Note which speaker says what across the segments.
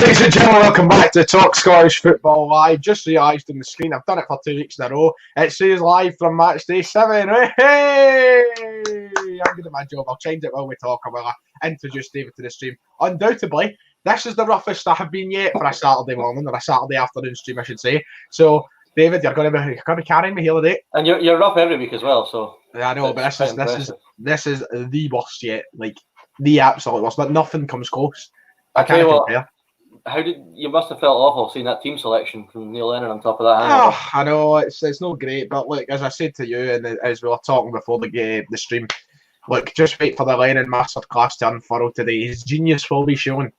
Speaker 1: Ladies and gentlemen, welcome back to Talk Scottish Football Live. Just realised on the screen, I've done it for 2 weeks in a row. It says live from Matchday 7. Hey! I'm good at my job. I'll change it while we talk. I will introduce David to the stream. Undoubtedly, this is the roughest I have been yet for a Saturday morning, or a Saturday afternoon stream, I should say. So, David, you're going to be carrying me here today.
Speaker 2: And you're rough every week as well, so...
Speaker 1: Yeah, I know, but this is the worst yet. Like, the absolute worst. But nothing comes close. I can't compare.
Speaker 2: You must have felt awful seeing that team selection from Neil Lennon on top of that.
Speaker 1: I know it's not great, but look, as I said to you, and as we were talking before the stream, look, just wait for the Lennon masterclass to unfurl today. His genius will be shown.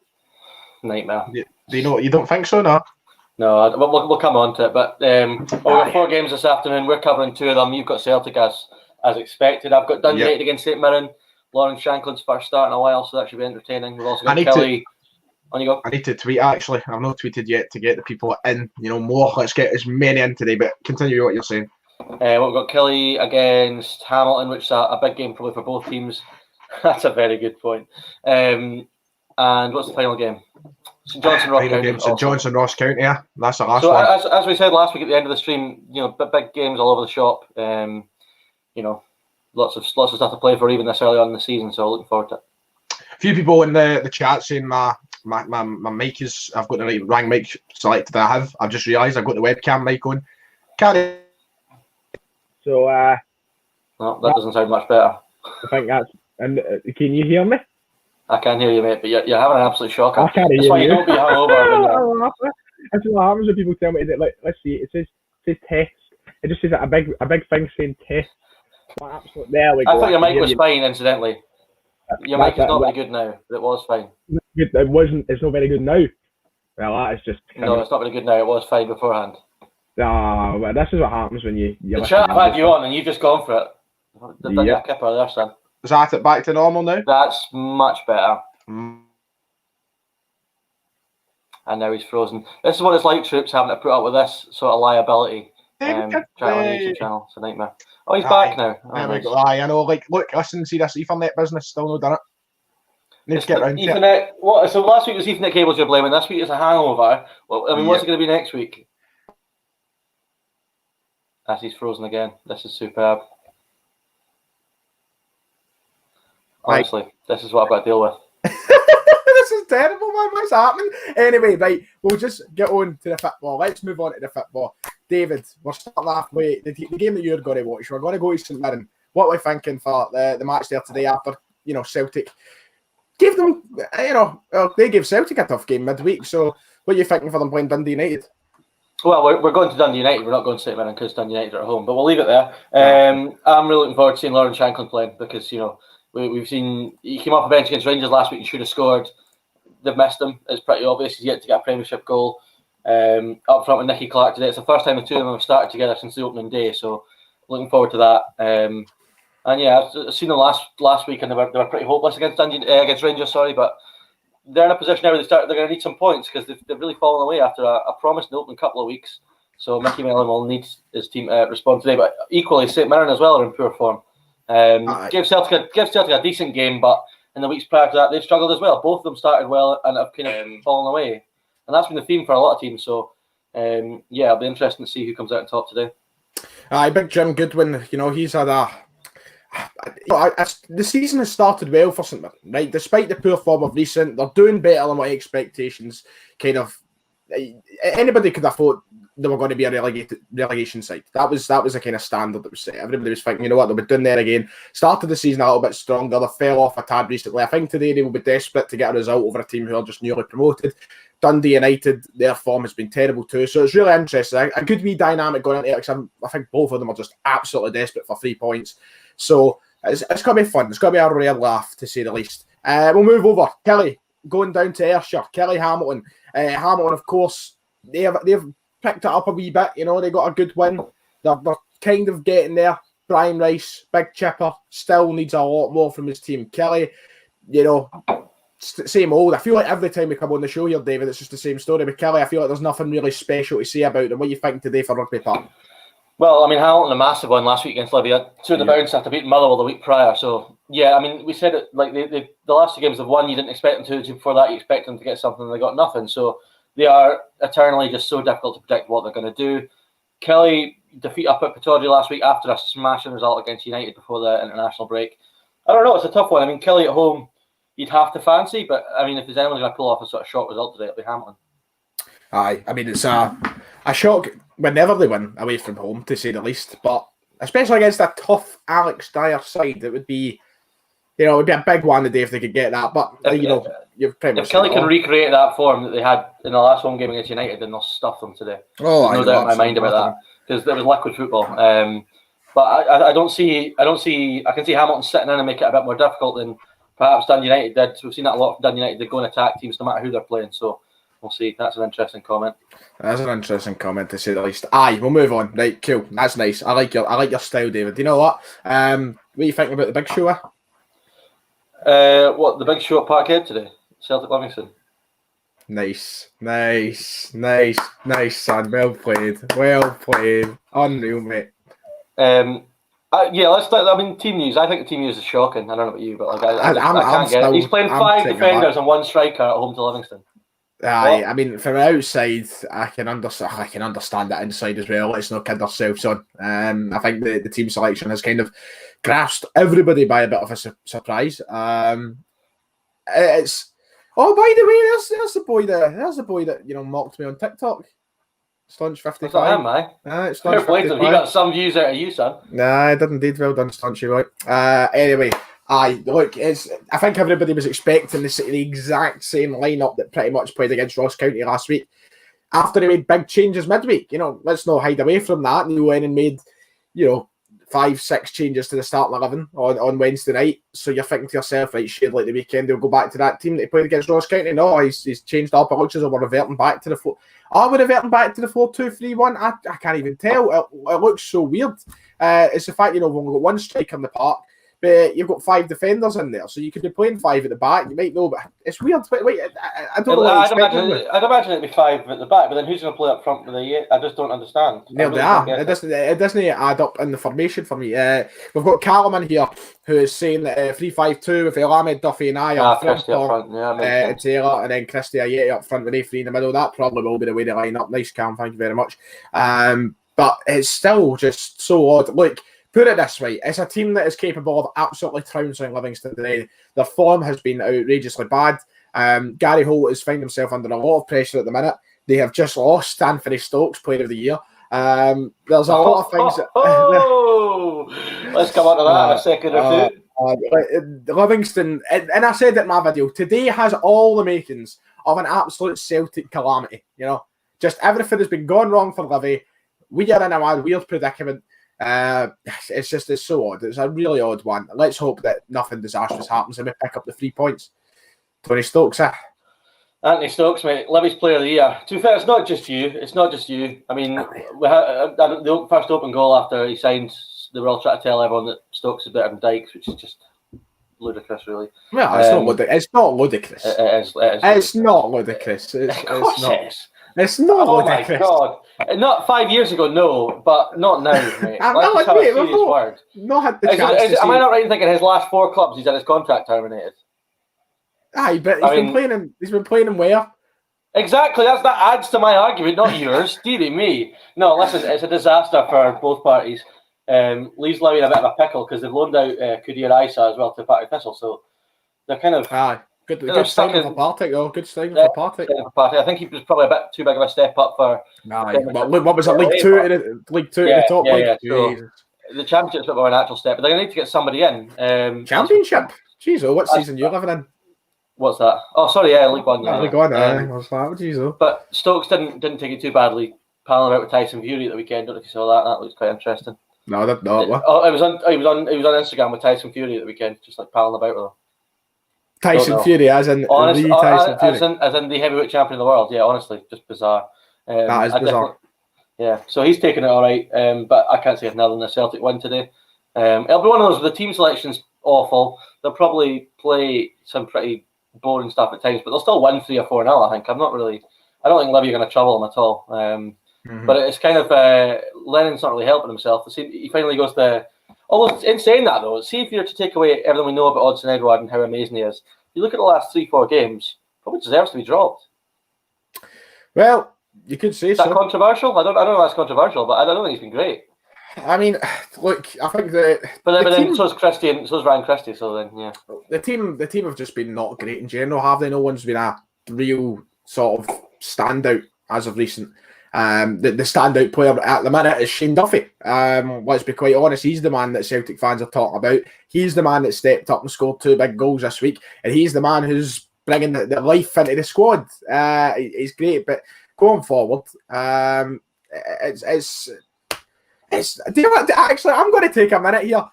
Speaker 2: Nightmare.
Speaker 1: You don't think so, no?
Speaker 2: No, we'll come on to it. But we've got 4 games this afternoon. We're covering 2 of them. You've got Celtic as expected. I've got Dundee United against St Mirren. Lauren Shanklin's first start in a while, so that should be entertaining. We've also got Kelly. On you go.
Speaker 1: I need to tweet, actually. I've not tweeted yet to get the people in, more. Let's get as many in today, but continue what you're saying.
Speaker 2: We've got Kelly against Hamilton, which is a big game probably for both teams. That's a very good point. And what's the final game? St Johnstone Ross County.
Speaker 1: St Johnstone Ross County, yeah. That's the last one.
Speaker 2: So as we said last week at the end of the stream, big games all over the shop. Lots of stuff to play for even this early on in the season, so looking forward to it.
Speaker 1: A few people in the chat saying my mic is, I've got the right mic selected. I've just realised I've got the webcam mic on.
Speaker 2: So no, that doesn't sound much better.
Speaker 3: I think that's, and can you hear me?
Speaker 2: I can hear you, mate, but you're having an absolute shocker.
Speaker 3: I can't hear you.
Speaker 2: That's why you don't be hungover.
Speaker 3: That's what happens when people tell me that. Like, let's see, it says test. It just says a big thing saying test. There we go.
Speaker 2: I thought your mic was fine, incidentally. Your mic is not very good now. It was fine.
Speaker 3: It wasn't. It's not very good now. Well, that is just.
Speaker 2: No, it's not very good now. It was fine beforehand.
Speaker 3: Well, this is what happens when you.
Speaker 2: The chat have had you on, and you've just gone for it. They've done your kipper there, son.
Speaker 1: Is that it back to normal now?
Speaker 2: That's much better. And now he's frozen. This is what it's like, troops, having to put up with this sort of liability. Trying on the YouTube channel. It's a nightmare. Oh, he's back now.
Speaker 1: There we go. I know. Like, look, listen, see this Ethernet business still not done it. Need to get around
Speaker 2: Ethernet. What? So last week was Ethernet cables you're blaming. This week is a hangover. Well, I mean, what's it going to be next week? As he's frozen again. This is superb. Honestly, this is what I've got to deal with.
Speaker 1: This is terrible, man. What's happening? Anyway, right, we'll just get on to the football. Let's move on to the football. David, we're starting halfway. The game that you're going to watch, we're going to go to St Mirren. What are we thinking for the match there today after, Celtic gave them, they gave Celtic a tough game midweek. So what are you thinking for them playing Dundee United?
Speaker 2: Well, we're going to Dundee United. We're not going to St Mirren because Dundee United are at home, but we'll leave it there. I'm really looking forward to seeing Lauren Shanklin playing because, we've seen he came off the bench against Rangers last week and should have scored. They've missed him. It's pretty obvious. He's yet to get a Premiership goal. Up front with Nicky Clark today. It's the first time the two of them have started together since the opening day, so looking forward to that. And yeah, I've seen them last week and they were pretty hopeless against Rangers, but they're in a position now where they're going to need some points because they've really fallen away after a promising opening couple of weeks. So Mickey Mellon will need his team to respond today, but equally St Mirren as well are in poor form. Give Celtic a decent game, but in the weeks prior to that they've struggled as well. Both of them started well and have kind of fallen away. And that's been the theme for a lot of teams. So, it'll be interesting to see who comes out on top today.
Speaker 1: Big Jim Goodwin, he's had the season has started well for St Mirren, right? Despite the poor form of recent, they're doing better than what expectations anybody could have thought they were going to be a relegation side. That was the kind of standard that was set. Everybody was thinking, they'll be doing there again. Started the season a little bit stronger. They fell off a tad recently. I think today they will be desperate to get a result over a team who are just newly promoted. Dundee United, their form has been terrible too. So it's really interesting. A good wee dynamic going into it because I think both of them are just absolutely desperate for 3 points. So it's going to be fun. It's going to be a real laugh, to say the least. We'll move over. Kelly, going down to Ayrshire. Kelly Hamilton. Hamilton, of course, they've picked it up a wee bit. They got a good win. They're kind of getting there. Brian Rice, big chipper, still needs a lot more from his team. Kelly, same old. I feel like every time we come on the show here, David, it's just the same story. But Kelly, I feel like there's nothing really special to say about them. What are you thinking today for Rugby Park?
Speaker 2: Well, I mean, Hamilton a massive one last week against Livy. Two of the bounce after beating Motherwell the week prior. So yeah, I mean, we said it like the last 2 games have won. You didn't expect them to. Before that, you expect them to get something. And they got nothing. So they are eternally just so difficult to predict what they're going to do. Kelly defeat up at Pittodrie last week after a smashing result against United before the international break. I don't know. It's a tough one. I mean, Kelly at home, you'd have to fancy, but I mean, if there's anyone going to pull off a sort of shock result today, it'll be Hamilton.
Speaker 1: Aye, I mean, it's a shock whenever they win away from home, to say the least. But especially against a tough Alex Dyer side, it would be, it would be a big one today if they could get that. But you've pretty much.
Speaker 2: If Kelly can recreate that form that they had in the last home game against United, then they'll stuff them today.
Speaker 1: Oh,
Speaker 2: no doubt in my mind about that, because there was liquid football. But I don't see. I can see Hamilton sitting in and make it a bit more difficult than perhaps Dundee United did. So we've seen that a lot from Dundee United. They go and attack teams no matter who they're playing. So. We'll see. That's an interesting comment.
Speaker 1: That's an interesting comment, to say the least. Aye, we'll move on. Right, cool. That's nice. I like your style, David. Do you know what? What do you think about the big show?
Speaker 2: What, the big show at Parkhead today? Celtic Livingston.
Speaker 1: Nice, son. Well played. Unreal, mate.
Speaker 2: Yeah, let's start. I mean, team news. I think the team news is shocking. I don't know about you, but like I can't get it. He's playing 5 defenders and 1 striker at home to Livingston.
Speaker 1: Aye, I mean, from outside, I can understand that inside as well. Let's not kid ourselves on. I think the team selection has kind of grasped everybody by a bit of a surprise. It's by the way, there's the boy that mocked me on TikTok. Staunch 55.
Speaker 2: That's him,
Speaker 1: it's Staunch 55.
Speaker 2: He got some views out of you, son.
Speaker 1: Nah, I did indeed. Well done, Staunchy boy. Anyway. Aye, look, I think everybody was expecting the exact same lineup that pretty much played against Ross County last week. After he made big changes midweek, let's not hide away from that. And he went and made, 5-6 changes to the starting 11 on Wednesday night. So you're thinking to yourself, right, shit, like the weekend, he'll go back to that team that he played against Ross County. No, he's changed up. It looks as though we're reverting back to the 4. Are we reverting back to the 4-2-3-1? I can't even tell. It looks so weird. It's the fact, we've only got 1 striker in the park. But you've got 5 defenders in there, so you could be playing 5 at the back. You might know, but it's weird. Wait, I don't know.
Speaker 2: I'd imagine it'd be 5 at the back, but then who's going to play up front with the 8? I just don't understand.
Speaker 1: No, they are. It doesn't add up in the formation for me. We've got Callum in here who is saying that 3-5-2 with Elamed, Duffy, and I up front. Taylor, and then Christie Ayeti up front with A3 in the middle. That probably will be the way to line up. Nice, Callum. Thank you very much. But it's still just so odd. Look. Put it this way, it's a team that is capable of absolutely trouncing Livingston today. Their form has been outrageously bad. Gary Holt is finding himself under a lot of pressure at the minute. They have just lost Anthony Stokes, Player of the Year. There's a lot of things...
Speaker 2: Let's come on to that in a second or two.
Speaker 1: Livingston, and I said it in my video, today has all the makings of an absolute Celtic calamity. Just everything has been going wrong for Livy. We are in a weird predicament. It's so odd. It's a really odd one. Let's hope that nothing disastrous happens and we pick up the 3 points. Tony Stokes,
Speaker 2: Anthony Stokes, mate, Livy's Player of the Year. To be fair, it's not just you. I mean, we had the first open goal after he signed. They were all trying to tell everyone that Stokes is better than Dykes, which is just ludicrous, really.
Speaker 1: Well, it's not ludicrous.
Speaker 2: It is.
Speaker 1: It's not ludicrous.
Speaker 2: Of course it is.
Speaker 1: It's not ludicrous.
Speaker 2: Oh my God. Not 5 years ago, no, but not now, mate.
Speaker 1: Am
Speaker 2: I not right in thinking his last 4 clubs he's had his contract terminated?
Speaker 1: Aye, but he's been playing him where?
Speaker 2: Exactly, that adds to my argument, not yours. Deary me. No, listen, it's a disaster for both parties. Leaves Livy in a bit of a pickle because they've loaned out Kudir Isa as well to Partick Thistle, so they're kind of...
Speaker 1: Aye. Good signing for Partick, though. Good signing for Partick.
Speaker 2: I think he was probably a bit too big of a step up for...
Speaker 1: What was it, League Two in the top league?
Speaker 2: So the Championship's a bit more a natural step, but they're going to need to get somebody in.
Speaker 1: Championship? Jeez, what season you living in?
Speaker 2: What's that? Oh, sorry, League One.
Speaker 1: League One, what's that? Jeez,
Speaker 2: but Stokes didn't take it too badly, palling about with Tyson Fury at the weekend. Don't know if you saw that. That looks quite interesting.
Speaker 1: No, that's not. What?
Speaker 2: It was on Instagram with Tyson Fury at the weekend, just like palling about with him.
Speaker 1: Tyson Fury, as in
Speaker 2: Tyson
Speaker 1: Fury.
Speaker 2: As in the heavyweight champion of the world. Yeah, honestly, just bizarre.
Speaker 1: That is bizarre.
Speaker 2: Yeah, so he's taking it all right, but I can't say it's another than a Celtic win today. It'll be one of those. The team selection's awful. They'll probably play some pretty boring stuff at times, but they'll still win 3 or 4-0. I think. I don't think Livy are going to trouble them at all. But it's kind of Lennon's not really helping himself. He finally goes to. Although in saying that though, see if you're to take away everything we know about Odsonne Edouard and how amazing he is, you look at the last 3-4 games, probably deserves to be dropped.
Speaker 1: Well, you could say so.
Speaker 2: Is that controversial? I don't know if that's controversial, but I don't think he's been great.
Speaker 1: I mean, look, I think that.
Speaker 2: But then so's Christie and so's Ryan Christie. So then, yeah,
Speaker 1: the team have just been not great in general, have they? No one's been a real sort of standout as of recent. The standout player at the minute is Shane Duffy. Let's be quite honest, he's the man that Celtic fans are talking about. He's the man that stepped up and scored 2 big goals this week, and he's the man who's bringing the life into the squad. He's great, but going forward, it's. Do you know what? Actually, I'm going to take a minute here.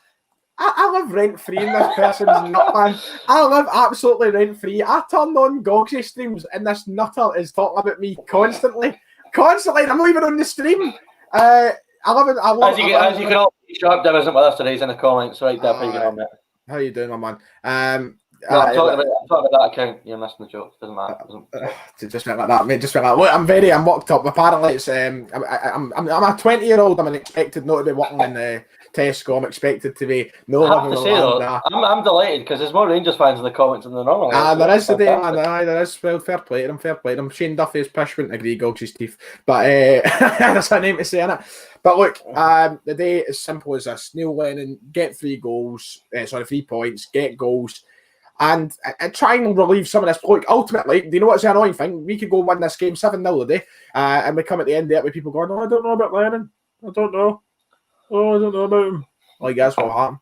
Speaker 1: I live rent-free in this person's nut, man. I live absolutely rent-free. I turn on Gogsy streams and this nutter is talking about me constantly. I'm not even on the stream. As you
Speaker 2: can all see, Sharp Dim isn't with us today. He's in the comments right there. How you get on, mate?
Speaker 1: How you doing, my man?
Speaker 2: I'm talking about that account. You're missing the joke. Doesn't matter.
Speaker 1: Just went like that, mate. Just went like that. Look, I'm worked up. Apparently, it's I'm a 20-year-old. I'm expected not to be working in Tesco. I'm expected to be no.
Speaker 2: I have to say though, I'm delighted because there's more Rangers fans in the comments than there normally.
Speaker 1: There is today, man. There is. Well, fair play to them. Shane Duffy's pish wouldn't agree. Gogsy's teeth, but that's a name to say in it. But look, the day is simple as this: Neil Lennon get 3 points, get goals. And try and relieve some of this. Look, ultimately, do you know what's the annoying thing? We could go and win this game 7-0 today, and we come at the end of it with people going, "Oh, I don't know about Lennon. I don't know. Oh, I don't know about him." Like, that's what happened.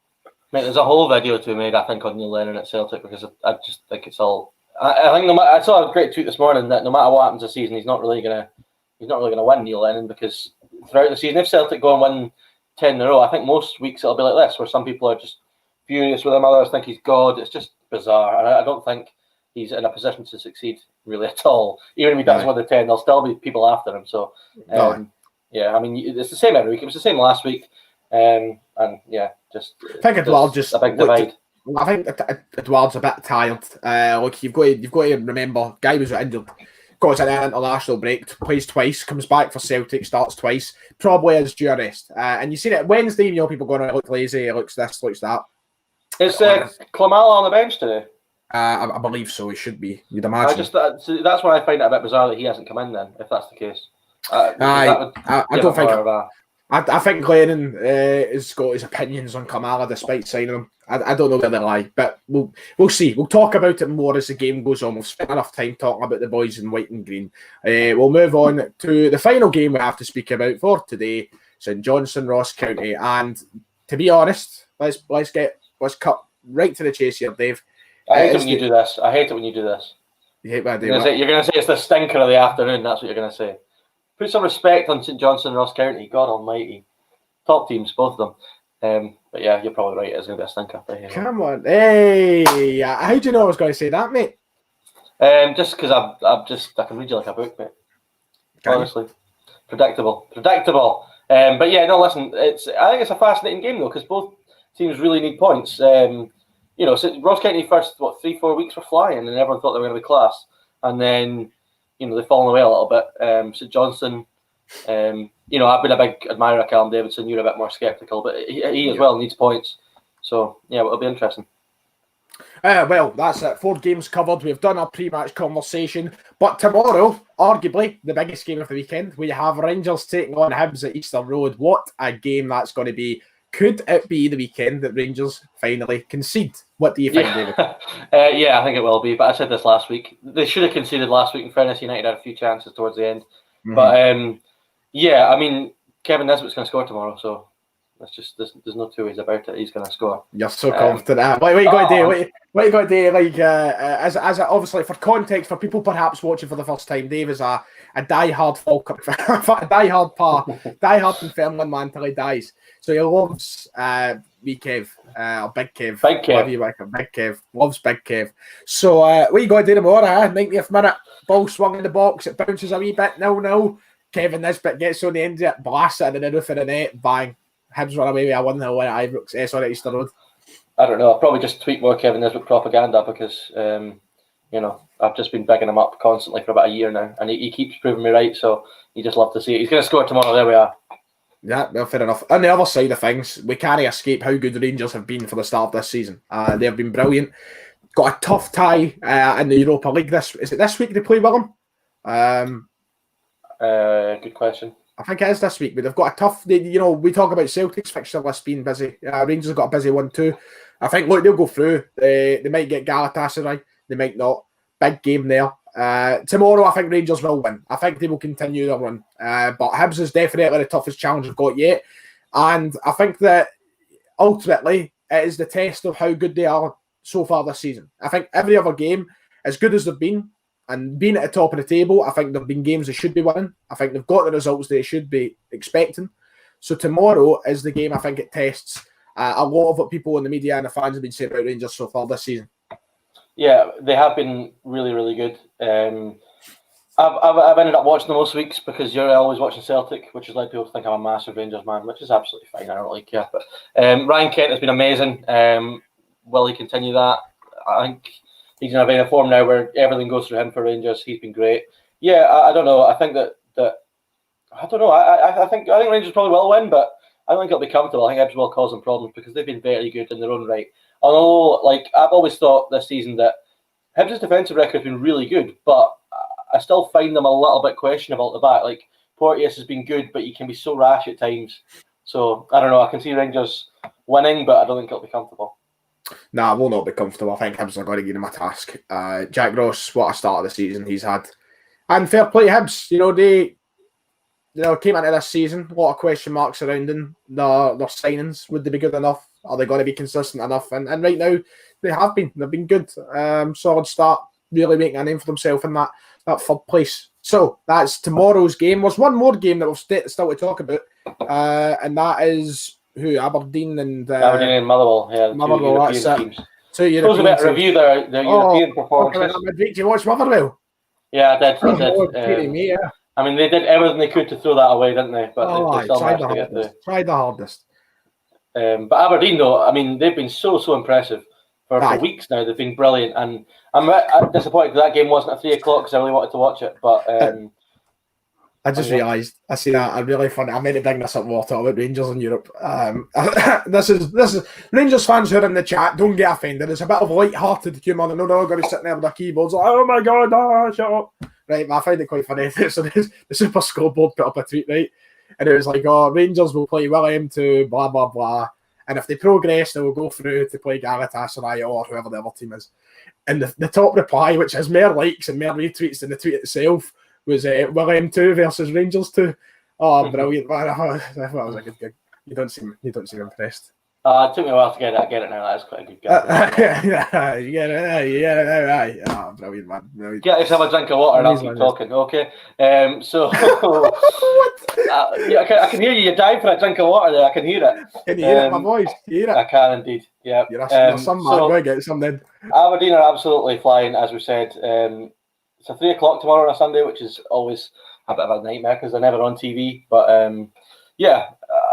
Speaker 2: Mate, there's a whole video to be made, I think, on Neil Lennon at Celtic because I just think it's all. I think I saw a great tweet this morning that no matter what happens this season, he's not really gonna win, Neil Lennon, because throughout the season, if Celtic go and win 10 in a row, I think most weeks it'll be like this, where some people are just furious with him, others think he's God. It's just bizarre, and I don't think he's in a position to succeed really at all. Even if he does win the 10, there'll still be people after him. So, yeah, I mean, it's the same every week. It was the same last week, and yeah, just
Speaker 1: I think Edouard just
Speaker 2: a big divide.
Speaker 1: I think Edouard's a bit tired. Look, you've got to remember, guy was injured, goes in an international break, plays twice, comes back for Celtic, starts twice, probably is due a rest. And you see it Wednesday, people going, "It looks lazy, it looks this, looks that."
Speaker 2: Is Klimala on the bench today?
Speaker 1: I believe so. He should be. You'd imagine.
Speaker 2: That's why I find it a bit bizarre that he hasn't come in then, if that's the case.
Speaker 1: I don't think. I think Lennon has got his opinions on Klimala despite signing him. I don't know where they lie, but we'll see. We'll talk about it more as the game goes on. We've spent enough time talking about the boys in white and green. We'll move on to the final game we have to speak about for today. St Johnstone, Ross County, and to be honest, let's cut right to the chase here, Dave.
Speaker 2: I hate it when you do this.
Speaker 1: You hate what I do.
Speaker 2: You're going to say it's the stinker of the afternoon. That's what you're going to say. Put some respect on St Johnstone and Ross County. God almighty. Top teams, both of them. But yeah, you're probably right. It's going to be a stinker.
Speaker 1: Come on. Hey. How do you know I was going to say that, mate?
Speaker 2: Just because I can read you like a book, mate. Honestly. Predictable. But yeah, no, listen. I think it's a fascinating game, though, because both teams really need points. So Ross County first 3-4 weeks were flying, and everyone thought they were going to be class, and then they've fallen away a little bit. St Johnstone, I've been a big admirer of Callum Davidson. You're a bit more sceptical, but he as well needs points. So yeah, it'll be interesting.
Speaker 1: Well, that's it. 4 games covered. We've done our pre-match conversation, but tomorrow, arguably the biggest game of the weekend, we have Rangers taking on Hibs at Easter Road. What a game that's going to be! Could it be the weekend that Rangers finally concede? What do you think, David?
Speaker 2: Yeah, I think it will be. But I said this last week. They should have conceded last week. In fairness, United had a few chances towards the end. Mm-hmm. But yeah, I mean, Kevin Nisbet's going to score tomorrow, so that's just there's no 2 ways about it. He's going to score.
Speaker 1: You're so confident. What are you going to do? What are you going to do? Like, as obviously for context, for people perhaps watching for the first time, Dave is a diehard Falkirk fan, a diehard Dunfermline man till he dies. So he loves wee Kev, or Big Kev. Big Kev. Loves Big Kev. So what are you going to do tomorrow? 90th minute, ball swung in the box, it bounces a wee bit, 0-0. Kevin Nisbet gets on the end of it, blasts it in the roof of the net, bang. Hibs run away with a 1-0 win at Ibrox, at Easter Road.
Speaker 2: I don't know. I'll probably just tweet more Kevin Nisbet propaganda because I've just been bigging him up constantly for about a year now, and he keeps proving me right. So you just love to see it. He's going to score tomorrow. There we are.
Speaker 1: Yeah, well, fair enough. On the other side of things, we can't escape how good the Rangers have been for the start of this season. They have been brilliant. Got a tough tie in the Europa League. Is it this week they play Willem?
Speaker 2: Good question.
Speaker 1: I think it is this week, but they've got a tough. We talk about Celtic's fixture list being busy. Rangers have got a busy one too. I think they'll go through. They might get Galatasaray. They might not. Big game there. Tomorrow, I think Rangers will win. I think they will continue their run. But Hibs is definitely the toughest challenge we've got yet. And I think that ultimately it is the test of how good they are so far this season. I think every other game, as good as they've been, and being at the top of the table, I think there have been games they should be winning. I think they've got the results they should be expecting. So tomorrow is the game I think it tests a lot of what people in the media and the fans have been saying about Rangers so far this season.
Speaker 2: Yeah, they have been really, really good. I've ended up watching them most weeks because you're always watching Celtic, which has led people to think I'm a massive Rangers man, which is absolutely fine. I don't really care. But Ryan Kent has been amazing. Will he continue that? I think he's in a vein of form now where everything goes through him for Rangers. He's been great. Yeah, I don't know. I think that I don't know. I think Rangers probably will win, but I don't think it'll be comfortable. I think Hibs will cause them problems because they've been very good in their own right. Although, I've always thought this season that Hibs' defensive record has been really good, but I still find them a little bit questionable at the back. Porteous has been good, but he can be so rash at times. So, I don't know. I can see Rangers winning, but I don't think it'll be comfortable.
Speaker 1: Nah, it will not be comfortable. I think Hibs are going to give him a task. Jack Ross, what a start of the season he's had. And fair play to Hibs. They came into this season, a lot of question marks surrounding their signings. Would they be good enough? Are they going to be consistent enough? And right now, they have been. They've been good. Solid start, really making a name for themselves in that third place. So, that's tomorrow's game. There's one more game that we've still to talk about, and that is Aberdeen and
Speaker 2: Motherwell. Yeah,
Speaker 1: Motherwell,
Speaker 2: two European teams.
Speaker 1: Two European
Speaker 2: teams. Review their European performances.
Speaker 1: Did you watch Motherwell?
Speaker 2: Yeah, I did.
Speaker 1: Yeah.
Speaker 2: I mean, they did everything they could to throw that away, didn't they? But they still managed to get through.
Speaker 1: Tried the hardest.
Speaker 2: But Aberdeen, though, I mean, they've been so impressive for weeks now. They've been brilliant, and I'm disappointed that game wasn't at 3 o'clock because I really wanted to watch it. But
Speaker 1: I just realised I see that. I'm really funny. I meant to bring this up more talk about Rangers in Europe. This is Rangers fans who are in the chat. Don't get offended. It's a bit of light-hearted humour. They're not all going to sit there with their keyboards like, oh my god, shut up. Right, but I find it quite funny. So the Super Scoreboard put up a tweet, right? And it was like, Rangers will play William to blah, blah, blah. And if they progress, they will go through to play Galatasaray or whoever the other team is. And the top reply, which has more likes and more retweets than the tweet itself, was William 2 versus Rangers 2. Oh, brilliant, man. That was a good gig. You don't seem impressed.
Speaker 2: It took me a while to get it now. That's quite a good gig.
Speaker 1: You get it, right. Oh, brilliant, man. Brilliant.
Speaker 2: Get us have a drink of water and I'll keep talking, okay? So, I can hear you. You're dying for a drink of water there. I can hear it.
Speaker 1: Can you hear it, my voice? Can you hear it?
Speaker 2: I can indeed, yeah.
Speaker 1: You're some man. Go get some then.
Speaker 2: Aberdeen are absolutely flying, as we said. It's a 3 o'clock tomorrow on a Sunday, which is always a bit of a nightmare because they're never on TV. But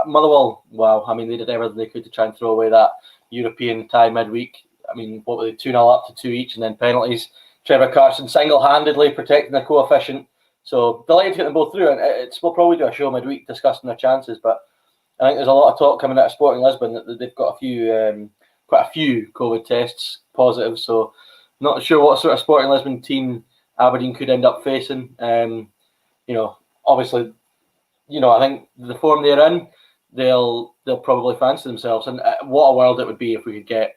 Speaker 2: Motherwell, wow. I mean, they did everything they could to try and throw away that European tie midweek. I mean, what were they, 2-0 up to 2 each, and then penalties. Trevor Carson single-handedly protecting their coefficient. So delighted to get them both through. And we'll probably do a show midweek discussing their chances. But I think there's a lot of talk coming out of Sporting Lisbon that they've got quite a few COVID tests positive. So not sure what sort of Sporting Lisbon team Aberdeen could end up facing. Obviously, I think the form they're in, they'll probably fancy themselves. And what a world it would be if we could get,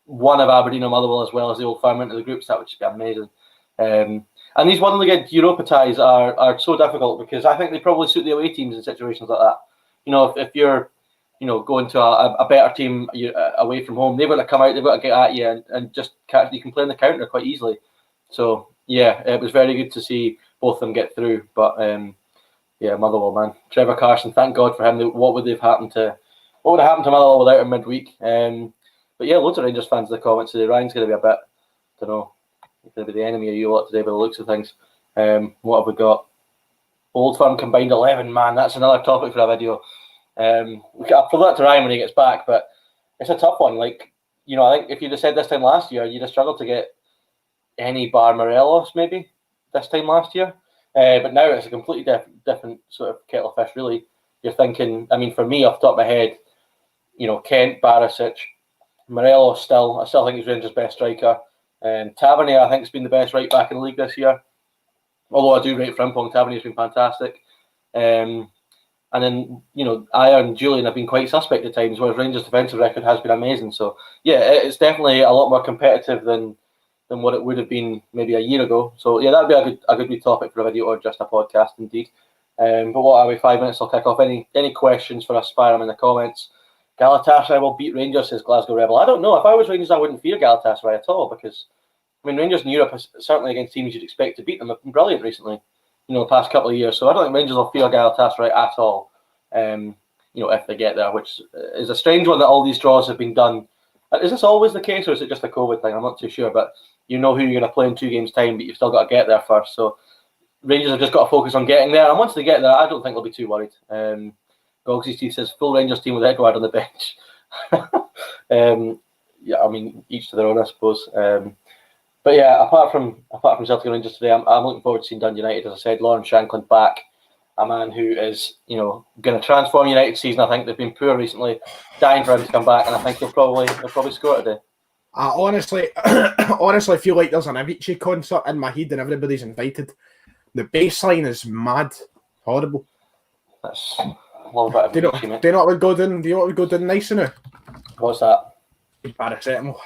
Speaker 2: one of Aberdeen or Motherwell as well as the Old Firm into the groups. That would just be amazing. And these one-legged Europa ties are so difficult because I think they probably suit the away teams in situations like that. If you're, going to a better team away from home, they've got to come out, they've got to get at you and just catch. You can play in the counter quite easily. So yeah, it was very good to see both of them get through. But Motherwell, man, Trevor Carson, thank God for him. What would have happened to Motherwell without him midweek? But yeah, loads of Rangers fans in the comments today. Ryan's going to be a bit, I don't know, he's going to be the enemy of you lot today by the looks of things. What have we got? Old Firm combined 11, man. That's another topic for a video. I'll pull that to Ryan when he gets back, but it's a tough one. I think if you'd have said this time last year, you'd have struggled to get any bar Morelos maybe this time last year. But now it's a completely different sort of kettle of fish, really. You're thinking, I mean, for me, off the top of my head, Kent, Barisic, Morelos I still think he's Rangers' best striker. Tavernier, I think, has been the best right back in the league this year. Although I do rate Frimpong, Tavernier's been fantastic. And then, Ayer and Julian have been quite suspect at times, whereas Rangers' defensive record has been amazing. So, yeah, it's definitely a lot more competitive than what it would have been maybe a year ago. So, yeah, that'd be a good wee topic for a video or just a podcast, indeed. But what are we, 5 minutes? I'll kick off. Any questions for us, fire them in the comments. Galatasaray will beat Rangers, says Glasgow Rebel. I don't know. If I was Rangers, I wouldn't fear Galatasaray at all because, Rangers in Europe, certainly against teams you'd expect to beat them, have been brilliant recently, the past couple of years. So I don't think Rangers will fear Galatasaray at all, if they get there, which is a strange one that all these draws have been done. Is this always the case or is it just a COVID thing? I'm not too sure, but who you're going to play in 2 games' time, but you've still got to get there first. So Rangers have just got to focus on getting there. And once they get there, I don't think they'll be too worried. Gogsy Steve says, full Rangers team with Edward on the bench. Each to their own, I suppose. But yeah, apart from Celtic and Rangers today, I'm looking forward to seeing Dundee United. As I said, Lawrence Shankland back, a man who is going to transform United season. I think they've been poor recently, dying for him to come back, and I think he'll probably score today.
Speaker 1: I honestly feel like there's an Avicii concert in my head and everybody's invited. The bass line is mad, horrible.
Speaker 2: That's a little bit of Avicii, mate.
Speaker 1: Do you know what would go down? Do you know what would go down nice now?
Speaker 2: What's that?
Speaker 1: Paracetamol.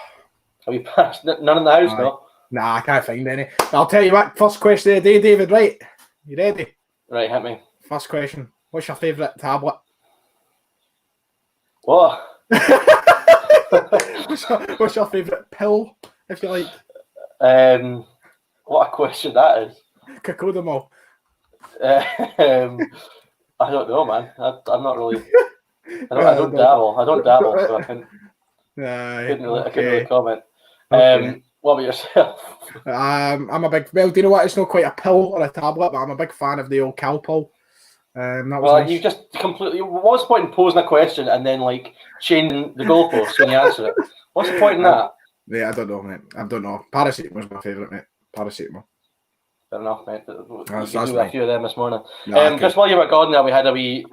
Speaker 2: Have you passed? None in the house, no?
Speaker 1: Nah, I can't find any. I'll tell you what, first question of the day, David, right? You ready?
Speaker 2: Right, hit me.
Speaker 1: First question. What's your favourite tablet?
Speaker 2: What?
Speaker 1: what's your favourite pill, if you like?
Speaker 2: What a question that is.
Speaker 1: Cocodamol.
Speaker 2: I don't know, man. I'm not really... I don't dabble. So I couldn't really comment.
Speaker 1: Okay.
Speaker 2: What about yourself?
Speaker 1: I'm a big... Well, do you know what? It's not quite a pill or a tablet, but I'm a big fan of the old Calpol. Nice.
Speaker 2: You just completely... What's the point in posing a question and then, changing the goalposts when you answer it? What's the point in that?
Speaker 1: Yeah, I don't know, mate. I don't know. Paracetamol's my favourite, mate. Paracetamol.
Speaker 2: Fair enough, mate. You
Speaker 1: That's
Speaker 2: do a few of them this morning.
Speaker 1: No,
Speaker 2: just while you were gone there, we had a wee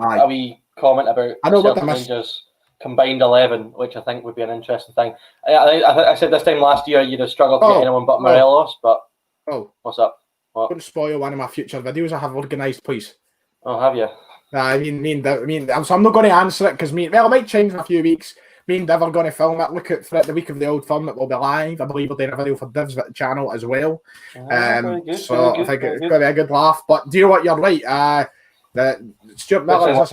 Speaker 2: comment about Celtic Rangers combined 11, which I think would be an interesting thing. I said this time last year you'd have struggled to get anyone but Morelos, but what's up? What?
Speaker 1: Don't spoil one of my future videos I have organised, please.
Speaker 2: Oh, have you?
Speaker 1: So I'm not going to answer it because it might change in a few weeks. Me and Div are going to film it. Look out for it the week of the Old Firm. It will be live. I believe we're doing a video for Div's channel as well. I think it's going to be a good laugh. But do you know what? You're right. Stuart Miller just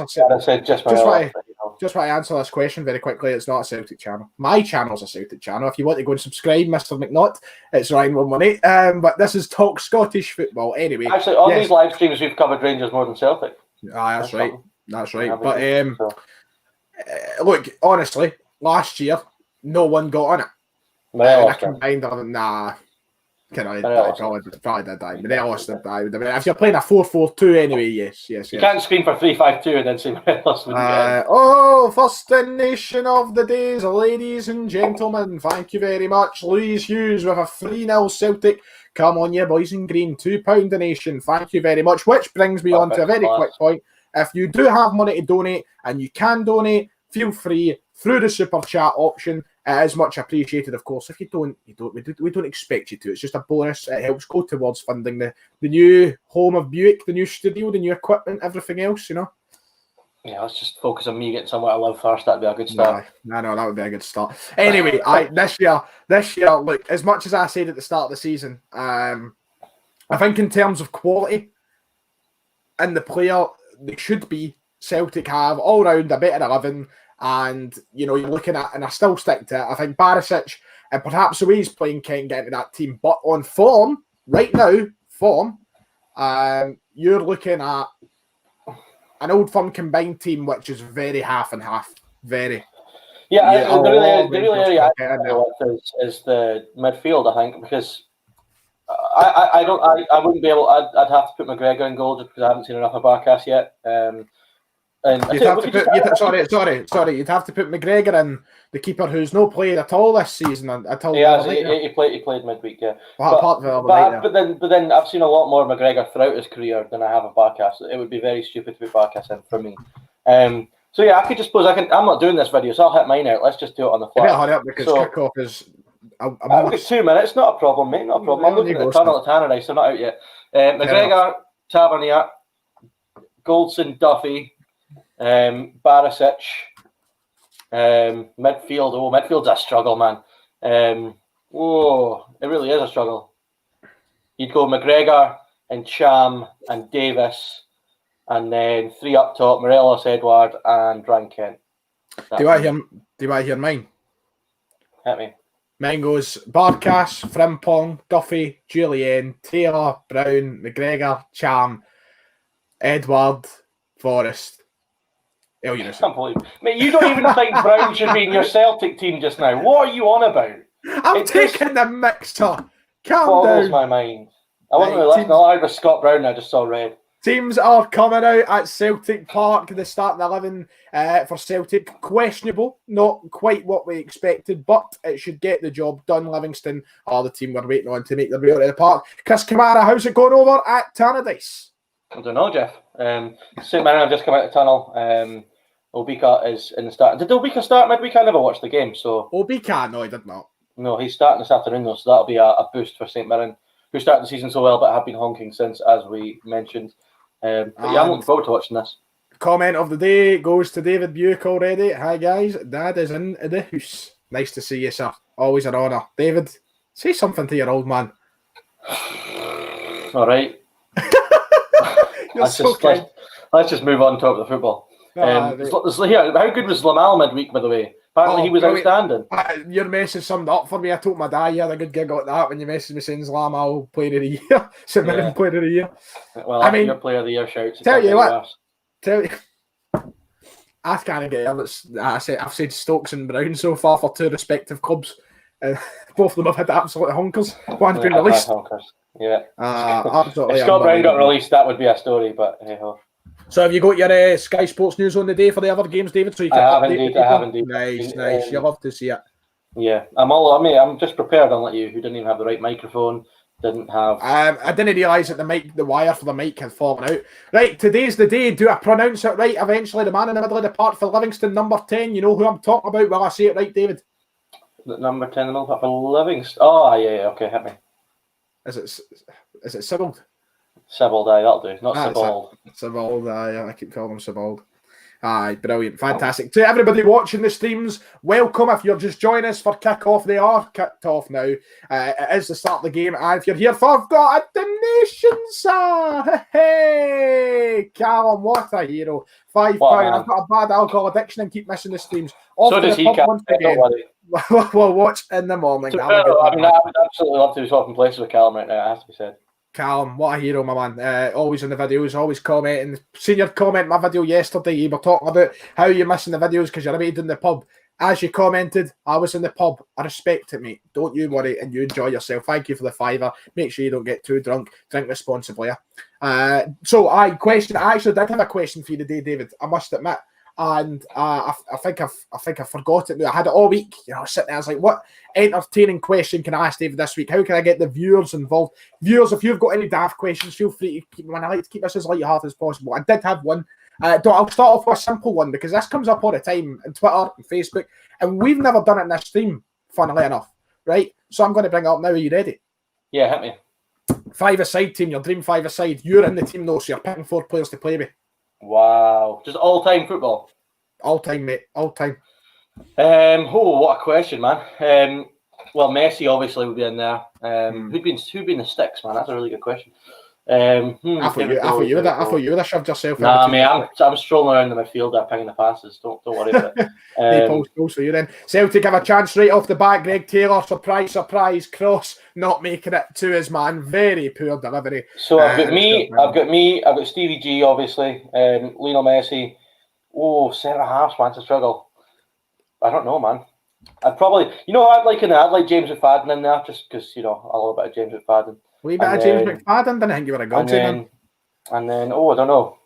Speaker 1: want to answer this question very quickly. It's not a Celtic channel. My channel's a Celtic channel. If you want to go and subscribe, Mr. McNaught, it's Ryan118. But this is Talk Scottish Football. Anyway,
Speaker 2: actually, on these live streams, we've covered Rangers more than Celtic.
Speaker 1: That's right. That's right. But look, honestly, last year no one got on it. I combined them. Nah. Probably did die. Morelos did die. If you're playing a 4-4-2 anyway, yes.
Speaker 2: You can't scream for 3-5-2 and then say Morelos wouldn't get in.
Speaker 1: First donation of the days, ladies and gentlemen. Thank you very much. Louise Hughes with a 3-0 Celtic. Come on, you boys in green. £2 donation. Thank you very much. Which brings me on to a very quick point. If you do have money to donate, and you can donate, feel free through the super chat option. It is much appreciated, of course. If you don't, we don't expect you to. It's just a bonus. It helps go towards funding the new home of Buick, the new studio, the new equipment, everything else, Yeah,
Speaker 2: let's just focus on me getting somewhere to live first. That'd be a good start.
Speaker 1: No, that would be a good start. Anyway, this year, look, as much as I said at the start of the season, I think in terms of quality and the player, they should be. Celtic have all round a better 11, and you're looking at, and I still stick to it. I think Barisic and perhaps the way he's playing can't get into that team, but on form right now, you're looking at an Old Firm combined team which is very half and half. Very.
Speaker 2: The real area is the midfield. I think because I wouldn't be able. I'd have to put McGregor in goal just because I haven't seen enough of Barkas yet. And
Speaker 1: You'd have to put, sorry. You'd have to put McGregor in, the keeper who's no played at all this season until
Speaker 2: he played midweek, yeah. But then I've seen a lot more McGregor throughout his career than I have of Barkas. It would be very stupid to put Barkas in for me. So yeah, I could just suppose I'm not doing this video, so I'll hit mine out. Let's just do it on the fly.
Speaker 1: You better hurry up because kickoff is.
Speaker 2: I've got 2 minutes, not a problem, mate. Not a problem. I'm looking at the tunnel at Tannadice, so not out yet. McGregor, Tavernier, Goldson, Duffy, Barisic, midfield. Oh, midfield's a struggle, man. It really is a struggle. You'd go McGregor and Cham and Davis, and then 3 up top: Morelos, Edward, and Ryan Kent.
Speaker 1: Do you want to hear mine?
Speaker 2: Hit me.
Speaker 1: Mine goes Barkas, Frimpong, Duffy, Julian, Taylor, Brown, McGregor, Cham, Edward, Forrest.
Speaker 2: I can't believe, mate, you don't even think Brown should be in your Celtic team just now. What are you on about?
Speaker 1: I'm taking the mixer. Calm
Speaker 2: boggles
Speaker 1: down.
Speaker 2: My mind. I wasn't really listening. I heard Scott Brown. I just saw red.
Speaker 1: Teams are coming out at Celtic Park. The starting 11 for Celtic, questionable. Not quite what we expected, but it should get the job done. Livingston are the team we're waiting on to make their way out of the park. Chris Kamara, how's it going over at Tannadice?
Speaker 2: I don't know, Jeff. St Mirren have just come out of the tunnel. Obika is in the start. Did Obika start midweek? I never watched the game. So
Speaker 1: Obika, no, he did not.
Speaker 2: No, he's starting this afternoon though, so that'll be a boost for St Mirren, who started the season so well but have been honking since, as we mentioned. But yeah, I'm looking forward to watching this.
Speaker 1: Comment of the day goes to David Buick already. Hi guys, Dad is in the house. Nice to see you, sir. Always an honour. David, say something to your old man.
Speaker 2: All right. Let's just move on and talk about the football. How good was Lamal midweek, by the way? Apparently he was outstanding.
Speaker 1: Your message summed up for me. I told my dad you had a good gig at that when you messaged me saying Lamal player of the year. St Mirren player of the year.
Speaker 2: Well, I mean, your player of the year shouts.
Speaker 1: Tell you, I can't get it. I've said Stokes and Brown so far for 2 respective clubs. Both of them have had absolute honkers. One's been released.
Speaker 2: Yeah.
Speaker 1: Absolutely.
Speaker 2: If Scott Brown got released, that would be a story, but hey ho.
Speaker 1: So have you got your Sky Sports news on the day for the other games, David? So you can
Speaker 2: I have indeed.
Speaker 1: Nice. You love to see it.
Speaker 2: Yeah, I'm just prepared, unlike you, who didn't even have the right microphone, didn't have.
Speaker 1: I didn't realise that the wire for the mic had fallen out. Right, today's the day. Do I pronounce it right? Eventually, the man in the middle of the park for Livingston, number 10. You know who I'm talking about? Will I say it right, David?
Speaker 2: Number 10 in the middle for Livingston. Oh, yeah. Okay, hit me.
Speaker 1: Is it Sibbald?
Speaker 2: Sibbald, aye, that'll do. Not Sibbald.
Speaker 1: Sibbald, aye. I keep calling him Sibbald. Aye, brilliant. Fantastic. To everybody watching the streams, welcome. If you're just joining us for kick-off, they are kicked off now. It is the start of the game. And if you're here for I've got a donation, sir. Hey, Callum, what a hero. £5. I've got a bad alcohol addiction and keep missing the streams.
Speaker 2: So does he, Callum.
Speaker 1: We'll watch in the morning.
Speaker 2: I would absolutely love to be swapping places with Callum right now, it has to be said.
Speaker 1: Callum, what a hero, my man. Always in the videos, always commenting. Seen your comment my video yesterday. You were talking about how you're missing the videos because you're away in the pub. As you commented, I was in the pub. I respect it, mate. Don't you worry and you enjoy yourself. Thank you for the £5. Make sure you don't get too drunk. Drink responsibly. I actually did have a question for you today, David. I must admit. And I think I forgot it now. I had it all week, sitting there. I was like, what entertaining question can I ask David this week? How can I get the viewers involved? Viewers, if you've got any daft questions, feel free to keep them in. I like to keep this as light-hearted as possible. I did have one. I'll start off with a simple one because this comes up all the time on Twitter and Facebook, and we've never done it in this stream, funnily enough, right? So I'm going to bring it up now. Are you ready?
Speaker 2: Yeah, hit me.
Speaker 1: 5-a-side team, your dream 5-a-side. You're in the team though, so you're picking 4 players to play with.
Speaker 2: Wow. Just all-time football?
Speaker 1: All-time, mate. All-time.
Speaker 2: What a question, man. Well, Messi obviously would be in there. Who'd be in the sticks, man? That's a really good question.
Speaker 1: I thought you would have shoved yourself.
Speaker 2: Nah, mate, I'm strolling around the midfield there, pinging the passes. Don't worry about it.
Speaker 1: So you're in. Celtic have a chance right off the bat. Greg Taylor, surprise, cross, not making it to his man. Very poor delivery.
Speaker 2: So I've got Stevie G, obviously. Lionel Messi. Oh, centre halves, man, it's a struggle. I don't know, man. I'd probably, I'd like James McFadden in there, just because, I love a bit of James McFadden.
Speaker 1: James McFadden, didn't think you were a godsend.
Speaker 2: And then, I don't know.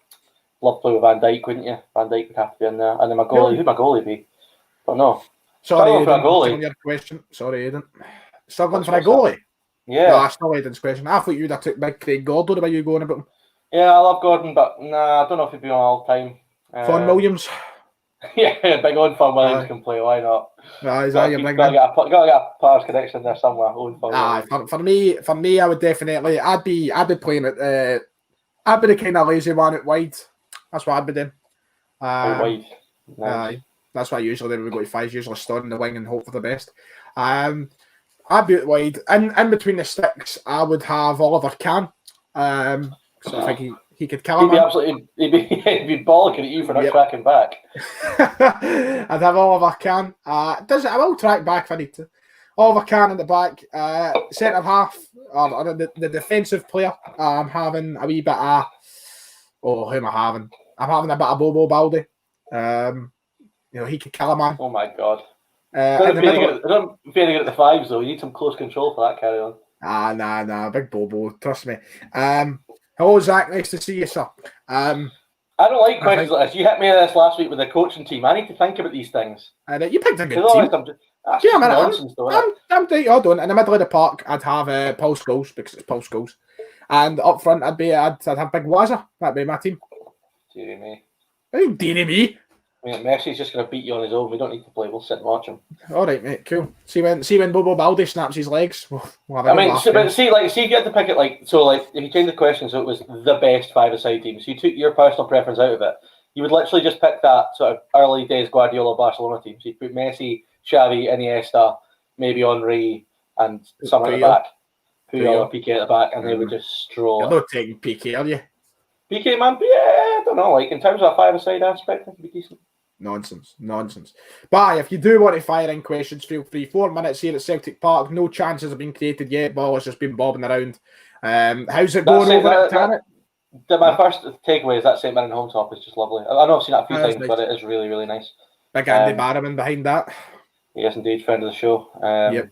Speaker 2: love to play with Van Dijk, wouldn't you? Van Dijk would have to be in there. And then my goalie, who'd my goalie be? But no.
Speaker 1: Sorry,
Speaker 2: Aidan, for a goalie.
Speaker 1: Your question. Sorry, Aidan. Struggling
Speaker 2: What's
Speaker 1: for a goalie?
Speaker 2: Yeah.
Speaker 1: No, that's not Aidan's question. I thought you'd have took big Craig Gordon. About you going about him?
Speaker 2: Yeah, I love Gordon, but nah, I don't know if he'd be on all the time.
Speaker 1: Vaughan Williams.
Speaker 2: Yeah, big Owen Vaughan Williams can play. Why not?
Speaker 1: Is that your big
Speaker 2: gotta get a players connection there somewhere.
Speaker 1: For me, I would definitely. I'd be playing it. I'd be the kind of lazy one at wide. That's what I'd be doing.
Speaker 2: Wide. Nice.
Speaker 1: That's what I usually do. We go to five, usually start in the wing and hope for the best. I'd be at wide. In between the sticks, I would have Oliver Kahn. So I think he could kill him.
Speaker 2: He'd be bollocking at you for not tracking back.
Speaker 1: I'd have Oliver Kahn. I will track back if I need to. Oliver Kahn in the back. Centre half, or the defensive player. I'm having a wee bit of. Oh, who am I having? I'm having a bit of Bobo Baldi. He could kill a man.
Speaker 2: Oh my god.
Speaker 1: Don't
Speaker 2: be very good at the fives though. You need some close control for that carry on.
Speaker 1: Nah, big Bobo. Trust me. Hello, Zach. Nice to see you, sir.
Speaker 2: I don't like questions like this. You hit me with this last week with the coaching team. I need to think about these things.
Speaker 1: You picked a good team.
Speaker 2: Nonsense, though.
Speaker 1: I'm doing. In the middle of the park, I'd have Paul Scholes because it's Paul Scholes, and up front, I'd have Big Wazza. That'd be my team.
Speaker 2: Deary me.
Speaker 1: Oh, dearie me.
Speaker 2: I mean, Messi's just going to beat you on his own. We don't need to play. We'll sit and watch him.
Speaker 1: All right, mate. Cool. See when Bobo Baldi snaps his legs. We'll have
Speaker 2: see if you had to pick it if you change the question so it was the best five-a-side team, so you took your personal preference out of it, you would literally just pick that sort of early days Guardiola Barcelona team. So you put Messi, Xavi, Iniesta, maybe Henry, and someone at the back. Puyol or Piqué at the back, and they would just stroll.
Speaker 1: You're not taking Piqué, are you?
Speaker 2: Piqué, man, I don't know. In terms of a five-a-side aspect, I think it'd be decent.
Speaker 1: Nonsense. But if you do want to fire in questions, feel free. 4 minutes here at Celtic Park. No chances have been created yet. Ball has just been bobbing around. How's it going over at Tarrant?
Speaker 2: My first takeaway is that St. Mirren home top is just lovely. I know I've seen that a few times, nice. But it is really, really nice.
Speaker 1: Big Andy Barrowman behind that.
Speaker 2: Yes, indeed, friend of the show.
Speaker 1: Yep.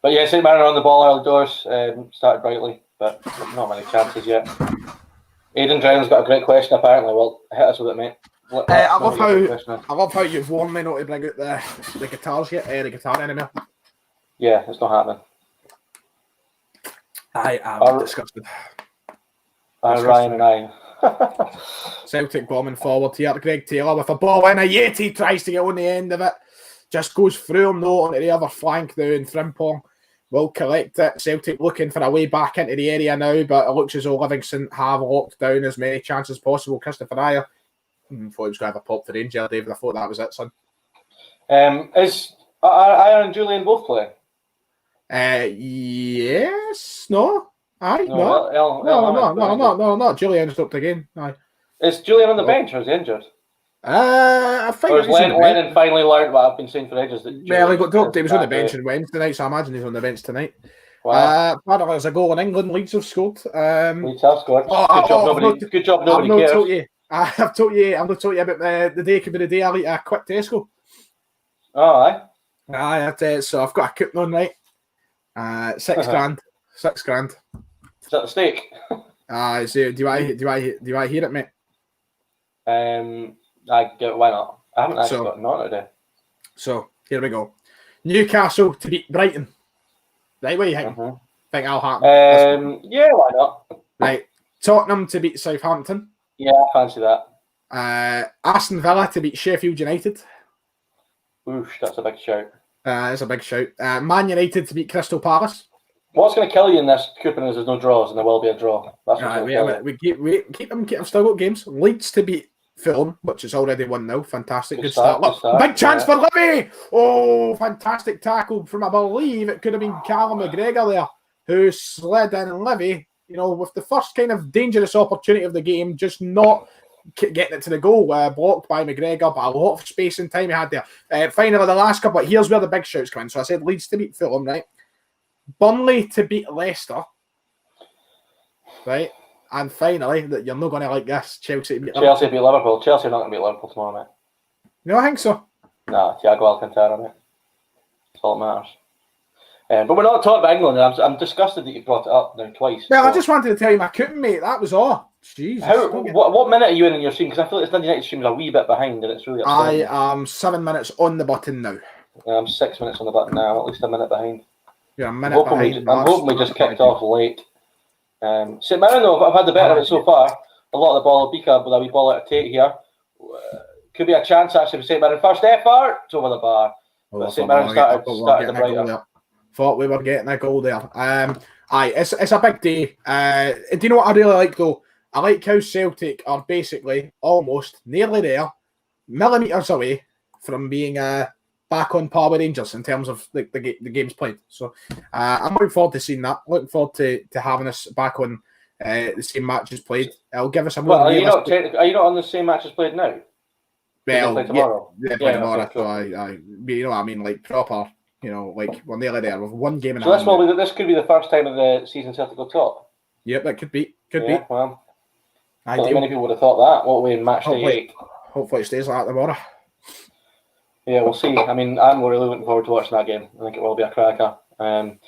Speaker 2: But yeah, St. Mirren on the ball early doors. Started brightly, but not many chances yet. Aidan Drown's got a great question, apparently. Well, hit us with it, mate.
Speaker 1: I love how you've warned me not to bring out the guitars yet. The guitar anymore.
Speaker 2: Yeah, it's not happening.
Speaker 1: I am disgusted.
Speaker 2: Ryan and I.
Speaker 1: Celtic bombing forward here. Greg Taylor with a ball in. A Yeti tries to get on the end of it. Just goes through him, no, onto the other flank now, and Frimpong will collect it. Celtic looking for a way back into the area now, but it looks as though Livingston have locked down as many chances as possible. Christopher Ayer. Thought he was going to have a pop for Ranger, David. I thought that was it, son.
Speaker 2: Is Ayer and Julian both playing?
Speaker 1: Yes. No. Aye. No. Julian stopped again. Aye.
Speaker 2: Is Julian on the bench or is he injured?
Speaker 1: I think.
Speaker 2: Or has Lennon finally learned what I've been saying for ages?
Speaker 1: Well, he got dropped. He was on the bench on Wednesday night, so I imagine he's on the bench tonight. Wow. Apparently, there's a goal in England. Leeds have scored.
Speaker 2: Leeds have scored. Good job. Nobody cares.
Speaker 1: I've told you about the day could be the day I eat a quick Tesco.
Speaker 2: Oh, aye.
Speaker 1: That's it. So I've got a coupon on, right? £6 grand. £6 grand.
Speaker 2: Is that the steak?
Speaker 1: So do I hear it, mate?
Speaker 2: Why not? I haven't actually got it on today.
Speaker 1: So here we go. Newcastle to beat Brighton. Right, what do you think? Think that'll happen?
Speaker 2: Yeah, why not?
Speaker 1: Right. Tottenham to beat Southampton.
Speaker 2: Yeah, I fancy that.
Speaker 1: Aston Villa to beat Sheffield United.
Speaker 2: Oosh, that's a big shout.
Speaker 1: That's a big shout. Man United to beat Crystal Palace.
Speaker 2: What's going to kill you in this coupon is there's no draws, and there will be a draw. That's
Speaker 1: we keep them. I've still got games. Leeds to beat Fulham, which is already 1-0. Fantastic. Good start. Big chance for Livy. Oh, fantastic tackle from, I believe, it could have been Callum McGregor there, who slid in, and Livy, with the first kind of dangerous opportunity of the game, just not getting it to the goal, blocked by McGregor, but a lot of space and time he had there. Finally, the last couple, here's where the big shouts come in. So I said Leeds to beat Fulham, right? Burnley to beat Leicester, right? And finally, that you're not going to like this, Chelsea to beat Liverpool.
Speaker 2: Chelsea beat Liverpool. Chelsea are not going to beat Liverpool tomorrow, mate.
Speaker 1: No, I think so.
Speaker 2: No, Thiago Alcantara, mate. That's all that matters. But we're not talking about England. I'm disgusted that you brought it up now twice.
Speaker 1: Well,
Speaker 2: so.
Speaker 1: I just wanted to tell you my couldn't, mate. That was all. Jesus.
Speaker 2: What minute are you in your stream? Because I feel like this Dundee United stream is a wee bit behind, and it's really upsetting.
Speaker 1: I am 7 minutes on the button now.
Speaker 2: I'm 6 minutes on the button now. I'm at least a minute behind.
Speaker 1: Yeah, a minute behind.
Speaker 2: I'm hoping we just kicked off late. St Mirren, though, I've had the better of it so far. A lot of the ball, Bika with a wee ball out of Tate here. Could be a chance actually for St Mirren. First effort, it's over the bar. But St Mirren started the brighter.
Speaker 1: Thought we were getting a goal there. It's a big day. Do you know what I really like though? I like how Celtic are basically almost nearly there, millimetres away from being back on par with Rangers in terms of the games played. So I'm looking forward to seeing that. Looking forward to having us back on the same matches played. It'll give us a more.
Speaker 2: Are you not on the same matches played now?
Speaker 1: Well,
Speaker 2: tomorrow.
Speaker 1: Yeah, play tomorrow. Okay, cool. You know what I mean, like proper. You know, like we're nearly there. We've one game in
Speaker 2: hand. So this could be the first time of the season Celtic go top.
Speaker 1: Yep, that could be. Could
Speaker 2: be. Well, not many people would have thought that. What way in Matchday 8?
Speaker 1: Hopefully it stays like that tomorrow.
Speaker 2: Yeah, we'll see. I mean, I'm really looking forward to watching that game. I think it will be a cracker. Can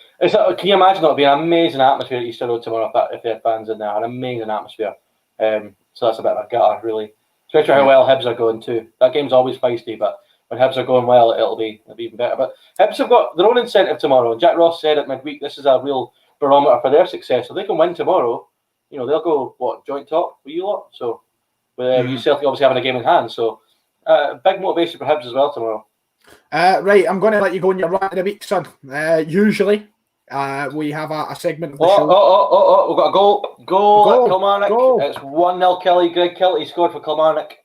Speaker 2: you imagine it'll be an amazing atmosphere at Easter Road tomorrow if they have fans in there? An amazing atmosphere. So that's a bit of a gutter, really. Especially how well Hibs are going too. That game's always feisty, but when Hibs are going well, it'll be even better. But Hibs have got their own incentive tomorrow. And Jack Ross said at midweek, this is a real barometer for their success. So they can win tomorrow. You know, they'll go, joint top with you lot? So, with you Celtic obviously having a game in hand. So, big motivation for Hibs as well tomorrow.
Speaker 1: Right, I'm going to let you go on your rant of the week, son. Usually, we have a segment of the show.
Speaker 2: We've got a goal at Kilmarnock. It's 1-0 Kelly. Greg Kelly scored for Kilmarnock.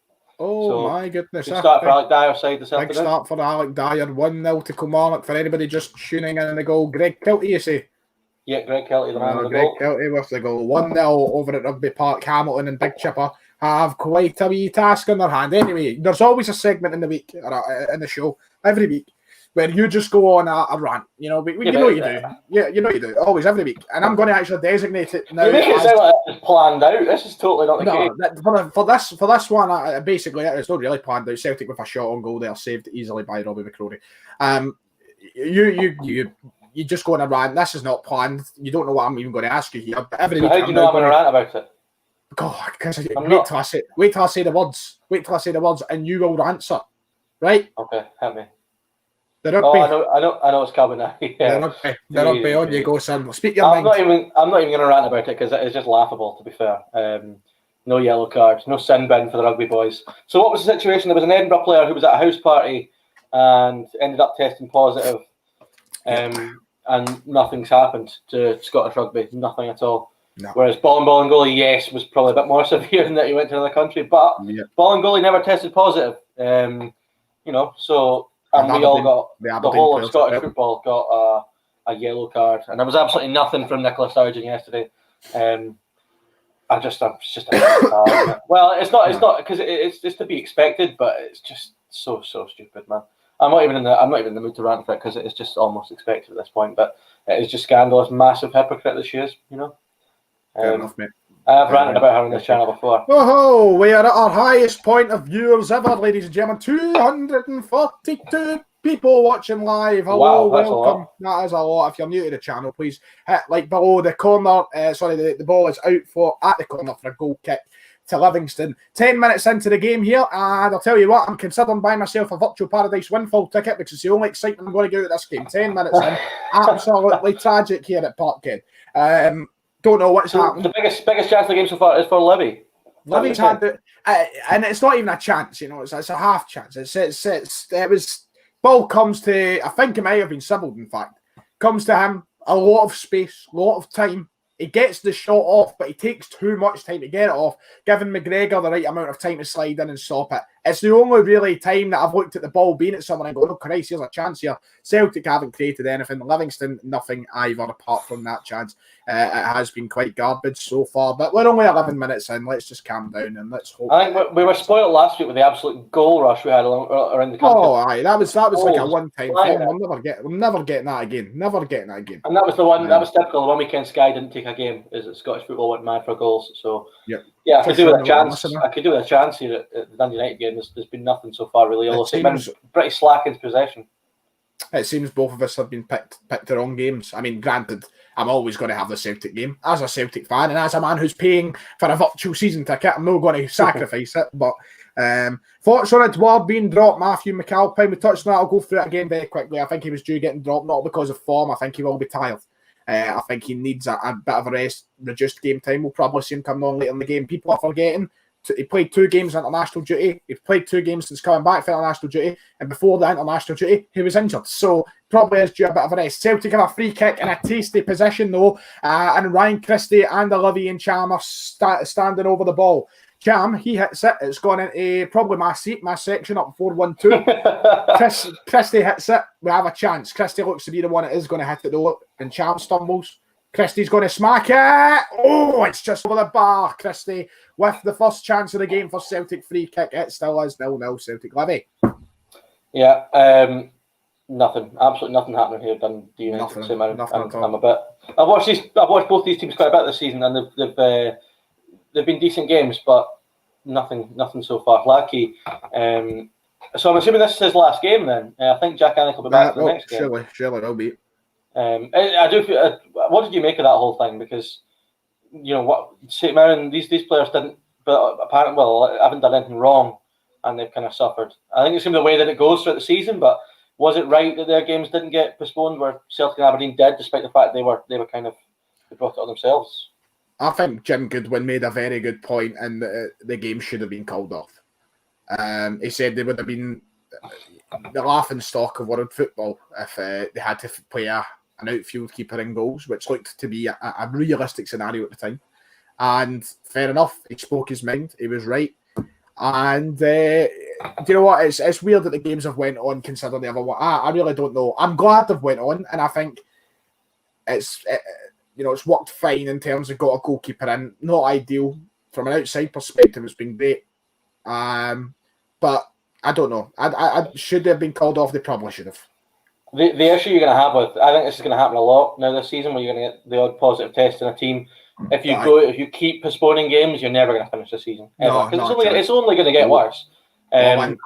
Speaker 1: Oh, my goodness.
Speaker 2: Good start for Alec Dyer side this afternoon.
Speaker 1: Big start for Alec Dyer. 1-0 to Kilmarnock. For anybody just tuning in the goal, Greg Kelty, you say?
Speaker 2: Yeah, Greg Kelty, the man with the
Speaker 1: Greg
Speaker 2: goal.
Speaker 1: Greg Kelty with the goal. 1-0 over at Rugby Park. Hamilton and Big Chipper have quite a wee task in their hand. Anyway, there's always a segment in the week, or in the show, every week, where you just go on a rant. You know, you know what you do. Yeah, you know what you do. Always, every week. And I'm going to actually designate it now.
Speaker 2: You make it sound like it's planned out. This is totally not the
Speaker 1: case. For this one, basically, it's not really planned out. Celtic with a shot on goal there, saved easily by Robbie McCrory. You just go on a rant. This is not planned. You don't know what I'm even going to ask you here. But every week,
Speaker 2: how do you know I'm going to rant about it?
Speaker 1: God, because wait till I say the words. Wait till I say the words, and you will answer. Right?
Speaker 2: Okay, help me.
Speaker 1: The rugby.
Speaker 2: Oh, I know it's coming now. Yeah.
Speaker 1: The rugby. On you go, son. Speak your mind.
Speaker 2: I'm not even going to rant about it because it's just laughable. To be fair, no yellow cards, no sin bin for the rugby boys. So what was the situation? There was an Edinburgh player who was at a house party and ended up testing positive, and nothing's happened to Scottish rugby. Nothing at all. No. Whereas ball and goalie, yes, was probably a bit more severe in that he went to another country, but ball and goalie never tested positive. So. And we all got, the whole of Scottish football got a yellow card. And there was absolutely nothing from Nicola Sturgeon yesterday. It's just a card. Well, it's not because it's just to be expected, but it's just so stupid, man. I'm not even in the mood to rant for it because it's just almost expected at this point. But it is just scandalous, massive hypocrite that she is, you know.
Speaker 1: Fair enough, mate.
Speaker 2: I've ranted about her on this channel before.
Speaker 1: Oh, we are at our highest point of viewers ever, ladies and gentlemen. 242 people watching live. Hello, welcome. That is a lot. If you're new to the channel, please hit like below the corner. The ball is out at the corner for a goal kick to Livingston. 10 minutes into the game here, and I'll tell you what, I'm considering buying myself a Virtual Paradise windfall ticket because it's the only excitement I'm going to get out of this game. 10 minutes in. Absolutely tragic here at Parkhead. Don't know what's happened.
Speaker 2: The biggest chance of the game so far is for Livy.
Speaker 1: Livy's had it, and it's not even a chance. You know, it's a half chance. It was ball comes to. I think it might have been Sybil. In fact, comes to him. A lot of space, a lot of time. He gets the shot off, but he takes too much time to get it off, giving McGregor the right amount of time to slide in and stop it. It's the only really time that I've looked at the ball being at someone and going, oh Christ, here's a chance here. Celtic haven't created anything. Livingston, nothing either apart from that chance. It has been quite garbage so far, but we're only 11 minutes in. Let's just calm down and let's hope.
Speaker 2: I think we were spoiled last week with the absolute goal rush we had around the country.
Speaker 1: Oh, aye, that was like a one-time thing. We're never getting that again. Never getting that again.
Speaker 2: And that was the one. That was typical. The one weekend Sky didn't take a game. Is that Scottish football went mad for goals? So yeah, I could do with a chance. I could do with a chance here at the Dundee United game. There's been nothing so far really. Although St Mirren's pretty slack in possession.
Speaker 1: It seems both of us have been picked the wrong games. I mean, granted, I'm always going to have the Celtic game. As a Celtic fan and as a man who's paying for a virtual season ticket, I'm not going to sacrifice it. But thoughts on Edouard being dropped, Matthew McAlpine, we touched on that. I'll go through it again very quickly. I think he was due getting dropped, not because of form. I think he will be tired. I think he needs a bit of a rest, reduced game time. We'll probably see him coming on later in the game. People are forgetting. He played 2 games international duty. He played 2 games since coming back for international duty. And before the international duty, he was injured. So probably is due a bit of a rest. Celtic have a free kick in a tasty position, though. And Ryan Christie and Olivier Cham are standing over the ball. Cham, he hits it. It's gone into probably my section up 4-1-2. Christie hits it. We have a chance. Christie looks to be the one that is going to hit it, though. And Cham stumbles. Christie's going to smack it. Oh, it's just over the bar. Christie with the first chance of the game for Celtic free kick. It still is 0-0 Celtic. Levy.
Speaker 2: Yeah, nothing. Absolutely nothing happening here. Dundee United. I'm a bit. I've watched both these teams quite a bit this season, and they've been decent games, but nothing so far. Lackey. So I'm assuming this is his last game. Then I think Jack Anick will be back for the next game.
Speaker 1: Surely will be.
Speaker 2: I do feel. What did you make of that whole thing? Because what St Mirren, these players didn't, but apparently, haven't done anything wrong, and they've kind of suffered. I think it's going to be the way that it goes throughout the season. But was it right that their games didn't get postponed, where Celtic and Aberdeen did, despite the fact they brought it on themselves?
Speaker 1: I think Jim Goodwin made a very good point, and the game should have been called off. He said they would have been the laughing stock of world football if they had to play an outfield keeper in goals, which looked to be a realistic scenario at the time. And fair enough, he spoke his mind. He was right. And do you know what? It's weird that the games have went on considering they ever won. I really don't know. I'm glad they've went on, and I think it's worked fine in terms of got a goalkeeper in. Not ideal from an outside perspective. It's been great, but I don't know. I should have been called off. They probably should have.
Speaker 2: The issue you're going to have I think this is going to happen a lot now this season, where you're going to get the odd positive test in a team. If you keep postponing games, you're never going to finish the season. It's only going to get worse. And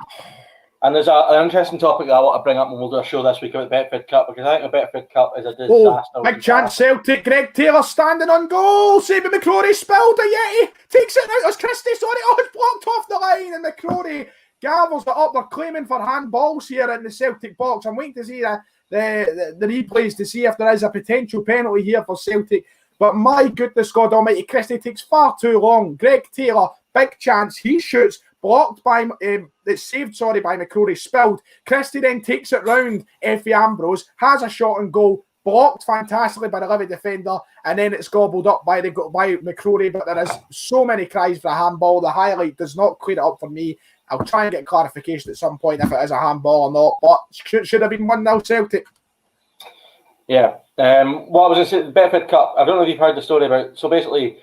Speaker 2: there's an interesting topic that I want to bring up when we'll do a show this week about the Betfred Cup, because I think the Betfred Cup is a disaster.
Speaker 1: Big chance Celtic. Greg Taylor standing on goal. Sabin McCrory spilled a Yeti. Takes it out. It's Christie. Sorry. Oh, it's blocked off the line. And McCrory gavels it up. They're claiming for handballs here in the Celtic box. I'm waiting to see the replays to see if there is a potential penalty here for Celtic. But my goodness, God Almighty, Christie takes far too long. Greg Taylor, big chance. He shoots. Blocked by, it's saved, by McCrory, spilled. Christie then takes it round Effie Ambrose, has a shot on goal, blocked fantastically by the Livy defender, and then it's gobbled up by McCrory. But there is so many cries for a handball. The highlight does not clear it up for me. I'll try and get clarification at some point if it is a handball or not, but should have been 1-0 Celtic.
Speaker 2: Yeah. What I was going to say, the Betfred Cup, I don't know if you've heard the story about. So basically,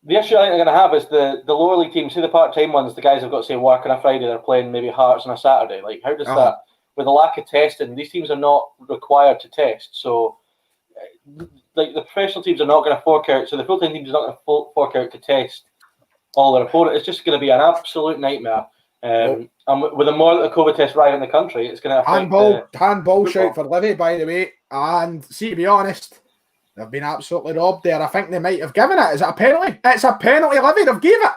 Speaker 2: the issue I think they're going to have is the lower league teams, see the part-time ones, the guys have got to say work on a Friday, they're playing maybe Hearts on a Saturday. Like, how does that, with the lack of testing, these teams are not required to test. So, like, the professional teams are not going to fork out, so the full-time teams are not going to fork out to test all their opponents. It's just going to be an absolute nightmare. And with the more that the COVID tests arrive in the country, it's going to affect
Speaker 1: handball shout for Livy, by the way. And see, to be honest, they've been absolutely robbed there. I think they might have given it. Is it a penalty? It's a penalty, Livy. They've gave it.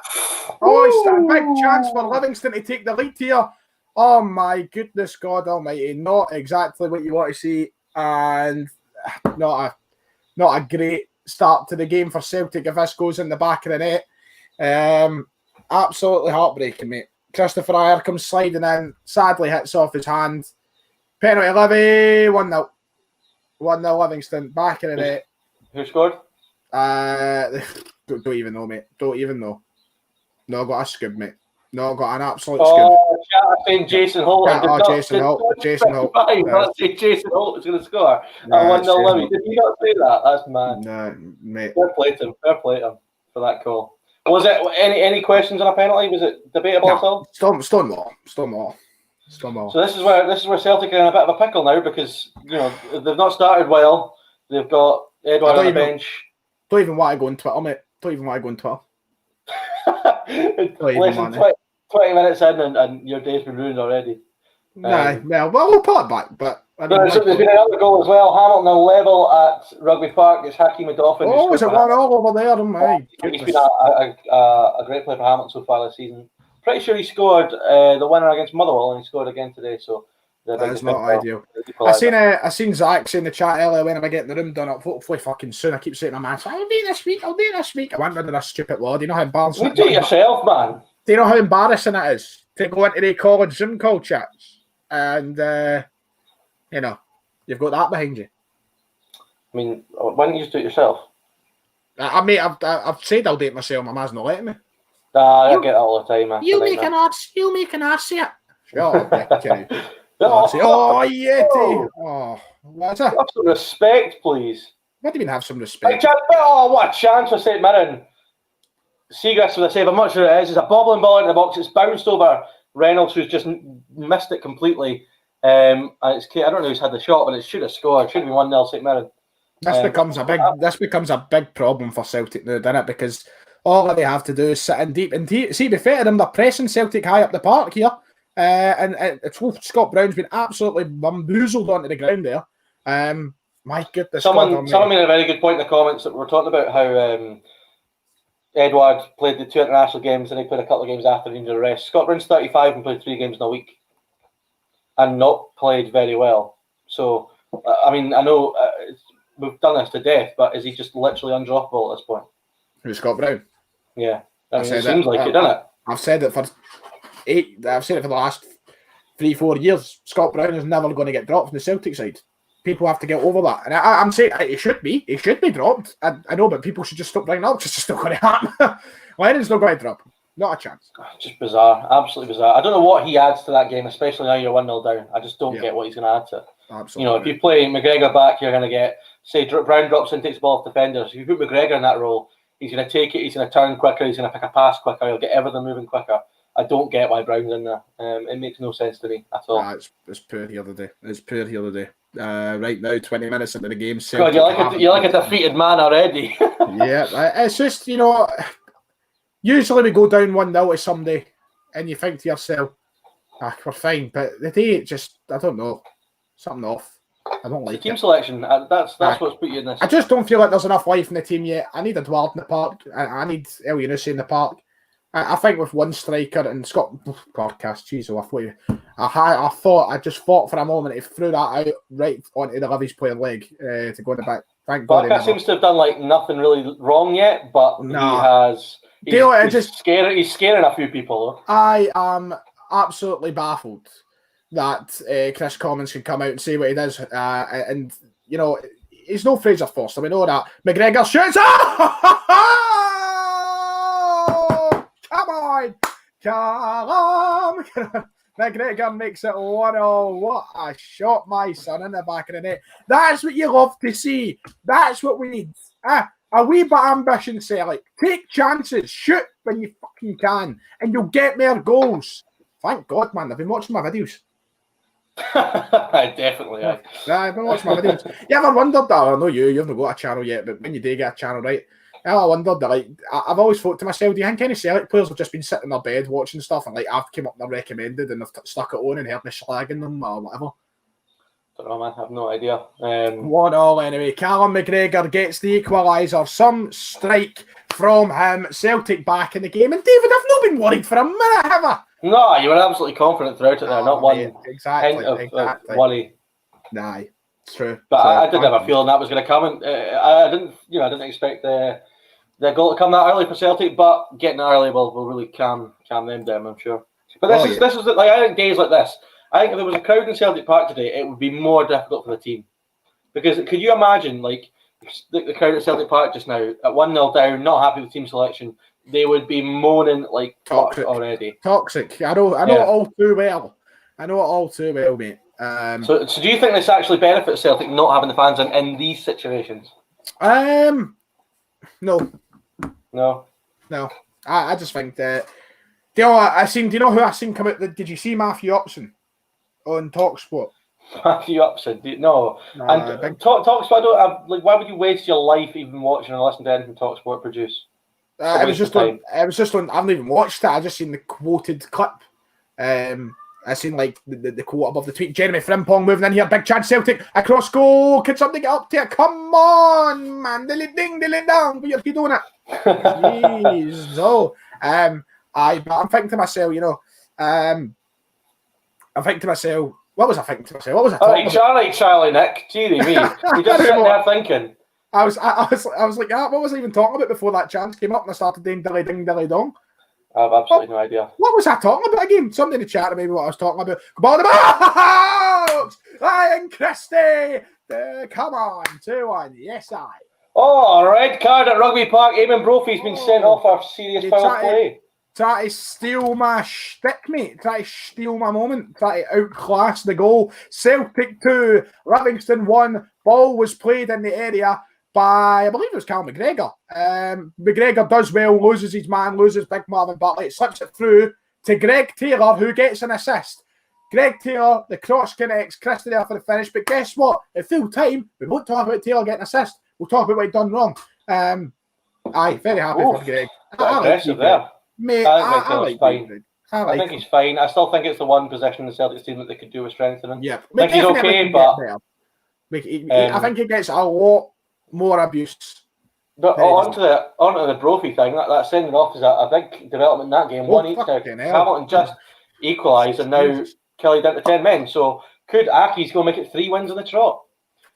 Speaker 1: Oh, it's a big chance for Livingston to take the lead here. Oh, my goodness, God Almighty. Not exactly what you want to see. And not a great start to the game for Celtic if this goes in the back of the net. Absolutely heartbreaking, mate. Christopher Ayer comes sliding in. Sadly hits off his hand. Penalty, Livy. 1-0. 1-0 Livingston. Back in the net.
Speaker 2: Who scored?
Speaker 1: Don't even know, mate. Don't even know. No, got a scub, mate. No, got an absolute scub.
Speaker 2: I think Jason Holt.
Speaker 1: Jason Holt. Jason Holt.
Speaker 2: Jason Holt was going to score. 1-0 Livy. Did you not say that? That's mad.
Speaker 1: No, mate.
Speaker 2: Fair play to him for that call. Was it any questions on a penalty? Was it debatable at all?
Speaker 1: Stonewall.
Speaker 2: So this is where Celtic are in a bit of a pickle now, because they've not started well. They've got Edouard on the bench.
Speaker 1: Don't even want to go on Twitter, mate. Don't even want to go on Twitter.
Speaker 2: Less than 20 minutes in and your day's been ruined already.
Speaker 1: Well, we'll pull it back, but
Speaker 2: There's been another goal as well. Hamilton are level at Rugby Park. It's Hakeem Odoffin.
Speaker 1: Oh, is it 1-0 over there? Oh my
Speaker 2: He's been a great player for Hamilton so far this season. Pretty sure he scored the winner against Motherwell, and he scored again today. So
Speaker 1: that's not ideal. I seen Zach saying in the chat earlier when am I getting the room done up? Hopefully fucking soon. I keep saying to my man, I'll do it this week. I went rid of this stupid law. Do you know how embarrassing?
Speaker 2: You do it yourself, man.
Speaker 1: Do you know how embarrassing it is to go into the college Zoom call chats and you've got that behind you?
Speaker 2: I mean, why don't you just do it yourself?
Speaker 1: I've said I'll do it myself. My man's not letting me.
Speaker 2: I get that all the time, man.
Speaker 1: You make an arse of it. Sure. Oh, Yeti! Oh, what's that?
Speaker 2: Have some respect, please.
Speaker 1: What do you mean have some respect?
Speaker 2: What a chance for St Mirren. Seagrass with a save. I'm not sure it is. It's a bobbling ball into the box. It's bounced over Reynolds, who's just missed it completely. And I don't know who's had the shot, but it should have scored. It should have been 1-0 St Mirren.
Speaker 1: This becomes a big problem for Celtic now, doesn't it? Because all they have to do is sit in deep. And see, be fair to them, they're pressing Celtic high up the park here. Scott Brown's been absolutely bamboozled onto the ground there. My goodness.
Speaker 2: Someone made a very good point in the comments that we're talking about how Edward played the 2 international games and he played a couple of games after the rest. Scott Brown's 35 and played 3 games in a week and not played very well. So, I mean, I know we've done this to death, but is he just literally undroppable at this point?
Speaker 1: Who's Scott Brown?
Speaker 2: Yeah. It seems like it, doesn't it?
Speaker 1: I've said it for the last 3-4 years. Scott Brown is never going to get dropped from the Celtic side. People have to get over that, and I'm saying he should be dropped. I know, but people should just stop bringing it up. It's just not going to happen. Lennon's not going to drop him. Not a chance.
Speaker 2: Just bizarre, absolutely bizarre. I don't know what he adds to that game, especially now you're 1-0 down. I just don't get what he's going to add to it.
Speaker 1: Absolutely.
Speaker 2: If you play McGregor back, you're going to get, say, Brown drops in, takes the ball off defenders. If you put McGregor in that role, he's going to take it. He's going to turn quicker. He's going to pick a pass quicker. He'll get everything moving quicker. I don't get why Brown's in there. It makes no sense to me at all.
Speaker 1: It's poor here today. Right now, 20 minutes into the game.
Speaker 2: God, you're like a defeated man already.
Speaker 1: Yeah, it's just, usually we go down 1-0 to somebody and you think to yourself, we're fine. But the day, it just, I don't know, something off. I don't like
Speaker 2: team selection. That's what's put you in this.
Speaker 1: I just don't feel like there's enough life in the team yet. I need Edouard in the park. I need El Yunusi in the park. I think with one striker and Scott podcast, jeez, I just thought for a moment he threw that out right onto the Livies player leg to go in the back. Thank God.
Speaker 2: Barca seems to have done nothing really wrong yet, but he has. He's scaring a few people though.
Speaker 1: I am absolutely baffled that Chris Commons can come out and say what he does, and he's no Fraser Forster. We know that. McGregor shoots. Come on, Callum. McGregor makes it 1-0. What a shot, my son, in the back of the net. That's what you love to see. That's what we need. A wee bit of ambition, Celtic. Take chances. Shoot when you fucking can. And you'll get more goals. Thank God, man. I've been watching my videos.
Speaker 2: I definitely have.
Speaker 1: I've been watching my videos. You ever wondered that? I know you haven't got a channel yet, but when you do get a channel, right? I wondered that, I've always thought to myself, do you think any Celtic players have just been sitting in their bed watching stuff and I've came up and recommended and they've stuck it on and heard me slagging them or whatever?
Speaker 2: Don't know, man. I have no idea.
Speaker 1: 1-0 anyway. Callum McGregor gets the equaliser. Some strike from him. Celtic back in the game. And David, I've not been worried for a minute, have I?
Speaker 2: No, you were absolutely confident throughout it there. Not one hint of worry.
Speaker 1: Nah, it's true.
Speaker 2: But I did have a feeling that was going to come. And I didn't expect the goal to come that early for Celtic, but getting it early will really calm them down, I'm sure. But this is I think days like this. I think if there was a crowd in Celtic Park today, it would be more difficult for the team. Because could you imagine, the crowd at Celtic Park just now, at 1-0 down, not happy with team selection, they would be moaning like toxic already.
Speaker 1: Toxic. I know it all too well. Mate.
Speaker 2: So do you think this actually benefits Celtic not having the fans in these situations?
Speaker 1: No. I just think that. Do you know who I seen come out? Did you see Matthew Upson on TalkSport?
Speaker 2: Matthew Upson? No. And TalkSport, I don't have, why would you waste your life even watching or listening to anything TalkSport produce? It was just on. I haven't even watched it. I just seen the quoted clip.
Speaker 1: I seen like the quote above the tweet. Jeremy Frimpong moving in here. Big chance Celtic across goal. Can somebody get up to it? Come on, man. Dilly ding, dilly dong. But you're doing it. Jeez. So, but I'm thinking to myself, I'm thinking to myself, what was I thinking to myself? What was I talking about?
Speaker 2: Charlie, Nick. Deary me. You just sitting there thinking.
Speaker 1: I was like, what was I even talking about before that chance came up and I started doing dilly ding, dilly dong?
Speaker 2: I have absolutely no idea.
Speaker 1: What was I talking about again? Somebody in the chat maybe what I was talking about. Come on, the box! Ryan Christie! Come on, 2-1. Yes, I.
Speaker 2: Oh, red card at Rugby Park. Eamon Brophy's been sent off for serious foul play.
Speaker 1: Try to steal my shtick, mate. Try to steal my moment. Try to outclass the goal. Celtic 2, Livingston 1. Ball was played in the area by, I believe it was Cal McGregor. McGregor does well, loses his man, loses big Marvin Bartlett, slips it through to Greg Taylor, who gets an assist. Greg Taylor, the cross connects, Christie there for the finish, but guess what? At full time, we won't talk about Taylor getting an assist. We'll talk about what he'd done wrong. Very happy for Greg.
Speaker 2: Aggressive there.
Speaker 1: Mate,
Speaker 2: I like
Speaker 1: fine.
Speaker 2: I think he's fine. I still think it's the one position in the Celtics team that they could do with strengthening.
Speaker 1: Yeah,
Speaker 2: I think he's okay, but
Speaker 1: I think he gets a lot more abuse.
Speaker 2: But onto the Brophy thing, that sending off is a big development in that game. One each Hamilton just equalised, and now Kelly down to 10 men. So could Aki's go make it 3 wins in the trot?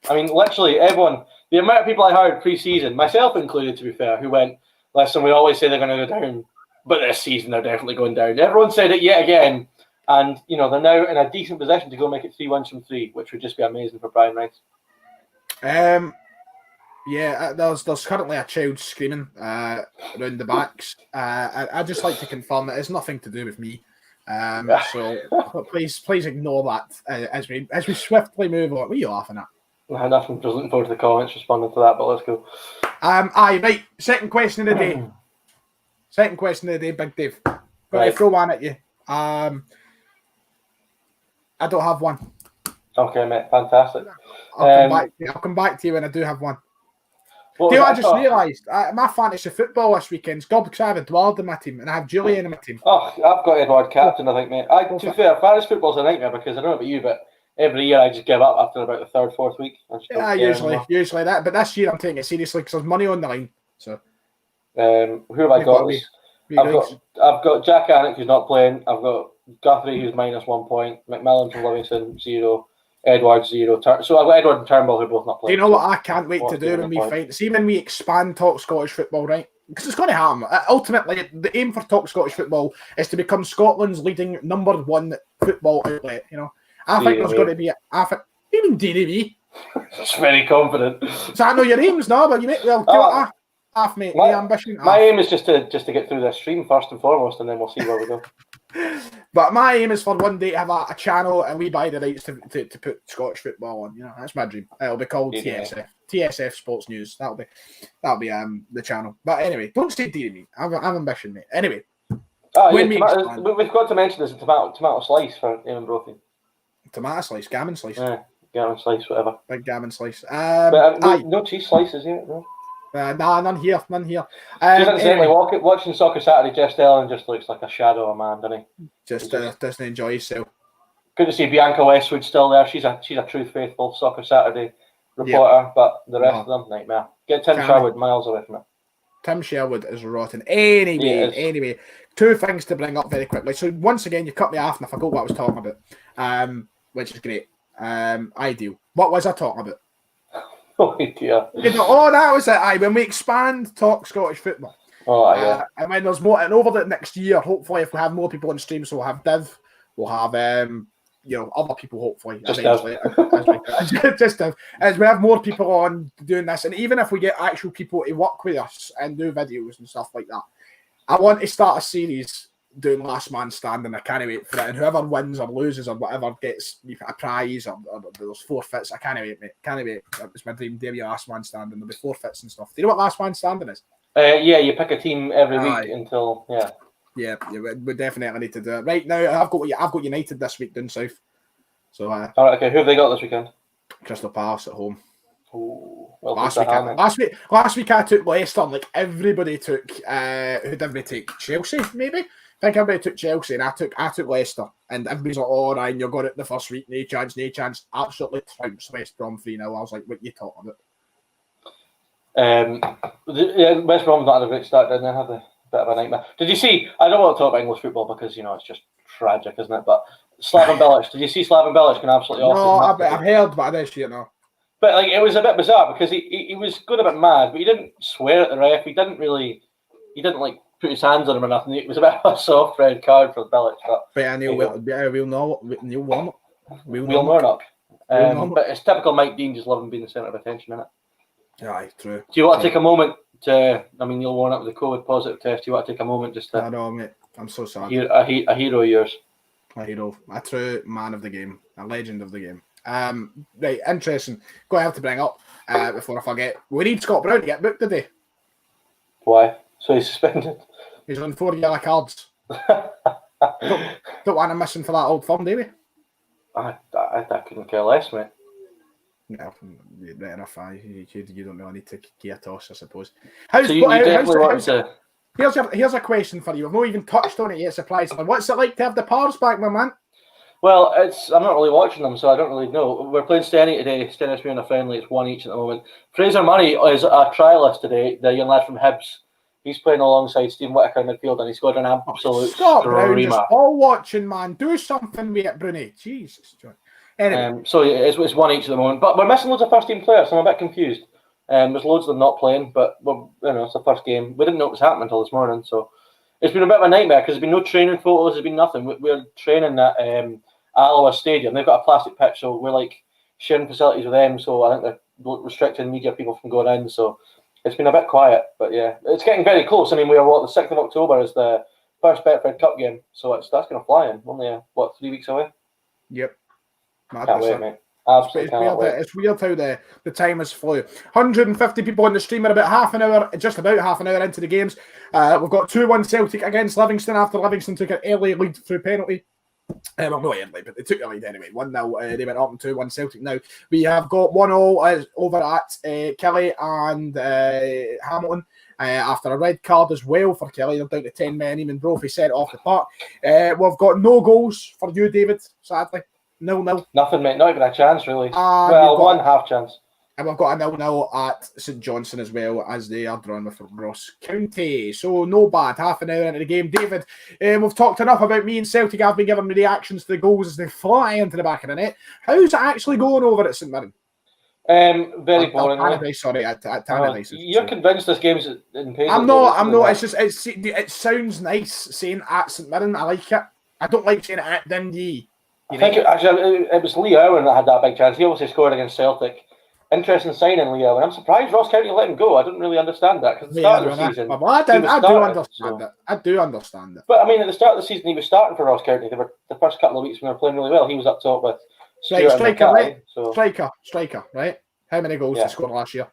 Speaker 2: I mean, literally everyone, the amount of people I heard pre-season, myself included, to be fair, who went, listen, we always say they're going to go down, but this season they're definitely going down. Everyone said it yet again, and they're now in a decent position to go make it 3 wins from 3, which would just be amazing for Brian Rice.
Speaker 1: Yeah, there's currently a child screaming around the backs. I just like to confirm that it's nothing to do with me. So please ignore that as we swiftly move on. What are you laughing at?
Speaker 2: Nothing. Just looking forward to the comments responding to that, but let's go.
Speaker 1: Right. Second question of the day. Second question of the day, Big Dave. Got to throw one at you. I don't have one.
Speaker 2: Okay, mate. Fantastic.
Speaker 1: I'll come back to you when I do have one. I just realised my fantasy football this weekend's good because I have Edward in my team and I have Julian in my team.
Speaker 2: Oh, I've got Edward captain, I think, mate. To be fair, fantasy football's a nightmare because I don't know about you, but every year I just give up after about the third, fourth week.
Speaker 1: Usually that. But this year I'm taking it seriously because there's money on the line. So,
Speaker 2: who have I got? I've got Jack Annick who's not playing. I've got Guthrie who's -1 point. McMillan from Livingston 0. Edward 0. So I've got Edward and Turnbull who are both not playing.
Speaker 1: Do you know what I can't wait to do when we find? See when we expand Talk Scottish Football, right? Because it's going to happen. Ultimately, the aim for Talk Scottish Football is to become Scotland's leading #1 football outlet. I think there's going to be. Even DDB.
Speaker 2: It's very confident.
Speaker 1: So I know your aims now, but you make half, mate. My ambition.
Speaker 2: My aim is just to get through this stream first and foremost, and then we'll see where we go.
Speaker 1: But my aim is for one day to have a channel and we buy the rights to put Scottish football on. That's my dream. It'll be called TSF Sports News. That'll be the channel. But anyway, don't say dear me. I'm ambition, mate. Anyway,
Speaker 2: we've got to mention there's a tomato slice for Eamon Brophy.
Speaker 1: Tomato slice, gammon slice.
Speaker 2: Yeah, gammon slice, whatever.
Speaker 1: Big gammon slice.
Speaker 2: But no cheese slices yet, no.
Speaker 1: Nah, none here.
Speaker 2: Just incidentally, watching Soccer Saturday, Jeff Stelling just looks like a shadow of a man, doesn't he?
Speaker 1: Just doesn't enjoy himself.
Speaker 2: Good to see Bianca Westwood still there. She's a true faithful Soccer Saturday reporter, but the rest of them, nightmare. Get Tim Sherwood miles away from it.
Speaker 1: Tim Sherwood is rotten. Anyway, 2 things to bring up very quickly. So once again, you cut me off and I forgot what I was talking about, which is great. Ideal. What was I talking about?
Speaker 2: Oh dear.
Speaker 1: That was it. When we expand Talk Scottish Football. And when there's more, and over the next year, hopefully, if we have more people on stream, so we'll have Div, we'll have other people, hopefully. Just Div. As we have more people on doing this, and even if we get actual people to work with us and do videos and stuff like that, I want to start a series doing Last Man Standing. I can't wait for it. And whoever wins or loses or whatever gets a prize or those forfeits. I can't wait, mate. Can't wait. It's my dream. There be Last Man Standing. There'll be forfeits and stuff. Do you know what Last Man Standing is?
Speaker 2: Yeah, you pick a team every week until
Speaker 1: Yeah, we definitely need to do it. Right now, I've got United this week down south. So
Speaker 2: all right, okay. Who have they got this weekend?
Speaker 1: Crystal Palace at home.
Speaker 2: Ooh, well,
Speaker 1: last week I took Leicester. Like everybody took. Who did we take? Chelsea, maybe. Think everybody took Chelsea and I took Leicester, and everybody's like, "Oh, Ryan, you're going it the first week, no chance, no chance." Absolutely trounced West Brom 3-0. I was like, "What you talking about?"
Speaker 2: West Brom's not had a great start, didn't they? Have a bit of a nightmare. Did you see? I don't want to talk about English football because it's just tragic, isn't it? But Slaven Bilic, did you see Slaven Bilic going absolutely off?
Speaker 1: No, I've heard, but I don't see it now.
Speaker 2: But it was a bit bizarre because he was going a bit mad, but he didn't swear at the ref. He didn't put his hands on him or nothing. It was a bit of a soft red card for Bilic. But
Speaker 1: Neil Warnock.
Speaker 2: But it's typical Mike Dean, just loving being the centre of attention, isn't it?
Speaker 1: Aye, true.
Speaker 2: Do you want to take a moment to? I mean, Neil Warnock with the COVID positive test. Do you want to take a moment just to?
Speaker 1: I know, mate. I'm so sad.
Speaker 2: A hero of yours.
Speaker 1: A hero, a true man of the game, a legend of the game. Right, interesting. Go ahead to bring up before I forget. We need Scott Brown to get booked today.
Speaker 2: Why? So he's suspended.
Speaker 1: He's on 4 yellow cards. don't want him missing for that old firm, do we?
Speaker 2: I couldn't care less, mate.
Speaker 1: No, right enough. You don't really need to care toss, I suppose. Here's a question for you. We've not even touched on it yet, surprisingly. What's it like to have the Pars back, my man?
Speaker 2: Well, I'm not really watching them, so I don't really know. We're playing Steny today. Steny's being a friendly. It's 1 each at the moment. Fraser Murray is a trialist today, the young lad from Hibs. He's playing alongside Stephen Whittaker in midfield, and he's got an absolute screamer.
Speaker 1: All watching, man. Do something with it, Bruni. Jesus.
Speaker 2: Anyway. So it's 1 each at the moment. But we're missing loads of first-team players, so I'm a bit confused. There's loads of them not playing, but it's the first game. We didn't know it was happening until this morning, so it's been a bit of a nightmare because there's been no training photos. There's been nothing. We're training at Alloa Stadium. They've got a plastic pitch, so we're sharing facilities with them. So I think they're restricting media people from going in. So it's been a bit quiet, but yeah, it's getting very close. I mean, we are the 6th of October is the first Betfred Cup game, so that's going to fly in. Only 3 weeks away.
Speaker 1: Yep.
Speaker 2: Can't wait, mate. Absolutely can't wait.
Speaker 1: It's weird how the time has flew. 150 people on the stream are just about half an hour into the games. We've got 2-1 Celtic against Livingston after Livingston took an early lead through penalty. Well, not early, but they took the lead anyway. 1-0. They went up and 2-1 Celtic. Now we have got 1-0 over at Kelly and Hamilton. After a red card as well for Kelly, they're down to 10 men. Eamon Brophy sent off the park. We've got no goals for you, David, sadly. 0-0.
Speaker 2: Nothing, mate. Not even a chance, really. One half chance.
Speaker 1: And we've got a 0-0 at St Johnstone as well, as they are drawn with Ross County. So no bad. Half an hour into the game. David, we've talked enough about me and Celtic. I've been giving reactions to the goals as they fly into the back of the net. How's it actually going over at St Mirren?
Speaker 2: Very boring.
Speaker 1: At Tannadice.
Speaker 2: You're convinced this game's in pain?
Speaker 1: I'm not. It's just it sounds nice saying at St Mirren. I like it. I don't like saying it at Dundee.
Speaker 2: I think it was Lee Irwin that had that big chance. He obviously scored against Celtic. Interesting signing, Lee Irwin. I'm surprised Ross County let him go. I didn't really understand that because at the start of the season,
Speaker 1: I do understand it.
Speaker 2: But I mean, at the start of the season, he was starting for Ross County. They were the first couple of weeks when they were playing really well. He was up top with
Speaker 1: striker, right? How many goals did he score last year?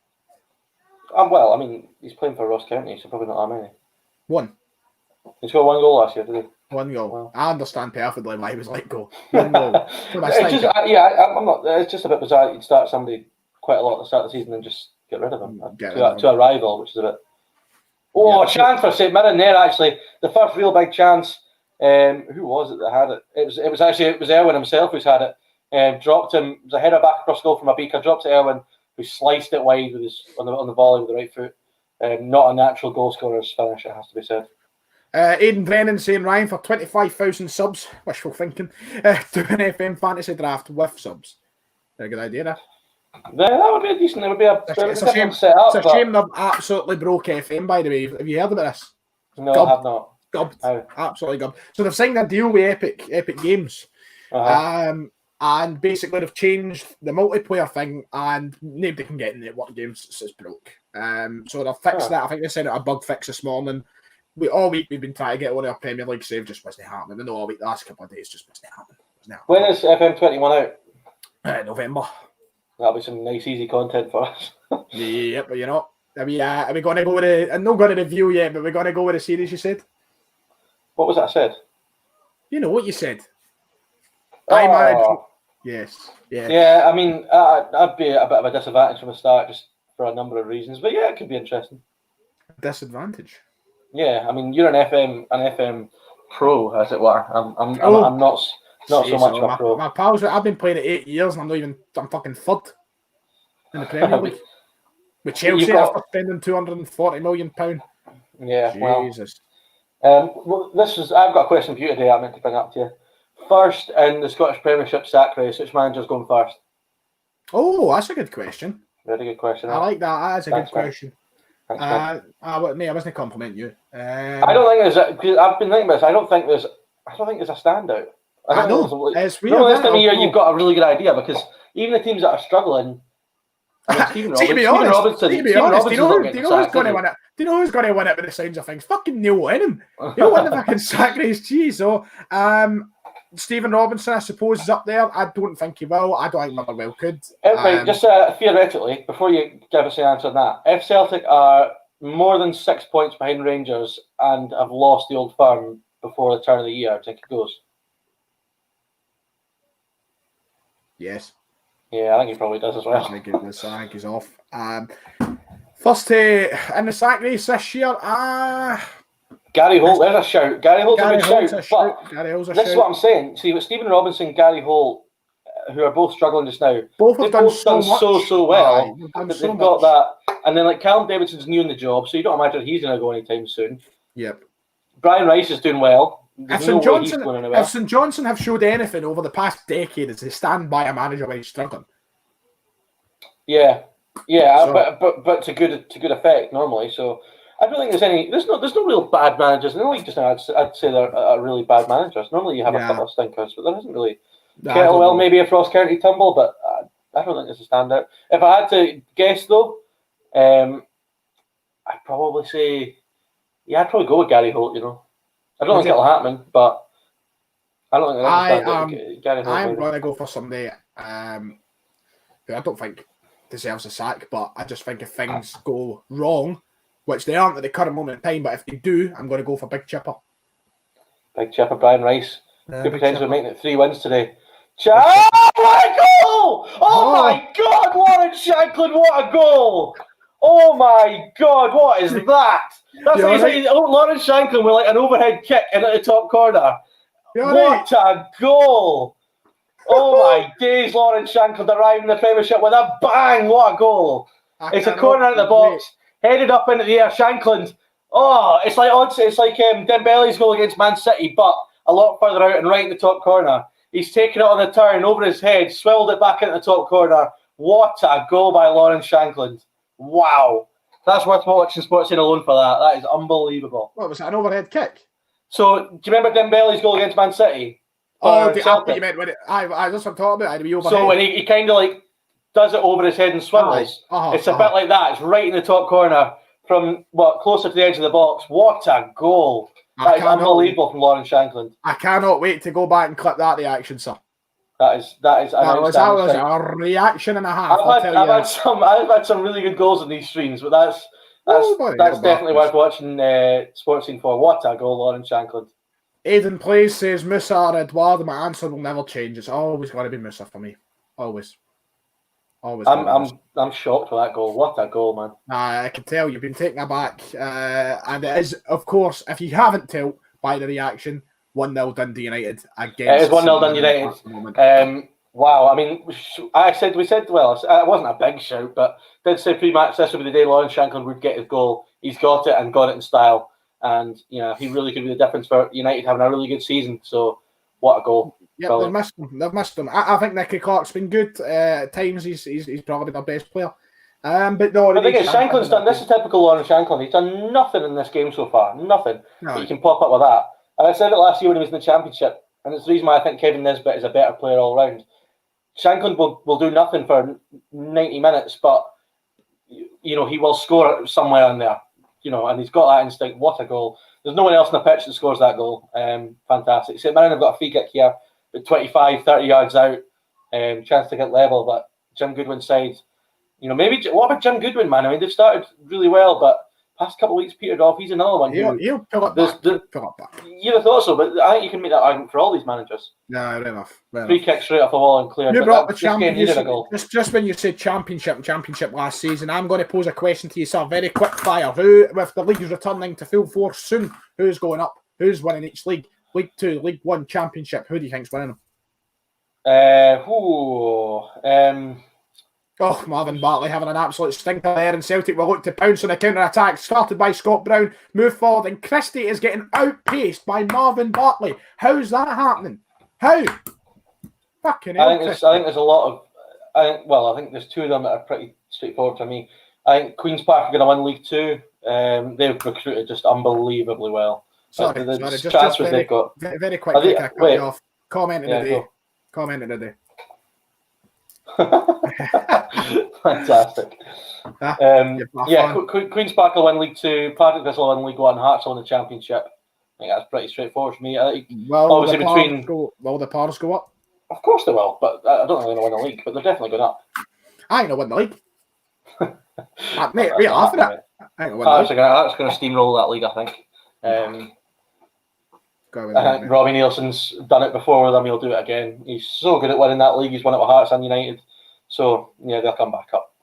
Speaker 2: Well, I mean, he's playing for Ross County, so probably not that many.
Speaker 1: One.
Speaker 2: He scored 1 goal last year, did he?
Speaker 1: 1 goal. Wow. I understand perfectly why he was let go.
Speaker 2: 1 goal. It's just a bit bizarre. You'd start somebody quite a lot at the start of the season and just get rid of him to a rival, which is a bit. A chance for St Mirren there. Actually, the first real big chance. Who was it that had it? It was Erwin himself who's had it. Dropped him. It was a header back across goal from a beaker. Dropped to Erwin, who sliced it wide with on the volley with the right foot. Not a natural goal scorer's finish, it has to be said.
Speaker 1: Aidan Brennan saying, Ryan, for 25,000 subs, wishful thinking, do an FM fantasy draft with subs. Very good idea, there.
Speaker 2: That would be a decent. It would be
Speaker 1: it's a shame. Setup, it's a shame they've absolutely broke FM. By the way, have you heard about this?
Speaker 2: No, I have not.
Speaker 1: Gubbed, absolutely gubbed. So they've signed a deal with Epic Games, and basically they've changed the multiplayer thing, and nobody can get in network games. It's broke. So they've fixed that. I think they sent out a bug fix this morning. All week we've been trying to get one of our Premier League save, just wasn't happening. And all week, the last couple of days, just wasn't happening.
Speaker 2: When is FM 21
Speaker 1: out? November.
Speaker 2: That'll be some nice, easy content for us.
Speaker 1: Yeah, but are we going to go with I'm not going to review yet, but we're going to go with a series. You said.
Speaker 2: What was that I said?
Speaker 1: You know what you said. Yes. Yeah.
Speaker 2: Yeah. I mean, I'd be a bit of a disadvantage from the start, just for a number of reasons. But yeah, it could be interesting.
Speaker 1: Disadvantage.
Speaker 2: Yeah, I mean, you're an FM pro, as it were. I'm not so much of a pro.
Speaker 1: My pals, I've been playing it 8 years, and I'm fucking third in the Premier League. With Chelsea after spending £240 million.
Speaker 2: Yeah,
Speaker 1: Jesus.
Speaker 2: Well, I've got a question for you today. I meant to bring up to you. First in the Scottish Premiership sack race, which manager's going first?
Speaker 1: Oh, that's a good question.
Speaker 2: Very good question.
Speaker 1: I like that. That's a good question.
Speaker 2: Thanks,
Speaker 1: I wasn't compliment you.
Speaker 2: I don't think there's. Because I've been thinking about this. I don't think there's a standout.
Speaker 1: I know. It's weird.
Speaker 2: No, this time of year you've got a really good idea, because even the teams that are struggling. I mean, Stephen Robinson. Do you know who's going to win it?
Speaker 1: Do you know who's going to win it by the sounds of things? Fucking Neil Lennon. He'll win the fucking sack race. Geez, so Stephen Robinson, I suppose, is up there. I don't think he will. I don't think Motherwell could.
Speaker 2: Right, just theoretically, before you give us the answer on that, if Celtic are more than 6 points behind Rangers and have lost the Old Firm before the turn of the year, do you think it goes?
Speaker 1: Yes.
Speaker 2: Yeah, I think he probably does as well.
Speaker 1: I think he's off. First in the sack race this year,
Speaker 2: Gary Holt, there's a shout. Gary Holt's a good shout. This is what I'm saying. See, with Stephen Robinson and Gary Holt, who are both struggling just now, they've done so well. They've got that. And then, like, Callum Davidson's new in the job, so you don't imagine he's going to go anytime soon.
Speaker 1: Yep.
Speaker 2: Brian Rice is doing well.
Speaker 1: If St Johnstone have showed anything over the past decade, is they stand by a manager when he's struggling.
Speaker 2: Yeah, but to good effect normally. So I don't think there's any. There's no real bad managers in the league just now. I'd say they're really bad managers. Normally you have a couple of stinkers, but there isn't really. Kettlewell maybe if Ross County tumble, but I don't think there's a standout. If I had to guess though, I'd probably say, I'd probably go with Gary Holt. I don't think it'll happen, but I don't think Gary Holt.
Speaker 1: I'm going to go for somebody who I don't think deserves a sack, but I just think if things go wrong, which they aren't at the current moment in time, but if they do, I'm going to go for Big Chipper.
Speaker 2: Big Chipper, Brian Rice. Good potential of making it 3 wins today. Oh my goal! Oh my God, Lawrence Shanklin, what a goal! Oh my God, what is that? That's like Lawrence Shanklin with like an overhead kick in at the top corner. What a goal! Oh my days, Lawrence Shanklin arrived in the Premiership with a bang! What a goal! It's a corner out of the box, headed up into the air. Shanklin. Oh, it's like Dembele's goal against Man City, but a lot further out and right in the top corner. He's taken it on the turn over his head, swelled it back into the top corner. What a goal by Lawrence Shanklin. Wow. That's worth watching Sportscene alone for that. That is unbelievable.
Speaker 1: What was that, an overhead kick?
Speaker 2: So, do you remember Dembele's goal against Man City?
Speaker 1: You meant when that's what I'm talking about.
Speaker 2: So, when he kind of like does it over his head and swivels, it's a bit like that. It's right in the top corner from, closer to the edge of the box. What a goal. That is unbelievable from Lawrence Shanklon.
Speaker 1: I cannot wait to go back and clip that reaction, sir.
Speaker 2: That was
Speaker 1: a reaction and a half.
Speaker 2: I've had some really good goals in these streams, but that's definitely worth watching Sportscene for. What a goal, Lawrence Shanklin.
Speaker 1: Aidan Plays says Musa or Eduardo. My answer will never change. It's always going to be Musa for me. Always.
Speaker 2: I'm shocked with that goal. What a goal, man!
Speaker 1: I can tell you've been taken aback, and it is, of course, if you haven't told by the reaction, 1-0 Dundee United against.
Speaker 2: It is 1-0 Dundee United. Wow, I mean, we said it wasn't a big shout, but did say pre-match this would be the day Lawrence Shanklin would get his goal. He's got it and got it in style, and he really could be the difference for United having a really good season. So, what a goal!
Speaker 1: Yeah, they've missed him. I think Nicky Clark's been good. At times he's probably their best player. But no,
Speaker 2: I think Shanklin's done. This is typical Lawrence Shanklin. He's done nothing in this game so far. Nothing. No. He can pop up with that. And I said it last year when he was in the Championship, and it's the reason why I think Kevin Nisbet is a better player all round. Shanklin will do nothing for 90 minutes, but he will score somewhere in there. And he's got that instinct. What a goal! There's no one else on the pitch that scores that goal. Fantastic. St Mirren have got a free kick here, at 25, 30 yards out. Chance to get level, but Jim Goodwin's side, maybe what about Jim Goodwin, man? I mean, they've started really well, but past couple of weeks petered off. He's another one.
Speaker 1: He'll pick up back.
Speaker 2: You'd have thought so, but I think you can make that argument for all these managers.
Speaker 1: No, fair enough.
Speaker 2: Free kick straight off the wall and clear.
Speaker 1: You brought the championship. Just when you said championship last season, I'm going to pose a question to you, sir. Very quick fire. Who, with the leagues returning to full force soon, who's going up? Who's winning each league? League 2, League 1, Championship. Who do you think's winning them? Oh, Marvin Bartley having an absolute stinker there, and Celtic will look to pounce on a counter-attack, started by Scott Brown, move forward, and Christie is getting outpaced by Marvin Bartley. How's that happening? How? Fucking hell,
Speaker 2: I think there's a lot of... I think there's two of them that are pretty straightforward for me. I think Queen's Park are going to win League 2. They've recruited just unbelievably well.
Speaker 1: Sorry,
Speaker 2: just very,
Speaker 1: they've got. Very quickly, can I cut you off? Comment of the day.
Speaker 2: Fantastic. Queen's Park will win League 2, Partick Thistle will win League 1, Hearts will win the Championship. I think that's pretty straightforward for me.
Speaker 1: Will the Pars go up?
Speaker 2: Of course they will, but I don't think they're going to win the league, but they're definitely going up.
Speaker 1: I ain't going to win the league. Mate, we're laughing at it.
Speaker 2: Hearts are going to steamroll that league, I think. I think Robbie Nielsen's done it before with them. He'll do it again. He's so good at winning that league. He's won it with Hearts and United. So, yeah, they'll come back up.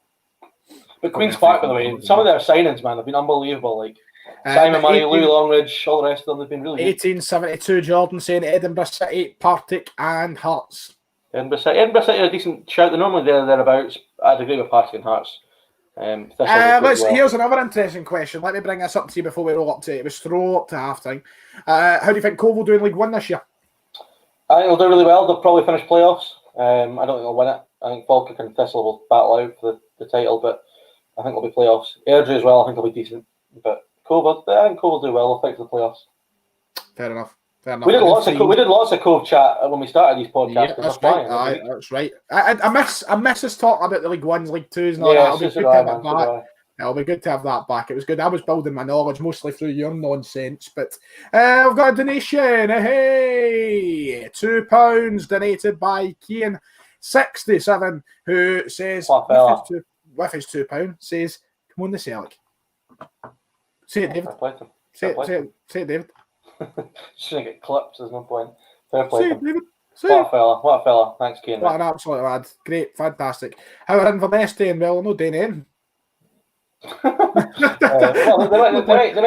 Speaker 2: But Queen's Park, by the way, some of their signings, man, have been unbelievable. Like Simon Murray, Louis Longridge, all the rest of them, they've been really good.
Speaker 1: 1872, Jordan saying Edinburgh City, Partick and Hearts.
Speaker 2: Edinburgh City are a decent shout. They're normally thereabouts. I'd agree with Partick and Hearts.
Speaker 1: Here's another interesting question. Let me bring this up to you before we roll up to it. It was throw up to half time. How do you think Cove will do in League 1 this year?
Speaker 2: I think they'll do really well. They'll probably finish playoffs. I don't think they'll win it. I think Falkirk and Thistle will battle out for the title, but I think it'll be playoffs. Airdrie as well, I think they'll be decent. But Cove, I think Cove will do well. They'll fight for the playoffs. Fair enough.
Speaker 1: We
Speaker 2: did lots of Cove chat when we started these podcasts.
Speaker 1: Yeah, that's right. I miss us talking about the League 1s, League 2s and all that. It'll be good to have that back. It was good. I was building my knowledge mostly through your nonsense. But I've got a donation. Hey! £2 donated by Kian67, who says, with his £2, says, come on the Celtic. Say it, David. Say it, David.
Speaker 2: Just going to get clipped, there's no point. Fair play.
Speaker 1: Say it, David.
Speaker 2: What a fella. Thanks, Kian.
Speaker 1: What an absolute lad. Great, fantastic. How are Inverness doing? Well, no doing in.
Speaker 2: They might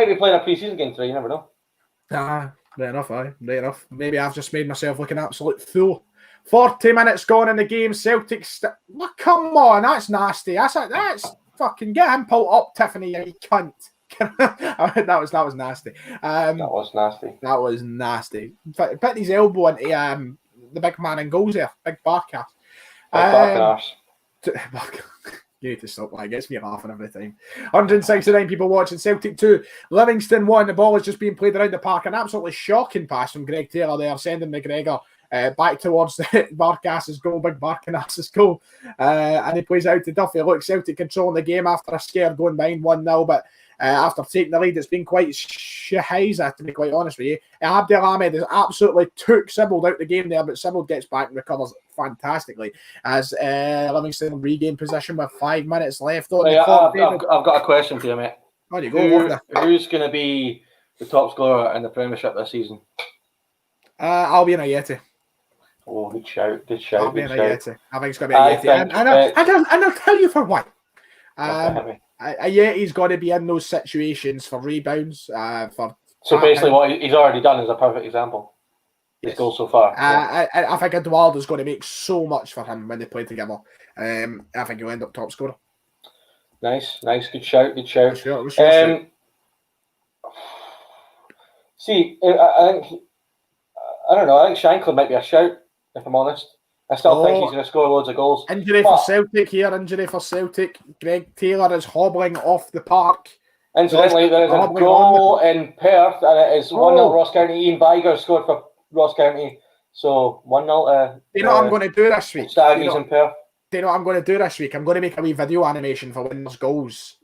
Speaker 2: be playing a pre-season game today, you never know.
Speaker 1: Right enough. Maybe I've just made myself look an absolute fool. 40 minutes gone in the game. Celtic. Come on, that's nasty. That's fucking get him pulled up, Tiffany, you cunt. that was nasty. That was nasty. Put his elbow into the big man in goals there. Big Barkas. You need to stop that. It gets me laughing every time. 169 people watching. Celtic 2. Livingston 1. The ball is just being played around the park. An absolutely shocking pass from Greg Taylor there, sending McGregor back towards Barkas's goal. Big Barkas's goal. And he plays out to Duffy. Look, Celtic controlling the game after a scare going behind 1-0. But after taking the lead, it's been quite shiza, to be quite honest with you. Abdel Ahmed has absolutely took Sibbald out the game there, but Sibbald gets back and recovers fantastically as Livingston regain possession with 5 minutes left.
Speaker 2: I've got a question for you, mate.
Speaker 1: On you go.
Speaker 2: Who's going to be the top scorer in the Premiership this season?
Speaker 1: I'll be in Ayeti.
Speaker 2: Oh, good shout.
Speaker 1: I'll be in Ayeti. I think it's going to be Ayeti. And I'll tell you for why. Ayeti's got to be in those situations for rebounds.
Speaker 2: So basically what he's already done is a perfect example. His goal so far.
Speaker 1: I think Eduardo's going to make so much for him when they play together. I think he'll end up top scorer.
Speaker 2: Nice. Good shout. See, I don't know. I think Shankland might be a shout, if I'm honest. I still think he's going to score loads of goals.
Speaker 1: Injury for Celtic. Greg Taylor is hobbling off the park.
Speaker 2: Incidentally, there is a goal in Perth, and it is 1-0 Ross County. Ian Viger scored for Ross County. So 1-0.
Speaker 1: You know what I'm going to do this week?
Speaker 2: Staggies in Perth.
Speaker 1: Do you know what I'm going to do this week? I'm going to make a wee video animation for when there's goals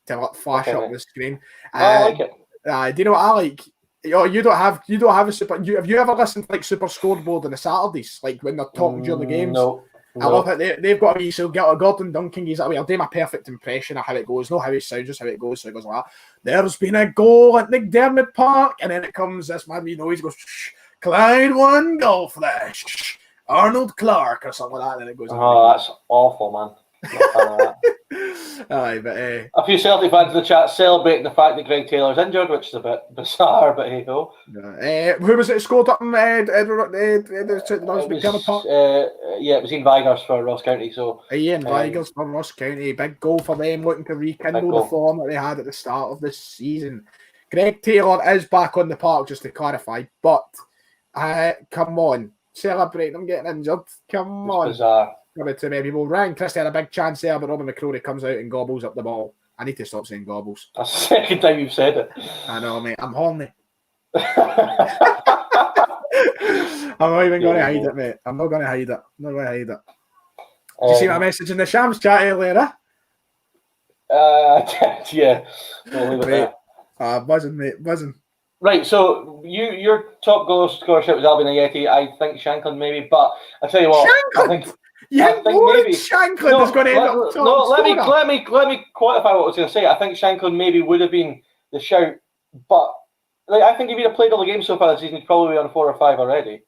Speaker 1: to flash up the screen.
Speaker 2: I like it.
Speaker 1: Do you know what I like? You don't have a super. Have you ever listened to like Super Scoreboard on the Saturdays, like when they're talking during the games?
Speaker 2: No.
Speaker 1: I love it. They've got a wee. So Gordon Duncan, he's like, I'll do my perfect impression of how it goes. Not how it sounds, just how it goes. So it goes like that. There's been a goal at McDermott Park, and then it comes this man, he goes, Clyde one goal flash, Arnold Clark or something like that, and it goes.
Speaker 2: Oh, that's awful, man. Not a fan of that.
Speaker 1: Aye, but
Speaker 2: a few Celtic fans in the chat celebrating the fact that Greg Taylor's injured, which is a bit bizarre, but hey ho.
Speaker 1: Who was it scored up in Kilmarnock Park?
Speaker 2: It was Ian Vigurs for Ross County. So
Speaker 1: Ian Vigurs for Ross County, big goal for them, looking to rekindle the form that they had at the start of this season. Greg Taylor is back on the park, just to clarify, but come on, celebrate them getting injured. Come on.
Speaker 2: Bizarre.
Speaker 1: Too many people. Ryan Christie had a big chance there, but Robin McCrory comes out and gobbles up the ball. I need to stop saying gobbles.
Speaker 2: That's the second time you've said it.
Speaker 1: I know, mate. I'm horny. I'm not even going to hide it, mate. I'm not going to hide it. I'm not going to hide it. Did you see my message in the Shams chat earlier?
Speaker 2: Yeah. We'll leave it there.
Speaker 1: Buzzing, mate. Buzzing.
Speaker 2: Right, so your top goal scorership was Albion Ayeti. I think Shanklin maybe, but I tell you what,
Speaker 1: Shanklin? I think maybe Shanklin is going to end up top
Speaker 2: let me quantify what I was going to say. I think Shanklin maybe would have been the shout, but I think if he'd have played all the games so far this season, he'd probably be on 4 or 5 already.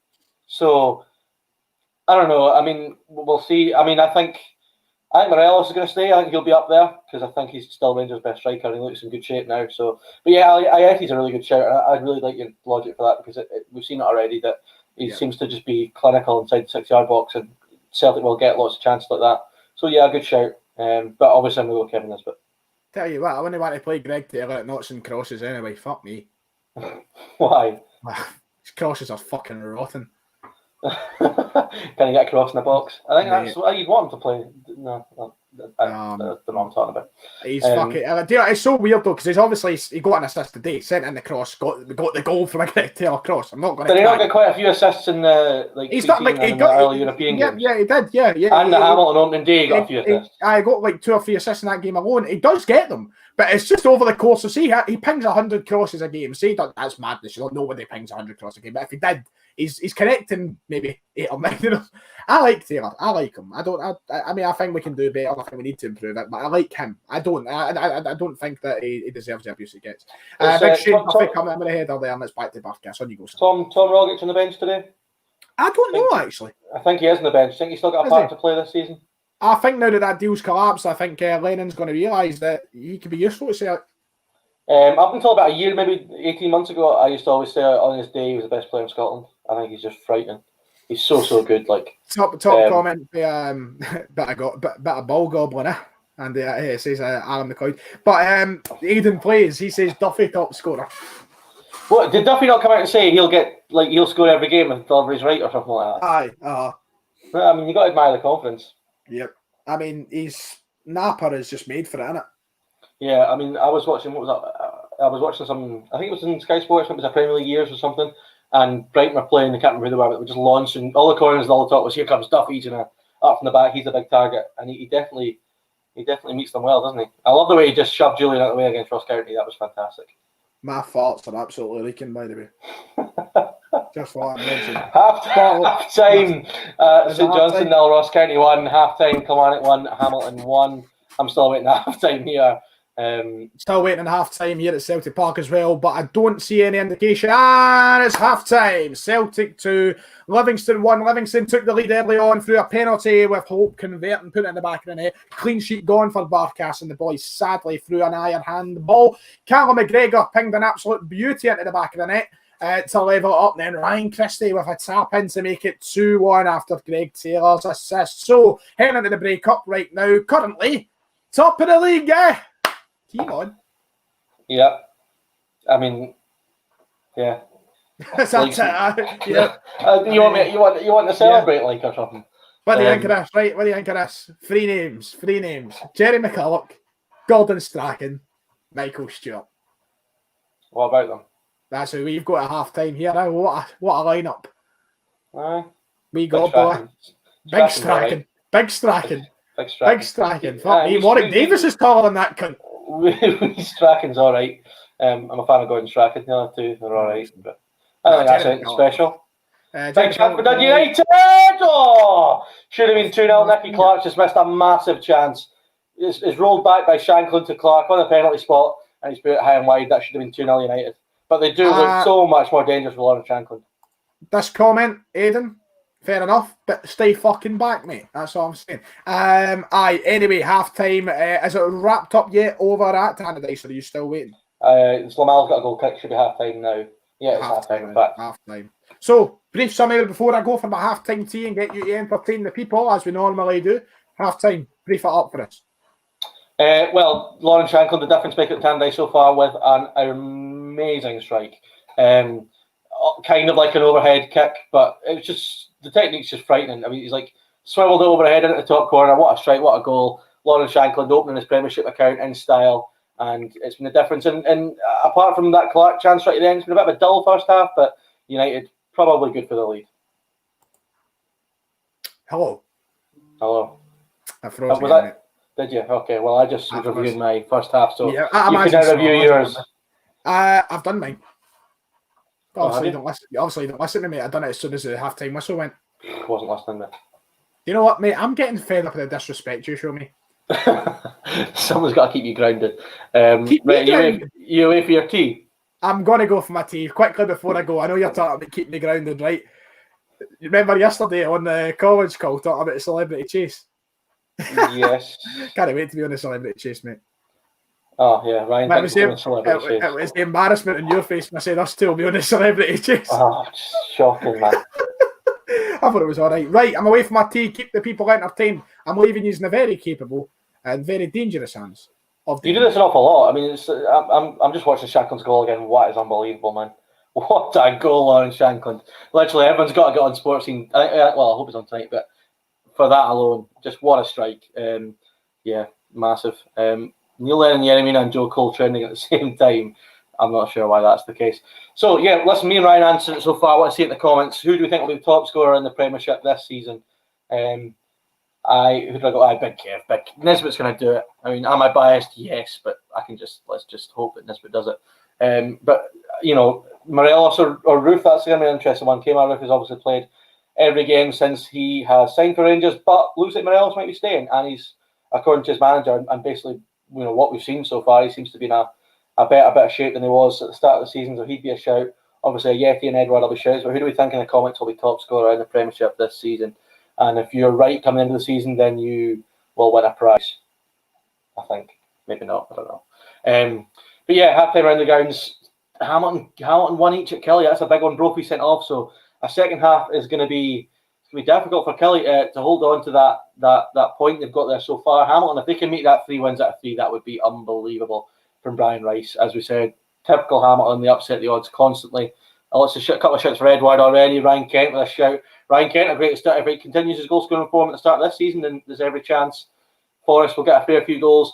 Speaker 2: So I don't know. I mean, we'll see. I mean, I think Morelos is going to stay. I think he'll be up there because I think he's still Rangers' best striker and he looks in good shape now. So, but yeah, Ayeti's a really good shout. I'd really like your logic for that because we've seen it already that he seems to just be clinical inside the 6-yard box and Celtic will get lots of chances like that. So yeah, good shout. But obviously I'm going to go Kevin Nisbet.
Speaker 1: Tell you what, I wouldn't want to play Greg Taylor at knots and crosses anyway. Fuck me.
Speaker 2: Why?
Speaker 1: His crosses are fucking rotten.
Speaker 2: Can he get a cross in the box? I think that's what you'd want him to play. No, I don't know what I'm talking about.
Speaker 1: He's fucking. It's so weird though because he got an assist today, sent in the cross, got the goal from a Greg Taylor cross. I'm not going to.
Speaker 2: Did he not get quite a few assists in the
Speaker 1: He's not like he got
Speaker 2: early European games?
Speaker 1: Yeah, he did. Yeah.
Speaker 2: And the Hamilton opening day, he got a few assists.
Speaker 1: I got like 2 or 3 assists in that game alone. He does get them, but it's just over the course of he pings 100 crosses a game. That's madness. You don't know when he pings 100 crosses a game, but if he did. He's connecting maybe 8 or 9 of them. I like Taylor. I like him. I mean, I think we can do better. I think we need to improve it, but I like him. I don't think that he deserves the abuse he gets. Big Shane Duffy coming in with a header there, and it's back to Barkas. On you go, son.
Speaker 2: Tom Rogic on the bench today?
Speaker 1: I don't know, actually.
Speaker 2: I think he is on the bench. I think he's still got a part to play this season.
Speaker 1: I think now that deal's collapsed, I think Lennon's going to realise that he could be useful to Celtic.
Speaker 2: Up until about a year, maybe 18 months ago, I used to always say on his day he was the best player in Scotland. I think he's just frightening. He's so good. Like
Speaker 1: top comment, bit of ball gobbling, and it says Alan McLeod. But Aidan plays. He says Duffy top scorer.
Speaker 2: What did Duffy not come out and say he'll score every game if delivery's right or something like that?
Speaker 1: Aye.
Speaker 2: I mean, you got to admire the confidence.
Speaker 1: Yep. I mean, Napa is just made for it, isn't it?
Speaker 2: Yeah, I mean, I was watching. What was that? I was watching some. I think it was in Sky Sports. It was a Premier League years or something. And Brighton were playing. I can't remember who they were, but they were just launching all the corners. And all the talk was, "Here comes Duffy, he's up from the back. He's a big target," and he definitely meets them well, doesn't he? I love the way he just shoved Julian out of the way against Ross County. That was fantastic.
Speaker 1: My farts are absolutely leaking, by the way. Just for that mention.
Speaker 2: Half time. St Johnstone 0, Ross County 1. Half time. Kilmarnock 1. Hamilton 1. I'm still waiting at half time here.
Speaker 1: Still waiting on half time here at Celtic Park as well, but I don't see any indication. And it's half time. Celtic 2, Livingston 1. Livingston took the lead early on through a penalty with Hope converting, put it in the back of the net. Clean sheet gone for Barkas, and the boys sadly threw an iron hand ball. Callum McGregor pinged an absolute beauty into the back of the net to level it up. And then Ryan Christie with a tap in to make it 2-1 after Greg Taylor's assist. So heading into the break up right now, currently top of the league, Keep on.
Speaker 2: Yeah. I mean, yeah.
Speaker 1: That's it. Yeah.
Speaker 2: You want to celebrate like or something?
Speaker 1: What do you think of this? Right, what do you think of this? Three names. Jerry McCulloch, Gordon Strachan, Michael Stewart.
Speaker 2: What about them?
Speaker 1: That's who we've got at half time here. What a lineup. We got Big Strachan. Big Strachan. Fuck me. Warwick Davis is taller than that cunt.
Speaker 2: Strachan's all right. I'm a fan of Gordon Strachan. The other two are all right. But I think that's anything special. Big chance for Dundee United! Oh! Should have been 2-0. Nicky Clark just missed a massive chance. It's rolled back by Shanklin to Clark on the penalty spot, and he's put it high and wide. That should have been 2-0 United. But they do look so much more dangerous with Lawrence Shanklin.
Speaker 1: This comment, Aidan, Fair enough, but stay fucking back, mate. That's all I'm saying. Anyway, half time. Is it wrapped up yet over at Tannadice, or are you still waiting?
Speaker 2: Slamal's got a goal kick. Should be half time now. Yeah, it's half time, in fact.
Speaker 1: Half time. So, brief summary before I go for my half time tea and get you to entertain the people as we normally do. Half time, brief it up for us.
Speaker 2: Well, Lauren Shanklin, the difference maker at Tannadice so far with an amazing strike. Kind of like an overhead kick, but it's just the technique's just frightening. I mean, he's like swiveled it overhead into the top corner. What a strike! What a goal! Lauren Shanklin opening his Premiership account in style, and it's been the difference. And apart from that Clark chance right at the end, it's been a bit of a dull first half, but United probably good for the lead.
Speaker 1: Hello. I froze
Speaker 2: was
Speaker 1: again,
Speaker 2: Did you? Okay. Well, I just reviewed my first half, so
Speaker 1: yeah,
Speaker 2: you can now review yours.
Speaker 1: I've done mine. Obviously, you don't listen to me. I done it as soon as the half-time whistle went.
Speaker 2: Wasn't listening, mate.
Speaker 1: You know what, mate? I'm getting fed up with the disrespect you show me.
Speaker 2: Someone's got to keep you grounded. You away for your tea?
Speaker 1: I'm going to go for my tea quickly before I go. I know you're talking about keeping me grounded, right? You remember yesterday on the college call talking about the celebrity chase?
Speaker 2: Yes.
Speaker 1: Can't wait to be on the celebrity chase, mate.
Speaker 2: Oh, yeah, Ryan.
Speaker 1: It was the embarrassment on your face when I said us two will be on the celebrity chase.
Speaker 2: Oh, shocking, man.
Speaker 1: I thought it was all right. Right, I'm away from my tea. Keep the people entertained. I'm leaving using a very capable and very dangerous hands.
Speaker 2: You do this an awful lot. I mean, I'm just watching Shankland's goal again. What is unbelievable, man. What a goal, Lauren Shankland. Literally, everyone's got to get on sports scene. Well, I hope it's on tonight, but for that alone, just what a strike. Yeah, massive. Neil Lennon, Yeremina and Joe Cole trending at the same time. I'm not sure why that's the case. So, yeah, listen, me and Ryan answered it so far. I want to see it in the comments. Who do we think will be the top scorer in the Premiership this season? Who do I go? Big Kev. Big Nisbet's going to do it. I mean, am I biased? Yes, but let's just hope that Nisbet does it. But, you know, Morelos or Roof, that's going to be an interesting one. Kemar Roof has obviously played every game since he has signed for Rangers, but looks like Morelos might be staying, and he's, according to his manager, and basically, you know, what we've seen so far, he seems to be in a better shape than he was at the start of the season, so he'd be a shout. Obviously, Yeti and Edward will be shouts, but who do we think in the comments will be top scorer in the Premiership this season? And if you're right coming into the season, then you will win a prize. I think. Maybe not, I don't know. But yeah, half-time around the grounds. Hamilton won each at Kelly. That's a big one. Brophy sent off, so a second half is going to be difficult for Kelly to hold on to that point they've got there so far. Hamilton, if they can make that 3 wins out of 3, that would be unbelievable from Brian Rice. As we said, typical Hamilton, they upset the odds constantly. Lots of a couple of shots for Edward already. Ryan Kent with a shout. Ryan Kent, a great start. If he continues his goal scoring form at the start of this season, then there's every chance Forrest will get a fair few goals.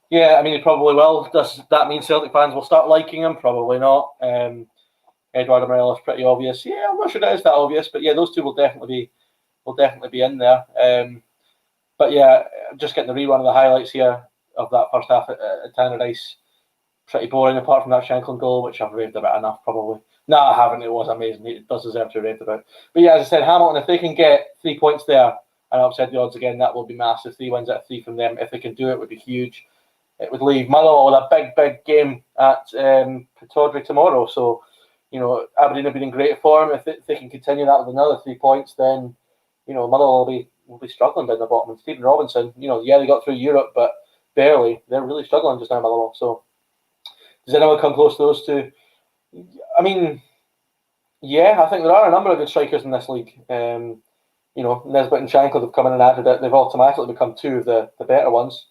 Speaker 2: Yeah, I mean, he probably will. Does that mean Celtic fans will start liking him? Probably not. Edward and Morelos, pretty obvious. Yeah, I'm not sure that is that obvious, but yeah, those two will definitely be in there. But yeah, just getting the rerun of the highlights here of that first half at Tannadice. Pretty boring, apart from that Shanklin goal, which I've raved about enough, probably. No, I haven't. It was amazing. It does deserve to be raved about. But yeah, as I said, Hamilton, if they can get 3 points there and upset the odds again, that will be massive. 3 wins out of 3 from them. If they can do it, would be huge. It would leave Motherwell with a big game at Pittodrie tomorrow. So, you know, Aberdeen have been in great form. If they can continue that with another 3 points, then, you know, Motherwell will be struggling down the bottom. And Stephen Robinson, you know, yeah, they got through Europe, but barely. They're really struggling just now, Motherwell. So, does anyone come close to those two? I mean, yeah, I think there are a number of good strikers in this league. You know, Nisbet and Shankland have come in and added it. They've automatically become 2 of the better ones.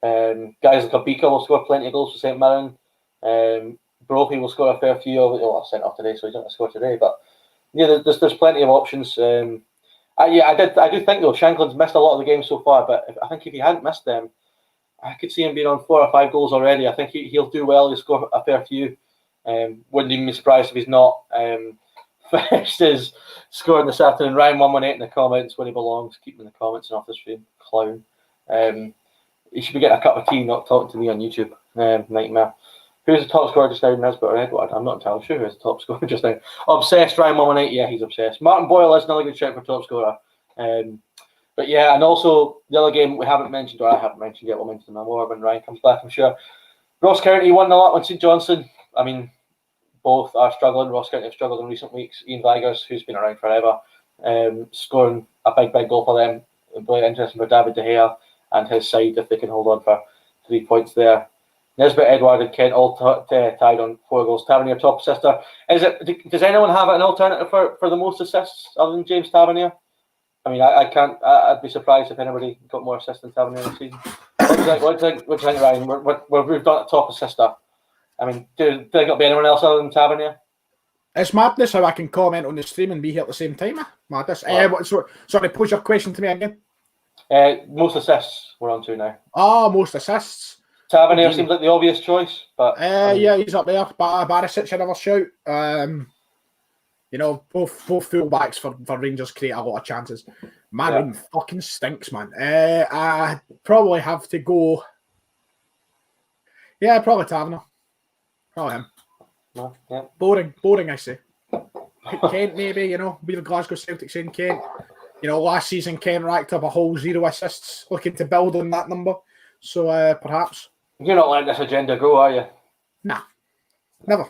Speaker 2: Guys like Abika will score plenty of goals for St Mirren. Brophy will score a fair few of it. Oh, I sent off today, so he's not going to score today. But yeah, there's plenty of options. I do think though Shankland's missed a lot of the games so far, but I think if he hadn't missed them, I could see him being on 4 or 5 goals already. I think he'll do well. He'll score a fair few. Wouldn't even be surprised if he's not finished his scoring this afternoon. Ryan 118 in the comments where he belongs. Keep him in the comments and off the stream. Clown. He should be getting a cup of tea, not talking to me on YouTube. Nightmare. Who's the top scorer just now? Nisbet or Edward? I'm not entirely sure who's the top scorer just now. Obsessed, Ryan 118. Yeah, he's obsessed. Martin Boyle is another good shout for top scorer. But yeah, and also the other game we haven't mentioned, or I haven't mentioned yet, we'll mention them more when Ryan comes back, I'm sure. Ross County 1-0 on St Johnstone. I mean, both are struggling. Ross County have struggled in recent weeks. Ian Vigors, who's been around forever, scoring a big goal for them. Really interesting for David De Gea and his side if they can hold on for 3 points there. Nesbitt, Edward and Kent all tied on 4 goals. Tavernier top assister. Does anyone have an alternative for the most assists other than James Tavernier? I mean, I can't. I'd be surprised if anybody got more assists than Tavernier this season. What do you think, Ryan? We've done a top assister. I mean, do there not be anyone else other than Tavernier?
Speaker 1: It's madness how I can comment on the stream and be here at the same time. Madness. Sorry, pose your question to me again.
Speaker 2: Most assists we're on to now.
Speaker 1: Most assists.
Speaker 2: Tavernier seems like the obvious choice, but
Speaker 1: yeah, he's up there. But Barisic, another shout. Both full backs for Rangers create a lot of chances. Man, fucking stinks, man. I probably have to go. Yeah, probably Tavernier. Probably him.
Speaker 2: No, yeah.
Speaker 1: Boring, I say. Kent, maybe, we're Glasgow Celtic saying Kent. Last season Kent racked up a whole 0 assists, looking to build on that number. So perhaps.
Speaker 2: You're not letting this agenda go, are you?
Speaker 1: Nah, never.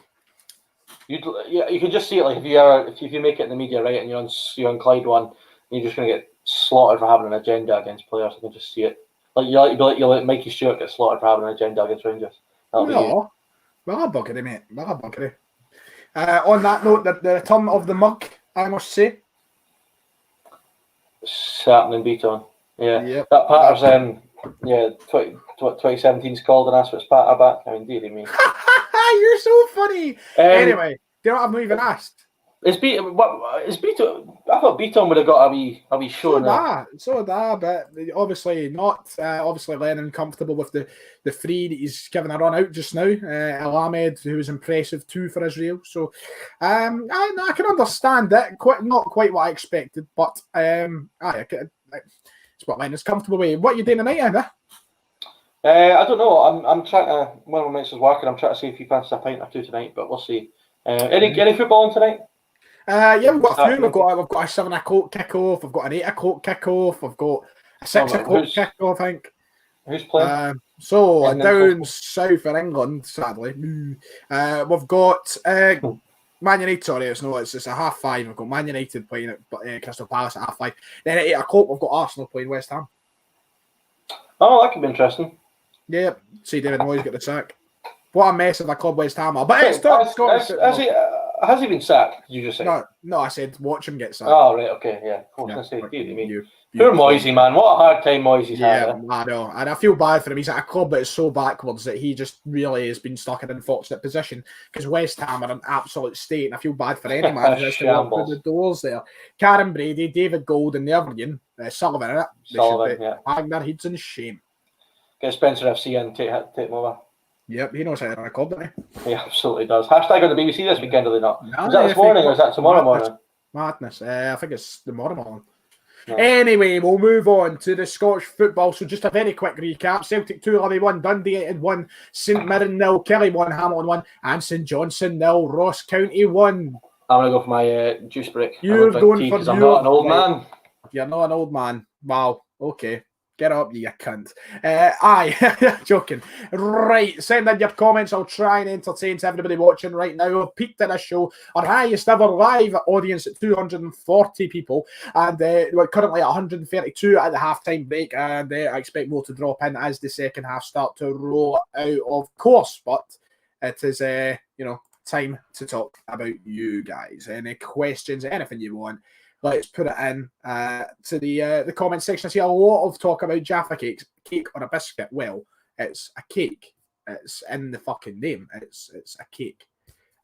Speaker 2: You can just see it, like if you make it in the media, right, and you're on Clyde one, you're just going to get slaughtered for having an agenda against players. I can just see it. Like you'll let Mikey Stewart get slaughtered for having an agenda against Rangers.
Speaker 1: No, well, I buggery, mate. Well, I buggery. On that note, the return of the mug, I must say.
Speaker 2: Certainly beat on. Yeah,
Speaker 1: yep.
Speaker 2: That Patter's 2017's called and asked for his Patter back. I mean, dearie me.
Speaker 1: You're so funny. Anyway, I've not even asked.
Speaker 2: Is Beaton? I thought Beaton would have got a wee show.
Speaker 1: So but obviously not. Obviously, Lennon comfortable with the 3 that he's given a run out just now. El Ahmed, who was impressive too for Israel. So, I can understand it. Not quite what I expected, but it's what Lennon's comfortable with. What are you doing tonight, Emma?
Speaker 2: I don't know. I'm trying to. One of my mates is working. I'm trying to see if he fancies a pint or 2 tonight, but we'll see. Any football on tonight?
Speaker 1: Yeah, we've got a few. We've got a 7 o'clock kickoff. We've got an 8 o'clock kickoff. We've got a 6 o'clock kickoff. I think.
Speaker 2: Who's playing?
Speaker 1: Down south in England, sadly, we've got Man United. Sorry, it's a 5:30. We've got Man United playing at Crystal Palace at 5:30. Then at 8 o'clock, we've got Arsenal playing West Ham.
Speaker 2: Oh, that could be interesting.
Speaker 1: Yeah, see David Moyes get the sack. What a mess of a club West Ham are. But it's still Scottish.
Speaker 2: Has he been sacked? Did you just say?
Speaker 1: No, I said watch him get sacked.
Speaker 2: Oh, right, okay, yeah. I was going to say, poor Moisey, man. What a hard time Moisey's had.
Speaker 1: Yeah, I know. And I feel bad for him. He's at a club that is so backwards that he just really has been stuck in an unfortunate position because West Ham are in an absolute state. And I feel bad for any man who has to walk through the doors there. Karen Brady, David Gold, and the Aberdeen, Sullivan in it. They should be hang their heads in shame.
Speaker 2: Get Spencer FC and take them over.
Speaker 1: Yep, he knows how to run a club, doesn't
Speaker 2: he? He absolutely does. Hashtag on the BBC this weekend, are they not?
Speaker 1: No,
Speaker 2: is that this morning or is that tomorrow morning?
Speaker 1: Madness. I think it's tomorrow morning. No. Anyway, we'll move on to the Scottish football. So just a very quick recap. Celtic 2, Livingston 1, Dundee 1, St Mirren 0, Kelly 1, Hamilton 1, and St Johnstone 0, Ross County 1.
Speaker 2: I'm going to go for my juice break.
Speaker 1: You're going for
Speaker 2: I'm not an old man.
Speaker 1: You're not an old man. Wow. Okay. Get up, you cunt. Joking. Right, send in your comments. I'll try and entertain everybody watching right now. We've peaked in a show. Our highest ever live audience at 240 people. And we're currently at 132 at the halftime break. And I expect more to drop in as the second half start to roll out, of course. But it is, time to talk about you guys. Any questions, anything you want. Let's put it in to the comment section. I see a lot of talk about Jaffa cakes. Cake or a biscuit? Well, it's a cake. It's in the fucking name. It's a cake.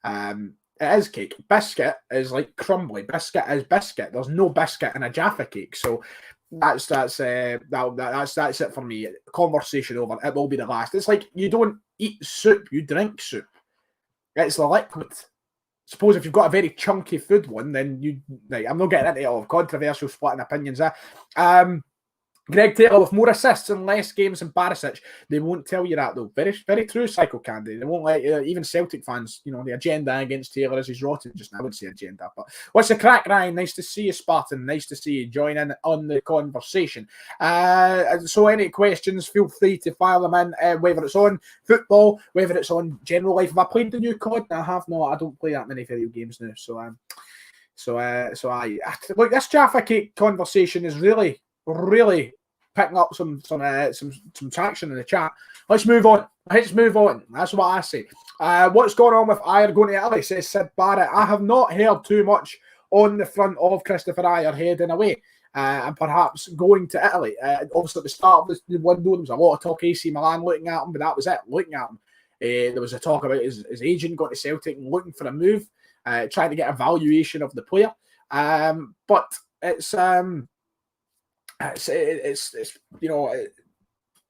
Speaker 1: It is cake. Biscuit is like crumbly. Biscuit is biscuit. There's no biscuit in a Jaffa cake. So that's it for me. Conversation over. It will be the last. It's like you don't eat soup. You drink soup. It's the liquid. Suppose if you've got a very chunky food one, then I'm not getting into all of controversial splitting opinions there. Greg Taylor with more assists and less games than Barisic. They won't tell you that though. Very, very true, Psycho Candy. They won't let even Celtic fans, the agenda against Taylor is he's rotten just now. I would say agenda, but what's the crack, Ryan? Nice to see you, Spartan. Nice to see you join in on the conversation. So any questions, feel free to file them in, whether it's on football, whether it's on general life. Have I played the new COD? I have not. I don't play that many video games now, so So look, this Jaffa Cake conversation is really picking up some traction in the chat. Let's move on. That's what I say. What's going on with Ayer going to Italy? Says Sid Barrett. I have not heard too much on the front of Christopher Ayer heading away and perhaps going to Italy. Obviously, at the start of the window, there was a lot of talk AC Milan looking at him, but that was it, looking at him. There was a talk about his agent going to Celtic and looking for a move, trying to get a valuation of the player. But it's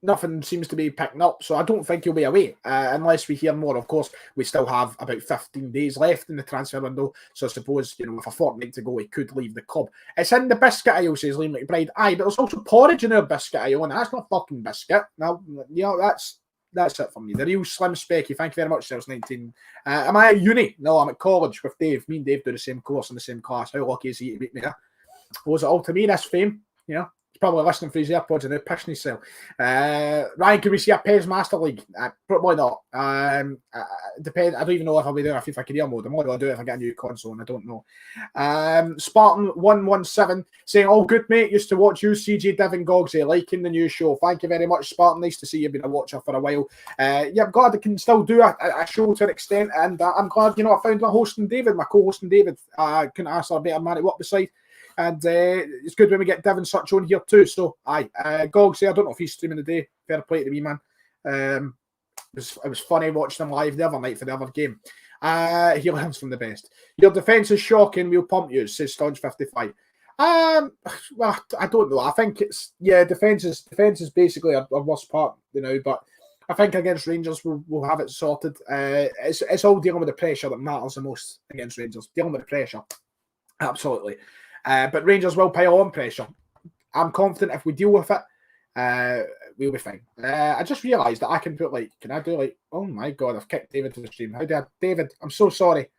Speaker 1: nothing seems to be picking up, so I don't think he'll be away unless we hear more. Of course, we still have about 15 days left in the transfer window, so I suppose with a fortnight to go, he could leave the club. It's in the biscuit aisle, says Liam McBride. Aye, but there's also porridge in our biscuit aisle, and that's not fucking biscuit. Now, that's it for me. The real Slim Specky. Thank you very much, Sales 19. Am I at uni? No, I'm at college with Dave. Me and Dave do the same course in the same class. How lucky is he to beat me? Was it all to me, this fame? He's probably listening for his AirPods and now pissing himself. Ryan, can we see a PES Master League? Probably not. Depend. I don't even know if I'll be doing a FIFA career mode. I'm only going to do it if I get a new console, and I don't know. Spartan117 saying, all good, mate. Used to watch you, CJ Div Gogsy, liking the new show. Thank you very much, Spartan. Nice to see you've been a watcher for a while. I'm glad I can still do a show to an extent, and I'm glad, I found my hosting David, my co-hosting David. Couldn't ask for a better man to work beside. And it's good when we get Devin Such on here too. So, Gogsy, I don't know if he's streaming today. Fair play to me, man. It was funny watching him live the other night for the other game. He learns from the best. Your defence is shocking. We'll pump you, says Staunch55. Well, I don't know. I think it's defence is basically our worst part, but I think against Rangers we'll have it sorted. It's all dealing with the pressure that matters the most against Rangers. Dealing with the pressure. Absolutely. But Rangers will pile on pressure. I'm confident if we deal with it, we'll be fine. I just realised that I can put can I do oh my God, I've kicked David to the stream. David, I'm so sorry.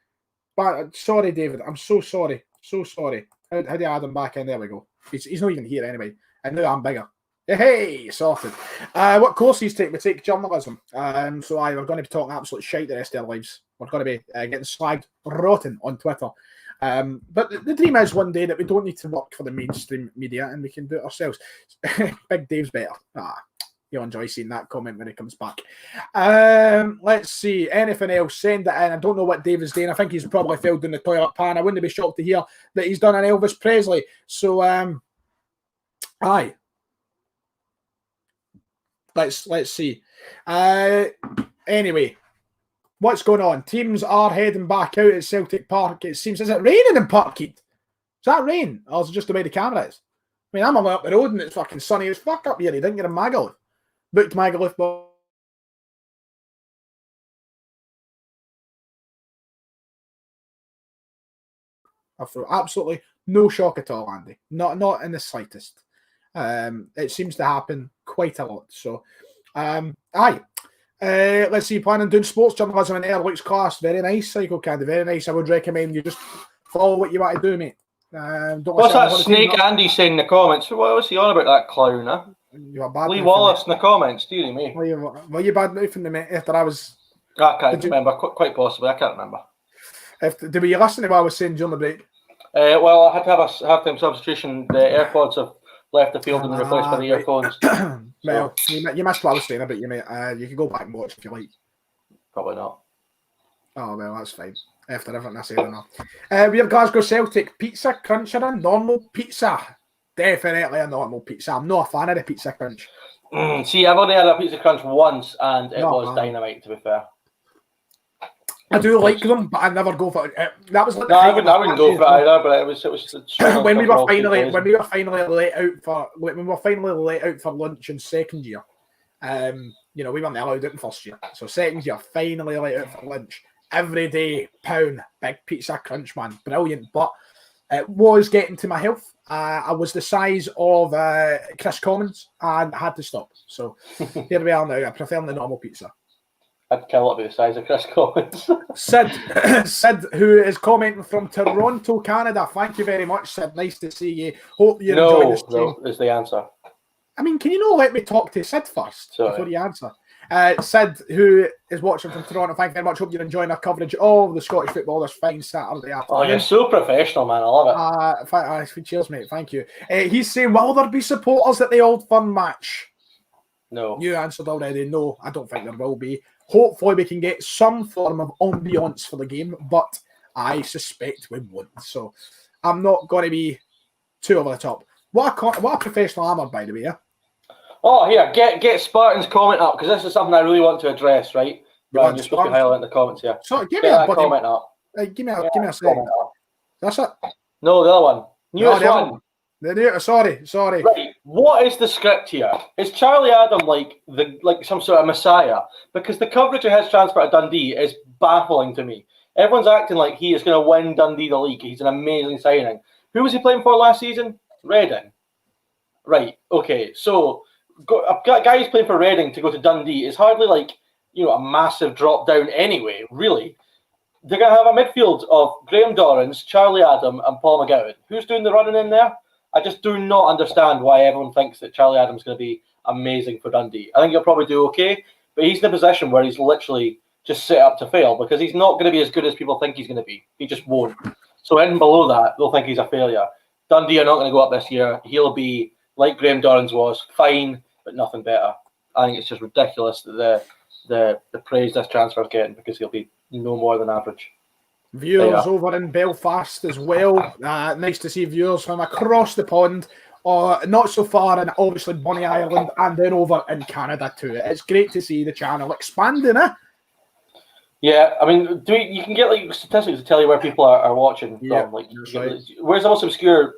Speaker 1: Sorry, David, I'm so sorry. So sorry. How do I add him back in? There we go. He's not even here anyway. And now I'm bigger. Hey, sorted. What courses take? We take journalism. So we're going to be talking absolute shite the rest of our lives. We're going to be getting slagged rotten on Twitter. But the dream is one day that we don't need to work for the mainstream media and we can do it ourselves. Big Dave's better. You'll enjoy seeing that comment when he comes back. Let's see. Anything else? Send it in. I don't know what Dave is doing. I think he's probably fell down the toilet pan. I wouldn't be shocked to hear that he's done an Elvis Presley. So, Let's see. Anyway. What's going on? Teams are heading back out at Celtic Park. It seems. Is it raining in Parkhead? Is that rain? Or is it just the way the camera is? I mean, I'm away up the road and it's fucking sunny as fuck up here. He didn't get a Magaluf. Booked Magaluf, but absolutely no shock at all, Andy. Not in the slightest. It seems to happen quite a lot. So, let's see, planning on doing sports journalism in Airlux class. Very nice, Psycho Candy. Very nice. I would recommend you just follow what you want to do, mate.
Speaker 2: What's that snake Andy saying in the comments? What was he on about, that clown, huh? Lee Wallace in the comments, dearie me.
Speaker 1: Were you bad mouthing me, mate, after I was...
Speaker 2: I can't remember. Quite possibly, I can't remember.
Speaker 1: Did you listen to what I was saying during the break?
Speaker 2: Well, I had to have a half-time substitution. The AirPods have left the field and been replaced by the earphones.
Speaker 1: Well, you missed what I was saying about you, mate. You can go back and watch if you like.
Speaker 2: Probably not.
Speaker 1: Oh, well, that's fine. After everything I said enough. We have Glasgow Celtic. Pizza Crunch or a normal pizza? Definitely a normal pizza. I'm not a fan of the Pizza Crunch.
Speaker 2: See, I've only had a Pizza Crunch once and it was dynamite, to be fair.
Speaker 1: I do like them, but I never go for it. That was like
Speaker 2: I wouldn't go for it either. But it was
Speaker 1: when we were finally let out for lunch in second year. We weren't allowed it in first year, so second year finally let out for lunch every day. £1 big Pizza Crunch, man, brilliant. But it was getting to my health. I was the size of Chris Commons and had to stop. So here we are now. I prefer the normal pizza.
Speaker 2: I'd kill it to be the size of Chris Commons.
Speaker 1: Sid, who is commenting from Toronto, Canada. Thank you very much, Sid. Nice to see you. Hope you enjoy this stream.
Speaker 2: No, is the answer.
Speaker 1: I mean, can you not let me talk to Sid first before you answer? Sid, who is watching from Toronto, thank you very much. Hope you're enjoying our coverage of the Scottish football this fine Saturday afternoon.
Speaker 2: Oh, you're so professional, man. I love
Speaker 1: it. Cheers, mate. Thank you. He's saying, will there be supporters at the Old Firm match?
Speaker 2: No.
Speaker 1: You answered already. No, I don't think there will be. Hopefully, we can get some form of ambience for the game, but I suspect we won't. So I'm not going to be too over the top. What a professional am I, by the way. Yeah?
Speaker 2: Oh, here, get Spartan's comment up, because this is something I really want to address, right? Right, you're supposed to be highlighting the comments here.
Speaker 1: So, give me a
Speaker 2: comment up.
Speaker 1: Give me a second. That's it.
Speaker 2: No, the other one. Newest one.
Speaker 1: Sorry.
Speaker 2: Right, what is the script here? Is Charlie Adam like some sort of messiah? Because the coverage of his transfer to Dundee is baffling to me. Everyone's acting like he is going to win Dundee the league. He's an amazing signing. Who was he playing for last season? Reading. Right, okay, so a guy who's playing for Reading to go to Dundee is hardly a massive drop down anyway, really. They're going to have a midfield of Graham Dorrans, Charlie Adam, and Paul McGowan. Who's doing the running in there? I just do not understand why everyone thinks that Charlie Adam's going to be amazing for Dundee. I think he'll probably do okay, but he's in a position where he's literally just set up to fail because he's not going to be as good as people think he's going to be. He just won't. So in below that, they'll think he's a failure. Dundee are not going to go up this year. He'll be like Graham Dorrans was, fine, but nothing better. I think it's just ridiculous that the praise this transfer is getting because he'll be no more than average.
Speaker 1: Viewers over in Belfast as well. Nice to see viewers from across the pond. Not so far in obviously Bonnie Island and then over in Canada too. It's great to see the channel expanding, eh?
Speaker 2: Yeah, I mean, you can get statistics to tell you where people are watching from.
Speaker 1: Right.
Speaker 2: Where's the most obscure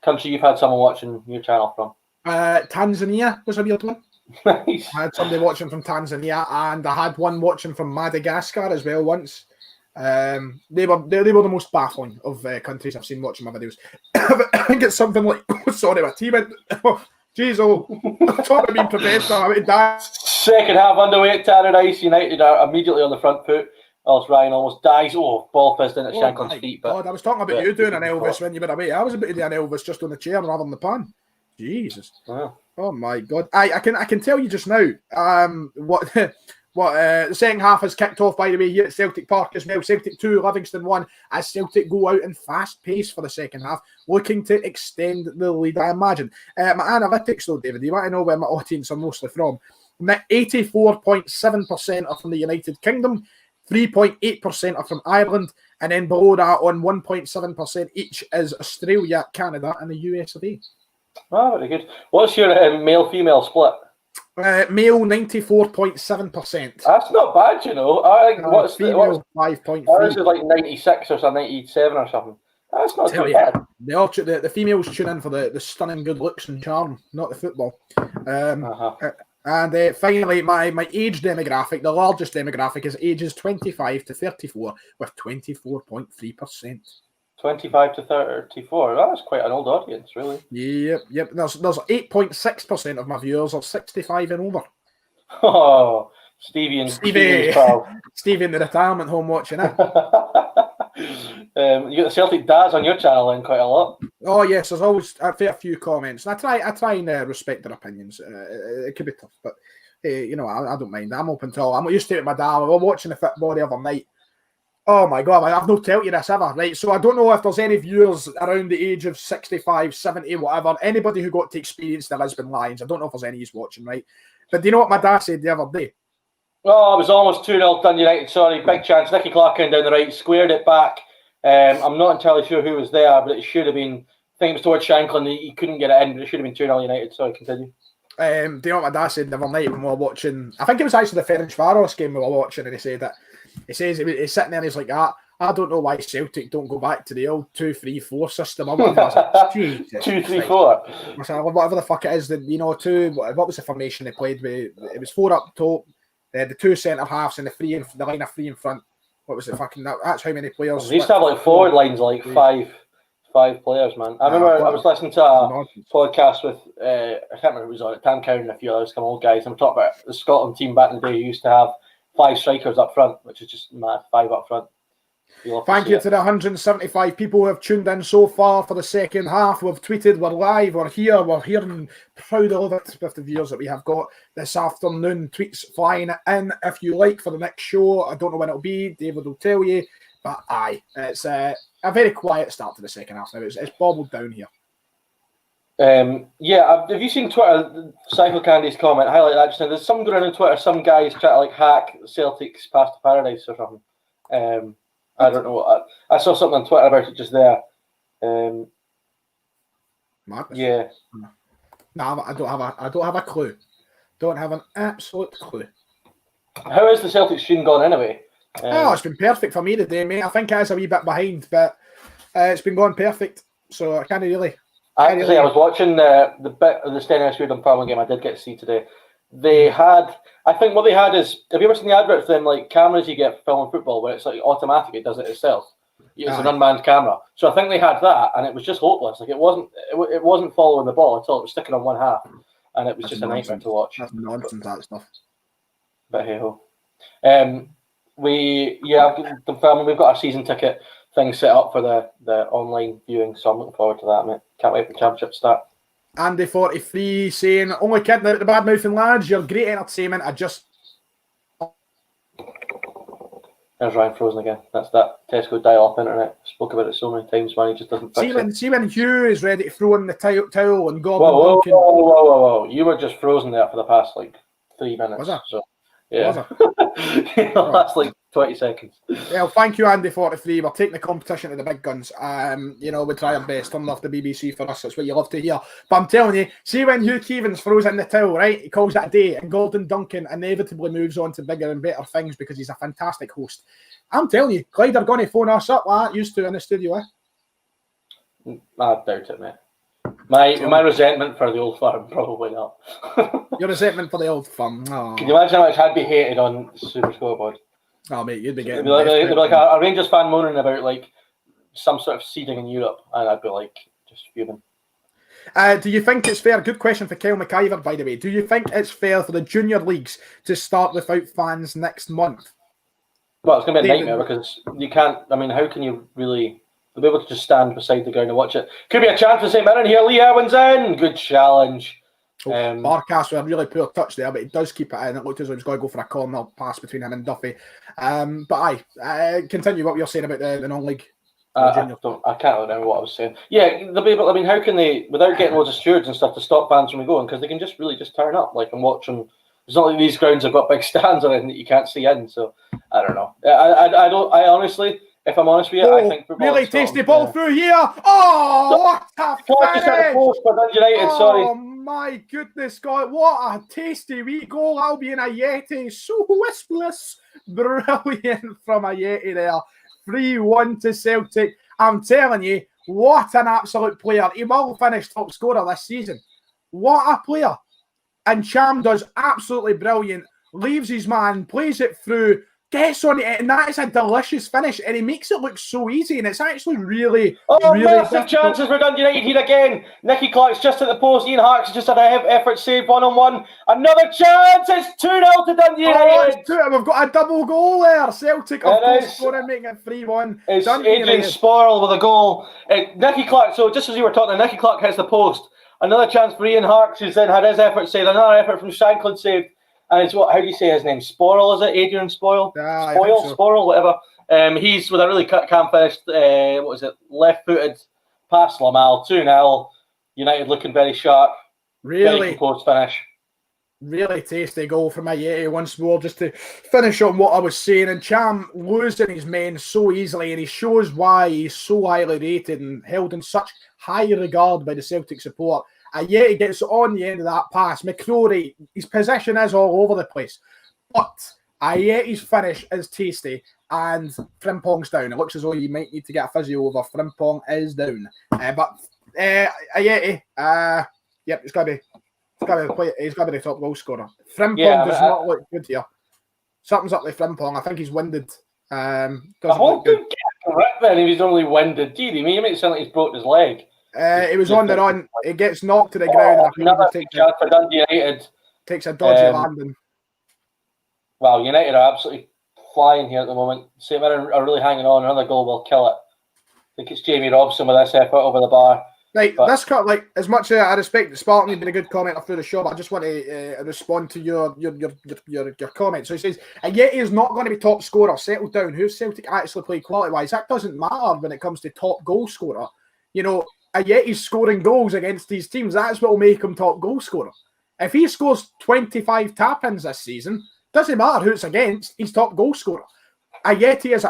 Speaker 2: country you've had someone watching your channel from?
Speaker 1: Tanzania was a weird one.
Speaker 2: Nice.
Speaker 1: I had somebody watching from Tanzania, and I had one watching from Madagascar as well once. They were the most baffling of countries I've seen watching my videos. I think it's something like, sorry, my team went, jeez, I'm talking about being professional. I mean,
Speaker 2: second half underway at Tannadice United are immediately on the front foot. Else Ryan almost dies. Oh, ball fizzed in at Shanklin's feet.
Speaker 1: God, I was talking about you doing an Elvis when you were away. I was about to do an Elvis just on the chair rather than the pan. Jesus.
Speaker 2: Wow.
Speaker 1: Oh my God. I can tell you just now what the second half has kicked off, by the way, here at Celtic Park as well. Celtic 2, Livingston 1, as Celtic go out in fast pace for the second half, looking to extend the lead, I imagine. My analytics though, David, you want to know where my audience are mostly from. 84.7% are from the United Kingdom, 3.8% are from Ireland, and then below that on 1.7% each is Australia, Canada, and the US of A.
Speaker 2: Oh, very good. What's your male-female split?
Speaker 1: Male 94.7%.
Speaker 2: That's not bad, you know. I think what's
Speaker 1: female 5.3.
Speaker 2: Ours is like 96 or something, 97 or something. That's not too bad.
Speaker 1: The females tune in for the stunning good looks and charm, not the football. And finally, my age demographic, the largest demographic, is ages 25 to 34 with 24.3%.
Speaker 2: 25 to 34. That's quite an old audience, really.
Speaker 1: Yep. There's 8.6% of my viewers are 65 and over.
Speaker 2: Oh, Stevie in
Speaker 1: the retirement home watching it.
Speaker 2: You got the Celtic dads on your channel in quite a lot.
Speaker 1: Oh yes, there's always a fair few comments, and I try and respect their opinions. It could be tough, but I don't mind. I'm open to all. I'm used to it with my dad. We were watching the football the other night. Oh my God, I've not told you this ever, right? So I don't know if there's any viewers around the age of 65, 70, whatever, anybody who got to experience the Lisbon Lions. I don't know if there's any who's watching, right? But do you know what my dad said the other day?
Speaker 2: Oh, it was almost 2-0 Dundee United, sorry, big chance. Nicky Clark down the right, squared it back. I'm not entirely sure who was there, but it should have been, I think it was towards Shanklin, he couldn't get it in, but it should have been 2-0 United, sorry, continue.
Speaker 1: Do you know what my dad said the other night when we were watching, I think it was actually the Ferencváros game we were watching, and he said that, he's sitting there and he's like, I don't know why Celtic don't go back to the old 2-3-4 system. I was like, Jesus.
Speaker 2: 2-3-4.
Speaker 1: I said, whatever the fuck it is, what was the formation they played with? It was 4 up top, the 2 centre halves and the line of 3 in front. What was it fucking? That's how many players.
Speaker 2: They used to have like forward lines, like five players, man. I remember I was listening to a podcast with I can't remember who was on it, Tam Cowan and a few others, some old guys, and we're talking about the Scotland team back in the day who used to have 5 strikers up front, which is just mad, 5 up front.
Speaker 1: Thank you to the 175 people who have tuned in so far for the second half. We've tweeted, we're live, we're here, and proud of it with the viewers that we have got this afternoon. Tweets flying in if you like for the next show. I don't know when it'll be, David will tell you, but it's a very quiet start to the second half now. It's bobbled down here.
Speaker 2: Have you seen Twitter? Cycle Candy's comment highlight that just now. There's some going on Twitter. Some guys try to hack Celtic's Path to Paradise or something. I don't know. I saw something on Twitter about it just there.
Speaker 1: Madness.
Speaker 2: Yeah.
Speaker 1: No, I don't have a clue. Don't have an absolute clue.
Speaker 2: How has the Celtic stream gone anyway?
Speaker 1: It's been perfect for me today, mate. I think I was a wee bit behind, but it's been going perfect. So I can't really.
Speaker 2: I was watching the bit of the Stenhouse Weird and Farming game I did get to see today. They had, I think what they had is, have you ever seen the adverts for them, like cameras you get for filming football where it's like automatic, it does it itself? It's an unmanned camera. So I think they had that, and it was just hopeless. Like it wasn't following the ball at all. It was sticking on one half, and it was just a nightmare to watch.
Speaker 1: That's nonsense, that stuff.
Speaker 2: But hey ho. I've confirmed we've got our season ticket thing set up for the online viewing, so I'm looking forward to that, mate. Can't wait for the championship to start.
Speaker 1: Andy 43 saying, only kidding out the bad mouthing lads, you're great entertainment.
Speaker 2: There's Ryan frozen again. That's that Tesco dial-up internet. Spoke about it so many times, man. He just doesn't fix it.
Speaker 1: See when Hugh is ready to throw in the towel and Gordon Duncan.
Speaker 2: Whoa. You were just frozen there for the past 3 minutes.
Speaker 1: Was I?
Speaker 2: So, yeah. The last 20 seconds.
Speaker 1: Well, thank you, Andy 43. We're taking the competition to the big guns. We try our best. Turn off the BBC for us. That's what you love to hear. But I'm telling you, see when Hugh Keevins throws in the towel, right? He calls it a day, and Gordon Duncan inevitably moves on to bigger and better things because he's a fantastic host. I'm telling you, Clyde are going to phone us up like that used to in the studio,
Speaker 2: I doubt it, mate. My resentment for the old firm, probably not.
Speaker 1: Your resentment for the old firm. Oh.
Speaker 2: Can you imagine how much I'd be hated on Super Scoreboard?
Speaker 1: Oh, mate, you'd be getting...
Speaker 2: It'd be like a Rangers fan moaning about some sort of seeding in Europe, and I'd be just fuming.
Speaker 1: Do you think it's fair? Good question for Kyle McIver, by the way. Do you think it's fair for the junior leagues to start without fans next month?
Speaker 2: Well, it's going to be a nightmare because you can't... I mean, how can you really... They'll be able to just stand beside the ground and watch it. Could be a chance for St Mirren here. Lee Irwin's in. Good challenge.
Speaker 1: Barkas with a really poor touch there, but he does keep it in. It looked as though he was going to go for a corner pass between him and Duffy. Continue what you're saying about the non-league.
Speaker 2: I can't remember what I was saying. Yeah, they'll be able. I mean, how can they, without getting loads of stewards and stuff, to stop fans from going? Because they can just turn up and watch them. It's not like these grounds have got big stands or anything that you can't see in. So I don't know. I honestly. If I'm honest with you, I think football
Speaker 1: really tasty ball through here. Oh, what a finish!
Speaker 2: Post for Dundee United, sorry.
Speaker 1: Oh my goodness, God! What a tasty wee goal! Albion Ayeti, so wispless, brilliant from Ayeti there. 3-1 to Celtic. I'm telling you, what an absolute player! He will finish top scorer this season. What a player! And Cham does absolutely brilliant. Leaves his man, plays it through. Gets on it, and that is a delicious finish, and he makes it look so easy, and it's actually really
Speaker 2: massive
Speaker 1: difficult.
Speaker 2: Chances for Dundee United here again. Nicky Clark's just at the post. Ian Hark's just had an effort save one-on-one. Another chance. It's 2-0 to Dundee United.
Speaker 1: We've got a double goal there. Celtic are scoring, making it 3-1.
Speaker 2: It's Adrian Sporle with a goal. Nicky Clark. So just as you were talking, Nicky Clark hits the post. Another chance for Ian Hark's, who's then had his effort saved. Another effort from Shanklin saved. And it's how do you say his name? Spoil, is it? Adrian Spoil? Spoil, whatever. He's with a really calm finish. Left-footed past Lamal, 2-0. United looking very sharp.
Speaker 1: Really
Speaker 2: composed finish.
Speaker 1: Really tasty goal from Ayeti once more, just to finish on what I was saying. And Cham losing his men so easily, and he shows why he's so highly rated and held in such high regard by the Celtic support. Ayeti gets on the end of that pass. McCrory, his position is all over the place. But Ayeti's finish is tasty, and Frimpong's down. It looks as though you might need to get a physio over. Frimpong is down. Ayeti, he's got to be the top goal scorer. Frimpong does not look good here. Something's up with Frimpong. I think he's winded.
Speaker 2: I won't get correct then if he's only winded. Gee, he makes it sound like he's broke his leg.
Speaker 1: It was on the run. It gets knocked to the ground.
Speaker 2: Another chance for Dundee United.
Speaker 1: Takes a dodgy landing.
Speaker 2: Wow, United are absolutely flying here at the moment. St Mirren are really hanging on. Another goal will kill it. I think it's Jamie Robson with this effort over the bar.
Speaker 1: Right, this cut, like, as much as I respect Spartan, you've been a good commenter through the show, but I just want to respond to your comment. So he says, and yet he is not going to be top scorer. Settle down. Who's Celtic actually play quality-wise? That doesn't matter when it comes to top goal scorer. You know, and yet he's scoring goals against these teams. That's what will make him top goal scorer. If he scores 25 tap-ins this season, doesn't matter who it's against, he's top goal scorer. Ayeti is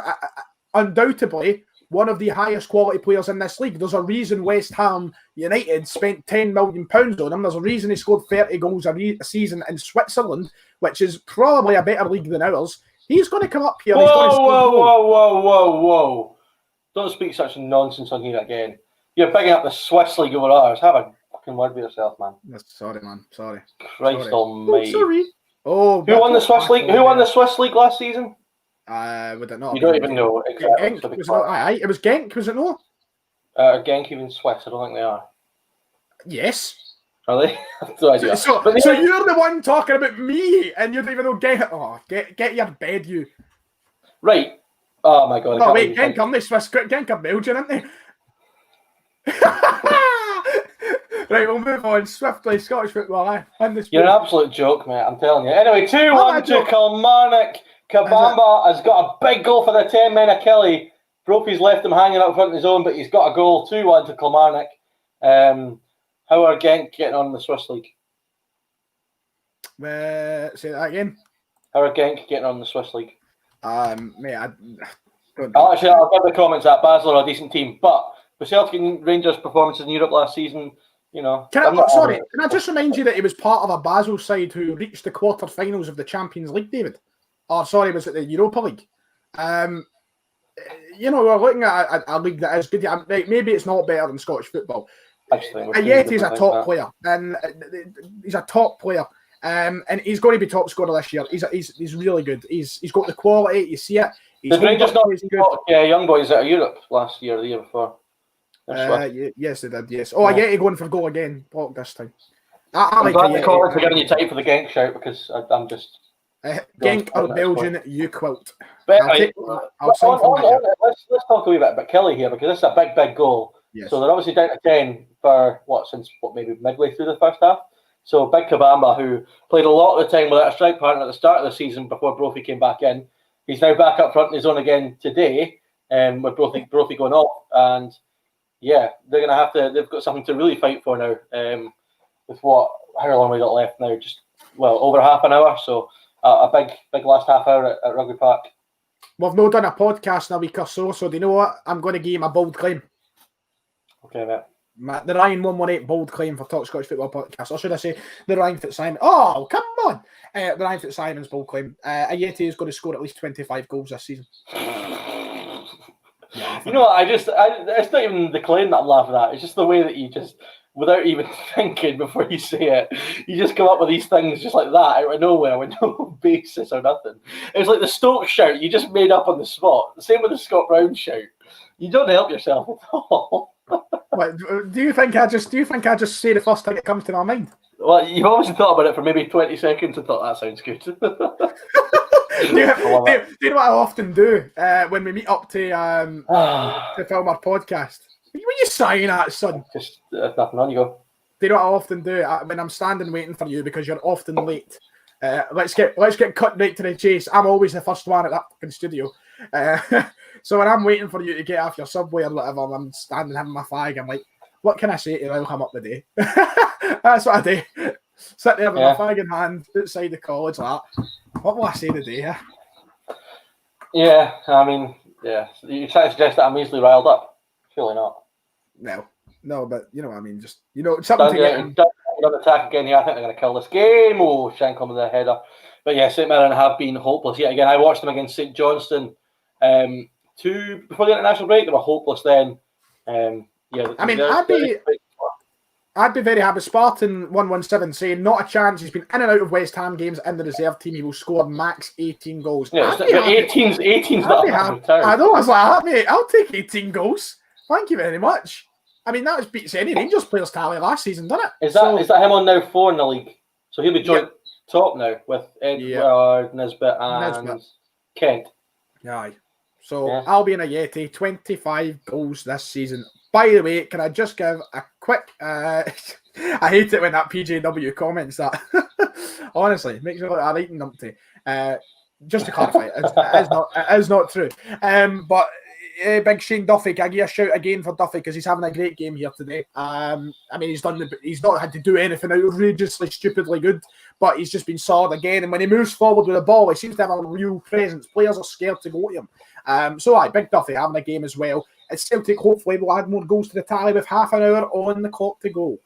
Speaker 1: undoubtedly one of the highest quality players in this league. There's a reason West Ham United spent £10 million on him. There's a reason he scored 30 goals a season in Switzerland, which is probably a better league than ours. He's going to come up here.
Speaker 2: Whoa. Don't speak such nonsense on here again. You're picking up the Swiss league over ours. Have a fucking word with yourself, man.
Speaker 1: Sorry, man. Sorry.
Speaker 2: Christ almighty.
Speaker 1: Sorry.
Speaker 2: Who won the Swiss league? Who won the Swiss league last season?
Speaker 1: Would it not?
Speaker 2: You don't even know. Exactly.
Speaker 1: It was Genk, was it not?
Speaker 2: Genk even Swiss? I don't think they are.
Speaker 1: Yes.
Speaker 2: Are they? No idea.
Speaker 1: So you're the one talking about me, and you don't even know Genk. Oh, get your bed, you.
Speaker 2: Right. Oh my god.
Speaker 1: Oh wait, Genk aren't they Swiss? Genk are Belgian, aren't they? Right, we'll move on swiftly. Scottish football,
Speaker 2: You're an absolute joke, mate. I'm telling you. Anyway, 2-1 to Kilmarnock. Kabamba has got a big goal for the 10 men of Kelly. Brophy's left him hanging up front of his own, but he's got a goal. 2-1 to Kilmarnock. How are Genk getting on in the Swiss league?
Speaker 1: Say that again.
Speaker 2: How are Genk getting on in the Swiss league?
Speaker 1: Mate, I don't
Speaker 2: know. I'll give the comments that Basel are a decent team, but the Celtic and Rangers' performances in Europe last season, you know.
Speaker 1: Can I just remind you that he was part of a Basel side who reached the quarter-finals of the Champions League, David? Was it the Europa League? You know, we're looking at a league that is good. Maybe it's not better than Scottish football. Ayeti's a top player, and he's a top player, and he's going to be top scorer this year. He's really good. He's got the quality. You see it.
Speaker 2: Did Rangers not young boys out of Europe last year or the year before?
Speaker 1: Yes, they did. Yes. Oh, Ayeti going for goal again. Block this time.
Speaker 2: I'm glad the comments are giving you time for the Genk shout because I'm just.
Speaker 1: Genk or Belgian, you quote.
Speaker 2: But let's talk a wee bit about Kelly here because this is a big goal.
Speaker 1: Yes.
Speaker 2: So they're obviously down to 10 for maybe midway through the first half. So Big Kabamba, who played a lot of the time without a strike partner at the start of the season before Brophy came back in, he's now back up front in his own again today, with Brophy going off. And yeah, they're gonna have to. They've got something to really fight for now. With how long we got left now? Just over half an hour. So. A big last half hour at Rugby Park.
Speaker 1: We've not done a podcast in a week or so do you know what? I'm going to give him a bold claim.
Speaker 2: Okay, mate.
Speaker 1: The Ryan 118 bold claim for Talk Scottish Football Podcast. Or should I say the Ryan Fitzsimons? Oh, come on! The Ryan Fitzsimons bold claim. Ayeti is going to score at least 25 goals this season.
Speaker 2: You know what? It's not even the claim that I'm laughing at. It's just the way that you just, without even thinking before you say it, you just come up with these things just like that out of nowhere with no basis or nothing. It's like the Stoke shout you just made up on the spot. The same with the Scott Brown shout. You don't help yourself at all.
Speaker 1: What, do you think I just say the first thing that comes to my mind?
Speaker 2: Well, you've obviously thought about it for maybe 20 seconds and thought that sounds good.
Speaker 1: Do you know what I often do when we meet up to film our podcast? What are you saying at, son?
Speaker 2: Just nothing on, you go.
Speaker 1: Do you know what I often do when I'm standing waiting for you because you're often late? Let's get cut right to the chase. I'm always the first one at that fucking studio. So when I'm waiting for you to get off your subway or whatever, I'm standing having my fag. I'm like, what can I say to you? I'll come up the day. That's what I do. Sit there with my fag in hand outside the college. Like, what will I say today?
Speaker 2: Yeah, I mean, yeah. You're trying to suggest that I'm easily riled up? Surely not.
Speaker 1: No, but you know what I mean. Just something to get in.
Speaker 2: Another attack again here. I think they're going to kill this game. Oh, Shanklin with the header. But yeah, St Mirren have been hopeless yet again. I watched them against St Johnstone before the international break. They were hopeless then.
Speaker 1: I mean, I'd be very happy. Spartan 117 saying not a chance. He's been in and out of West Ham games in the reserve team. He will score max 18 goals.
Speaker 2: Yeah, 18's not a
Speaker 1: I know. I was like, mate, I'll take 18 goals. Thank you very much. I mean, that beats any Rangers players' tally last season, doesn't it?
Speaker 2: Is that him on now 4 in the league? So he'll be joint top now with Edward, Nisbet and Kent.
Speaker 1: Aye. So
Speaker 2: Yeah.
Speaker 1: Albion Ayeti, 25 goals this season. By the way, can I just give a quick... I hate it when that PJW comments that. Honestly, it makes me look like I'm eating numpty. Just to clarify, it is not true. But big Shane Duffy, can I give a shout again for Duffy because he's having a great game here today. I mean, he's not had to do anything outrageously, stupidly good, but he's just been solid again. And when he moves forward with the ball, he seems to have a real presence. Players are scared to go to him. So big Duffy having a game as well. It's Celtic hopefully will add more goals to the tally with half an hour on the clock to go.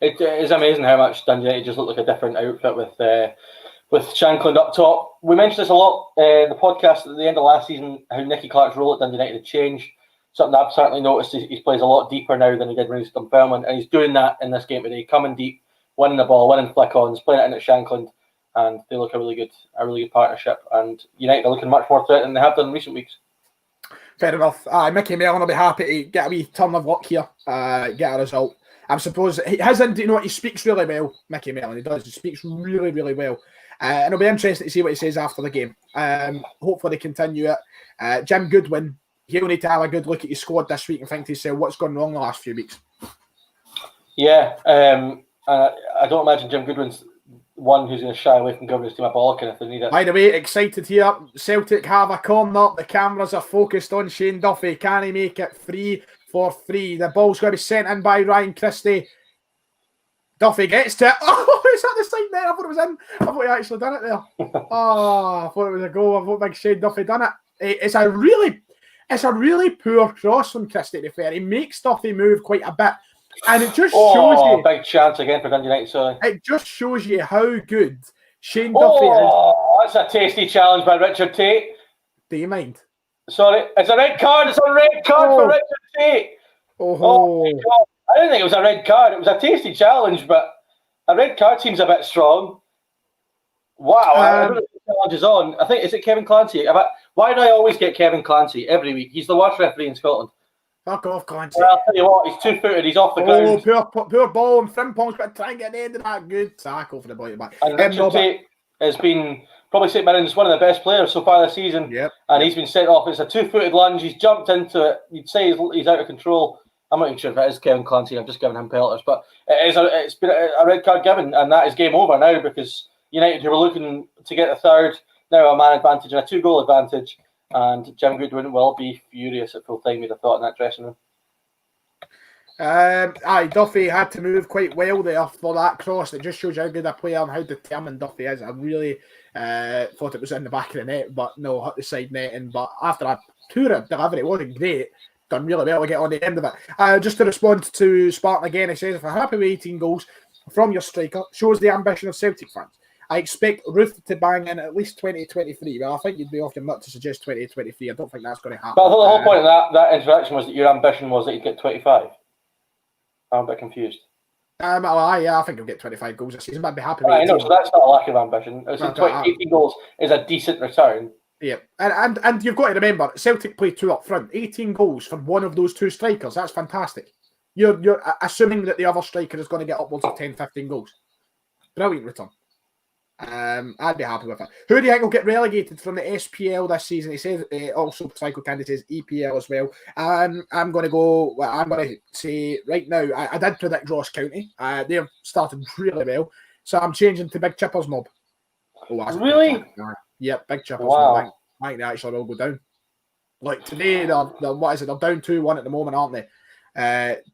Speaker 2: It is amazing how much Dundee United just look like a different outfit with Shankland up top. We mentioned this a lot in the podcast at the end of last season, how Nicky Clark's role at Dundee United had changed. Something I've certainly noticed is he plays a lot deeper now than he did when he was at Dunfermline, and he's doing that in this game today, coming deep, winning the ball, winning flick-ons, playing it in at Shankland, and they look a really good partnership. And United are looking much more threatening than they have done in recent weeks.
Speaker 1: Fair enough. Mickey Mellon will be happy to get a wee turn of luck here, get a result. I suppose he speaks really well, Mickey Mellon. He does. He speaks really, really well. And it'll be interesting to see what he says after the game. Hopefully they continue it. Jim Goodwin, he'll need to have a good look at his squad this week and think to himself what's gone wrong the last few weeks.
Speaker 2: Yeah. I don't imagine Jim Goodwin's one who's going to shy away from giving his team a bollock if they need it.
Speaker 1: By the way, excited here. Celtic have a corner. The cameras are focused on Shane Duffy. Can he make it 3-3? The ball's going to be sent in by Ryan Christie. Duffy gets to it. Oh, is that the side there? I thought it was in. I thought he actually done it there. Oh, I thought it was a goal. I thought big Shane Duffy done it. It's a really poor cross from Christie, to be fair. He makes Duffy move quite a bit. And it just shows you...
Speaker 2: big chance again for Dundee United, sorry.
Speaker 1: It just shows you how good Shane Duffy is.
Speaker 2: Oh, that's a tasty challenge by Richard Tate.
Speaker 1: Do you mind?
Speaker 2: Sorry, it's a red card. It's a red card for Richard Tate.
Speaker 1: Oh,
Speaker 2: my God. I didn't think it was a red card. It was a tasty challenge, but a red card seems a bit strong. Wow, I don't know if the challenge is on. I think, is it Kevin Clancy? Why do I always get Kevin Clancy every week? He's the worst referee in Scotland.
Speaker 1: Fuck off, Clancy.
Speaker 2: Well, I'll tell you what, he's two-footed, he's off the ground.
Speaker 1: Poor ball, and Frimpong's got to try and get the end of that. Good tackle for the boy back.
Speaker 2: And Richard Tate has been, probably St Mirren's one of the best players so far this season.
Speaker 1: Yep.
Speaker 2: And he's been sent off. It's a two-footed lunge, he's jumped into it. You'd say he's out of control. I'm not even sure if it is Kevin Clancy, I'm just giving him pelters. But it's been a red card given, and that is game over now because United, who were looking to get a third, now a man advantage and a 2-goal advantage. And Jim Goodwin will be furious at full time, he'd have thought, in that dressing room.
Speaker 1: Duffy had to move quite well there for that cross. It just shows you how good a player and how determined Duffy is. I really thought it was in the back of the net, but no, hit the side netting. But after a poor delivery, it wasn't great. Done really well to get on the end of it. Just to respond to Spartan again, he says, if I'm happy with 18 goals from your striker, shows the ambition of Celtic fans. I expect Ruth to bang in at least 20-23. Well, I think you'd be off your nut to suggest 20-23. I don't think that's going to happen.
Speaker 2: But I thought the whole point of that interaction was that your ambition was that you'd get 25. I'm a bit confused.
Speaker 1: I think he'll get 25 goals this season, but I'd be happy with
Speaker 2: 18. I know, so that's not a lack of ambition. 18 goals is a decent return.
Speaker 1: Yeah, and you've got to remember, Celtic play 2 up front. 18 goals from one of those 2 strikers. That's fantastic. You're assuming that the other striker is going to get upwards of 10-15 goals. Brilliant return. I'd be happy with it. Who do you think will get relegated from the SPL this season? He says also Psycho Candy says EPL as well. I'm going to say right now, I did predict Ross County. They've started really well. So I'm changing to Big Chippers Mob.
Speaker 2: Really?
Speaker 1: Yep, Big Chippers
Speaker 2: Wow.
Speaker 1: Mob. I think they actually will go down. Like today, they're what is it? They're down 2-1 at the moment, aren't they?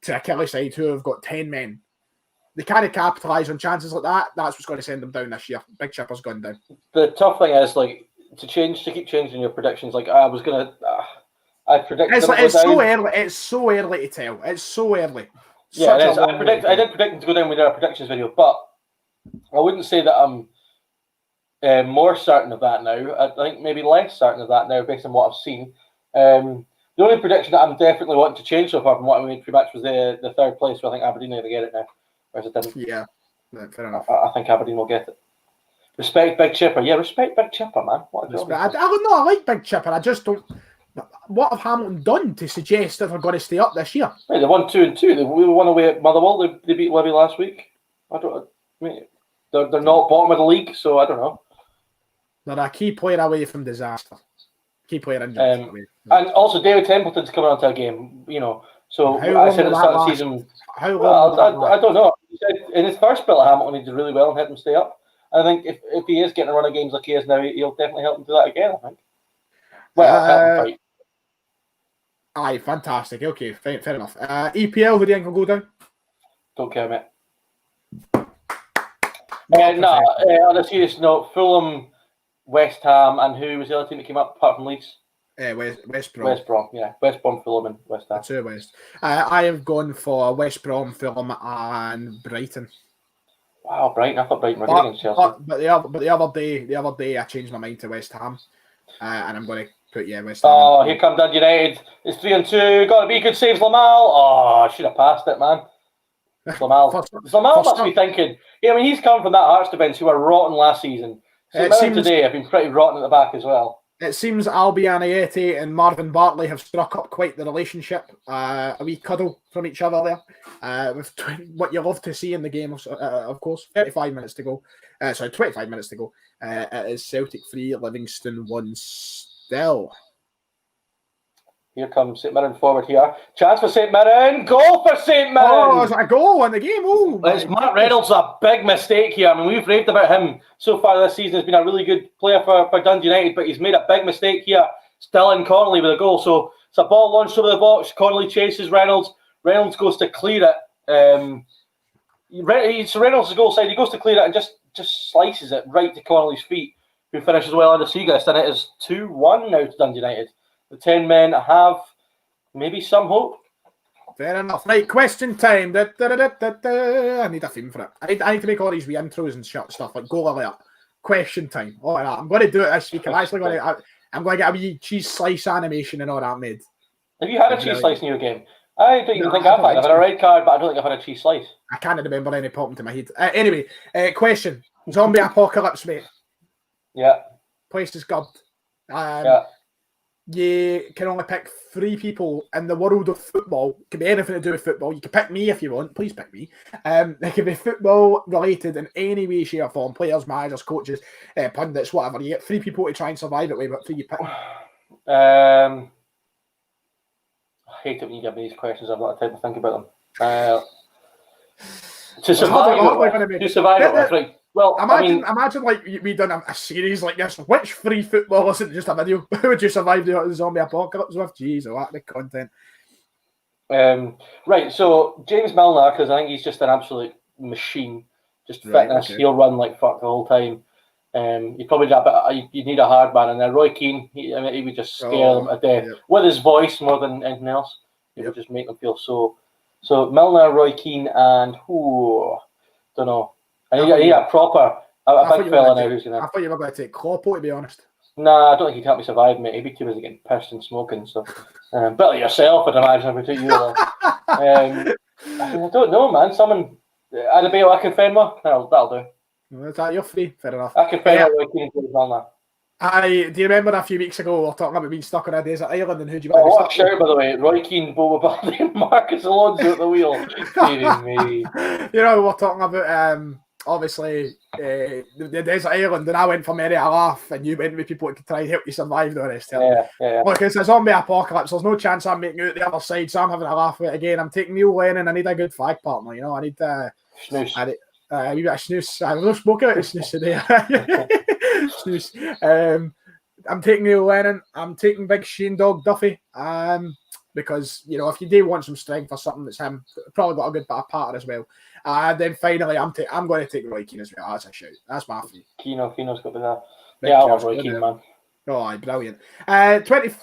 Speaker 1: To Achilles side, who have got 10 men. They can't capitalise on chances like that. That's what's going to send them down this year. Big Chipper's gone down.
Speaker 2: The tough thing is to keep changing your predictions. Like I predicted.
Speaker 1: It's so early. It's so early to tell. It's so early.
Speaker 2: Yeah, it is. I did predict them to go down with our predictions video, but I wouldn't say that I'm more certain of that now. I think maybe less certain of that now based on what I've seen. The only prediction that I'm definitely wanting to change so far from what I made pre-match was the third place. So I think Aberdeen are going to get it now. Whereas it didn't.
Speaker 1: Yeah, fair enough.
Speaker 2: I think Aberdeen will get it. Respect Big Chipper. Yeah, respect Big Chipper, man.
Speaker 1: I don't know. I like Big Chipper. I just don't. What have Hamilton done to suggest that they're going to stay up this year?
Speaker 2: Hey, they won 2-2. They won away at Motherwell. They beat Livy last week. They're not bottom of the league, so I don't know.
Speaker 1: They're a key player away from disaster. Key player injured.
Speaker 2: And also David Templeton's coming onto a game, So I said at the start of the season,
Speaker 1: I don't
Speaker 2: know. He said in his first spell at Hamilton, he did really well and helped him stay up. I think if he is getting a run of games like he is now, he'll definitely help him do that again, I think. Well, help him fight.
Speaker 1: Aye, fantastic. Okay, fair enough. EPL, who do you think will go down?
Speaker 2: Don't care, mate. On a serious note, Fulham, West Ham, and who was the other team that came up apart from Leeds?
Speaker 1: West Brom.
Speaker 2: West Brom, yeah. West Brom, Fulham, and West Ham.
Speaker 1: Two West. I have gone for West Brom, Fulham, and Brighton.
Speaker 2: Wow, Brighton! I thought Brighton were good against Chelsea.
Speaker 1: But the other day, I changed my mind to West Ham, and I'm going to put West Ham.
Speaker 2: Oh, here come Dundee United. It's 3-2. Got to be good saves, Lamal. Oh, I should have passed it, man. Lamal must be thinking. Yeah, I mean, he's come from that Hearts defence who were rotten last season. So today have been pretty rotten at the back as well.
Speaker 1: It seems Albi Anieti and Marvin Bartley have struck up quite the relationship. A wee cuddle from each other there. With what you love to see in the game, of course. 25 minutes to go. 25 minutes to go. It is Celtic 3, Livingston 1 still.
Speaker 2: Here comes St Mirren forward here. Chance for St Mirren. Goal for St Mirren.
Speaker 1: Oh, is that a goal in the game? Oh,
Speaker 2: it's Mark Reynolds, a big mistake here. I mean, we've raved about him so far this season. He's been a really good player for Dundee United, but he's made a big mistake here. Still in Connolly with a goal. So it's a ball launched over the box. Connolly chases Reynolds. Reynolds goes to clear it. So Reynolds' goal side. He goes to clear it and just slices it right to Connolly's feet, who finishes well under Seaguest. And it is 2-1 now to Dundee United. The 10 men have maybe some hope.
Speaker 1: Fair enough. Right, question time. I need a theme for it. I need to make all these wee intros and stuff like goal alert. Question time. All right, I'm going to do it this week. I'm going to get a wee cheese slice animation and all that made.
Speaker 2: Have you had a cheese slice in your game? I don't even think I've had. I've had a red card, but I don't think I've had a cheese slice.
Speaker 1: I can't remember any popping to my head. Anyway, question. Zombie apocalypse, mate.
Speaker 2: Yeah.
Speaker 1: Place is gubbed.
Speaker 2: Yeah.
Speaker 1: You can only pick 3 people in the world of football. It can be anything to do with football. You can pick me if you want. Please pick me. It can be football related in any way, shape, or form. Players, managers, coaches, pundits, whatever. You get 3 people to try and survive it with, but 3 you pick.
Speaker 2: I hate it when you give me these questions. I've not had time to think about them. To survive it, right? Well,
Speaker 1: imagine like we done a series like this. Which 3 footballers isn't just a video? Who would you survive the zombie apocalypse with? Jeez, what the content.
Speaker 2: Right, so James Milner, because I think he's just an absolute machine. Just fitness, okay. He'll run like fuck the whole time. You probably you need a hard man, and then Roy Keane, he would just scare them to death with his voice more than anything else. He would just make them feel so. So Milner, Roy Keane, and don't know. I need a proper, a big fella now who's going to...
Speaker 1: I thought you were going to take Kloppo, to be honest.
Speaker 2: Nah, I don't think he'd help me survive, mate. He'd be too busy getting pissed and smoking, so... bit like yourself, I'd imagine, if we took you along. I don't know, man. Someone... Adebayo Akinfenwa? That'll do.
Speaker 1: Well, is that your 3? Fair enough.
Speaker 2: Akinfenwa, Roy Keane, and Milner.
Speaker 1: Do you remember a few weeks ago we were talking about being stuck on a desert island and who'd you
Speaker 2: what a shout, by the way. Roy Keane, Boba Baldi, and Marcus Alonso at the wheel. Me.
Speaker 1: You know, we were talking about... obviously, the desert island, and I went for Mary a laugh, and you went with people that could try and help you survive the rest.
Speaker 2: Yeah.
Speaker 1: Look, it's a zombie apocalypse. There's no chance I'm making it the other side, so I'm having a laugh with it again. I'm taking Neil Lennon. I need a good flag partner. You know, I need
Speaker 2: snooze.
Speaker 1: A wee bit of snooze. I've not spoken about snooze today. Snooze. I'm taking Neil Lennon. I'm taking Big Shane Dog Duffy. Because, you know, if you do want some strength or something, it's him. Probably got a good bit of patter as well. Then finally, I'm going to take Roy Keane as well. That's a shout. That's my 3.
Speaker 2: Keno's got to be there. Yeah, I love Roy Keane, man.
Speaker 1: Oh, brilliant. 20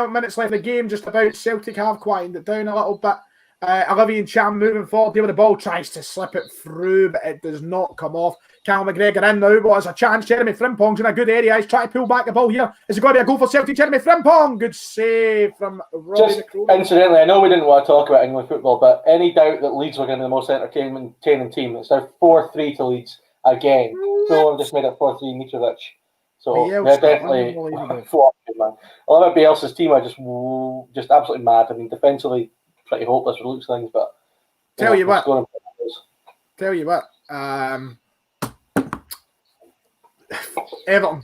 Speaker 1: minutes left of the game, just about. Celtic have quietened it down a little bit. Olivier Cham moving forward. The ball tries to slip it through, but it does not come off. Cal McGregor in now, but there's a chance. Jeremy Frimpong's in a good area. He's trying to pull back the ball here. Is it going to be a goal for Celtic? Jeremy Frimpong. Good save from Robbie McCrory.
Speaker 2: Incidentally, I know we didn't want to talk about England football, but any doubt that Leeds were going to be the most entertaining team? It's now 4-3 to Leeds again. Fulham just made it 4-3 Mitrovic. So they're definitely flopping, man. I love how Bielsa's team are just absolutely mad. I mean, defensively, pretty hopeless for looks things, but
Speaker 1: tell you what. Everton.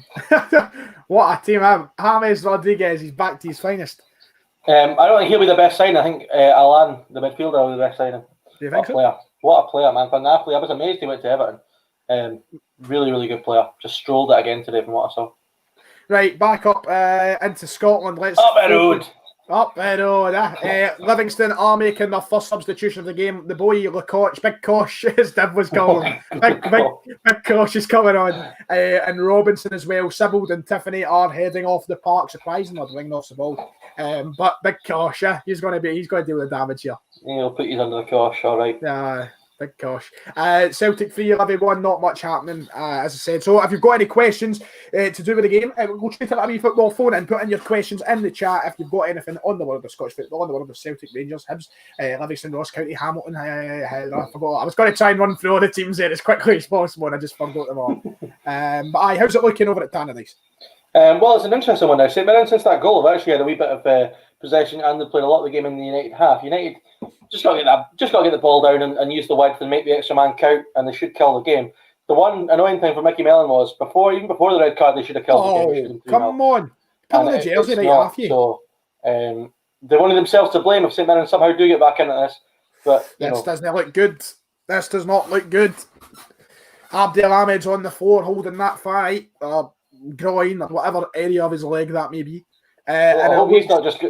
Speaker 1: What a team. James Rodriguez, he's back to his finest.
Speaker 2: I don't think he'll be the best signing. I think Alan, the midfielder, will be the best signing.
Speaker 1: Do you think so?
Speaker 2: Player. What a player, man. Van Napoli, I was amazed he went to Everton. Really, really good player. Just strolled it again today from what I saw.
Speaker 1: Right, back up into Scotland. Let's
Speaker 2: Up the road.
Speaker 1: Up the road. Livingston are making their first substitution of the game. The boy Lecoch, Big Kosh, as Div was calling him. Big Kosh is coming on. And Robinson as well. Sybold and Tiffany are heading off the park. Surprisingly, they're winging off the ball. But Big Kosh, he's going to deal with the damage here.
Speaker 2: He'll put you under the Kosh, all right.
Speaker 1: Big Kosh. Celtic 3, Levy 1, not much happening, as I said. So if you've got any questions to do with the game, go straight to that football phone and put in your questions in the chat if you've got anything on the world of Scottish football, on the world of Celtic, Rangers, Hibs, Livingston, Ross County, Hamilton. I forgot. I was going to try and run through all the teams there as quickly as possible and I just forgot them all. But how's it looking over at Tannadice?
Speaker 2: Well, it's an interesting one now. St Mirren, since that goal, have actually had a wee bit of possession and they're playing a lot of the game in the United half. United just got to get the ball down and use the width and make the extra man count, and they should kill the game. The one annoying thing for Mickey Mellon was even before the red card, they should have killed the game.
Speaker 1: Come on, pull the jersey right off you.
Speaker 2: So they're only themselves to blame if St Mirren somehow do get back into this. But
Speaker 1: this doesn't look good. This does not look good. Abdel Ahmed's on the floor holding that thigh, groin, or whatever area of his leg that may be.
Speaker 2: I hope he's not just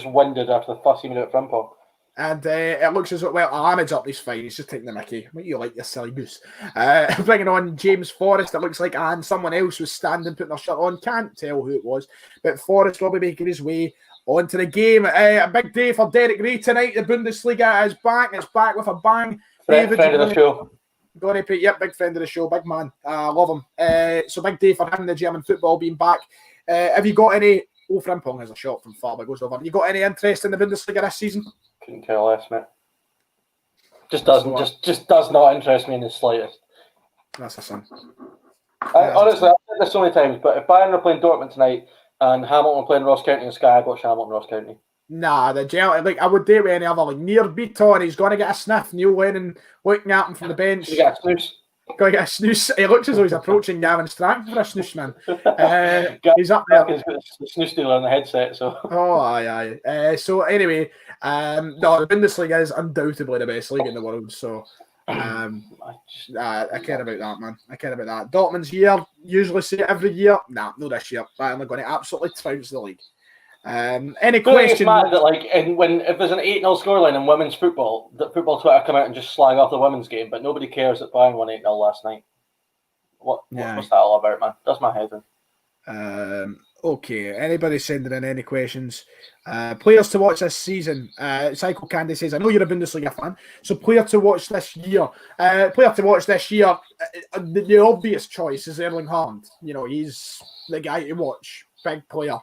Speaker 2: winded after the first minute front ball.
Speaker 1: And it looks as though, Ahmed's up, he's fine. He's just taking the mickey. What you like, you silly goose? Bringing on James Forrest, it looks like, and someone else was standing, putting their shirt on. Can't tell who it was. But Forrest will be making his way onto the game. A big day for Derek Ray tonight. The Bundesliga is back. It's back with a bang.
Speaker 2: Friend of the show.
Speaker 1: Big friend of the show. Big man. Love him. So big day for him, the German football being back. Have you got any... Frimpong has a shot from far, but goes over. Have you got any interest in the Bundesliga this season?
Speaker 2: Couldn't care less, mate. Just does not interest me in the slightest.
Speaker 1: That's a sin.
Speaker 2: Honestly, I've said this so many times, but if Bayern are playing Dortmund tonight and Hamilton are playing Ross County and Sky, I'd watch Hamilton Ross County. Nah,
Speaker 1: I would do it with any other. Near Beaton, he's going to get a sniff. Neil Lennon looking at him from the bench.
Speaker 2: You get a snooze.
Speaker 1: Going to get a snooze. He looks as though he's approaching Gavin Strang for a snooze, man. He's up there.
Speaker 2: He's got a snooze dealer on the headset, so.
Speaker 1: Oh, aye. So anyway, no, the Bundesliga is undoubtedly the best league in the world. So I care about that, man. I care about that. Dortmund's year, usually say it every year. Nah, no this year. Bayern are going to absolutely trounce the league. Any question?
Speaker 2: It's mad that if there's an 8-0 scoreline in women's football, that football Twitter come out and just slag off the women's game, but nobody cares that Bayern won 8-0 last night. What's that all about, man? That's my head in.
Speaker 1: Okay. Anybody sending in any questions? Players to watch this season. Psycho Candy says, I know you're a Bundesliga fan, so player to watch this year. The obvious choice is Erling Haaland. You know, he's the guy to watch. Big player.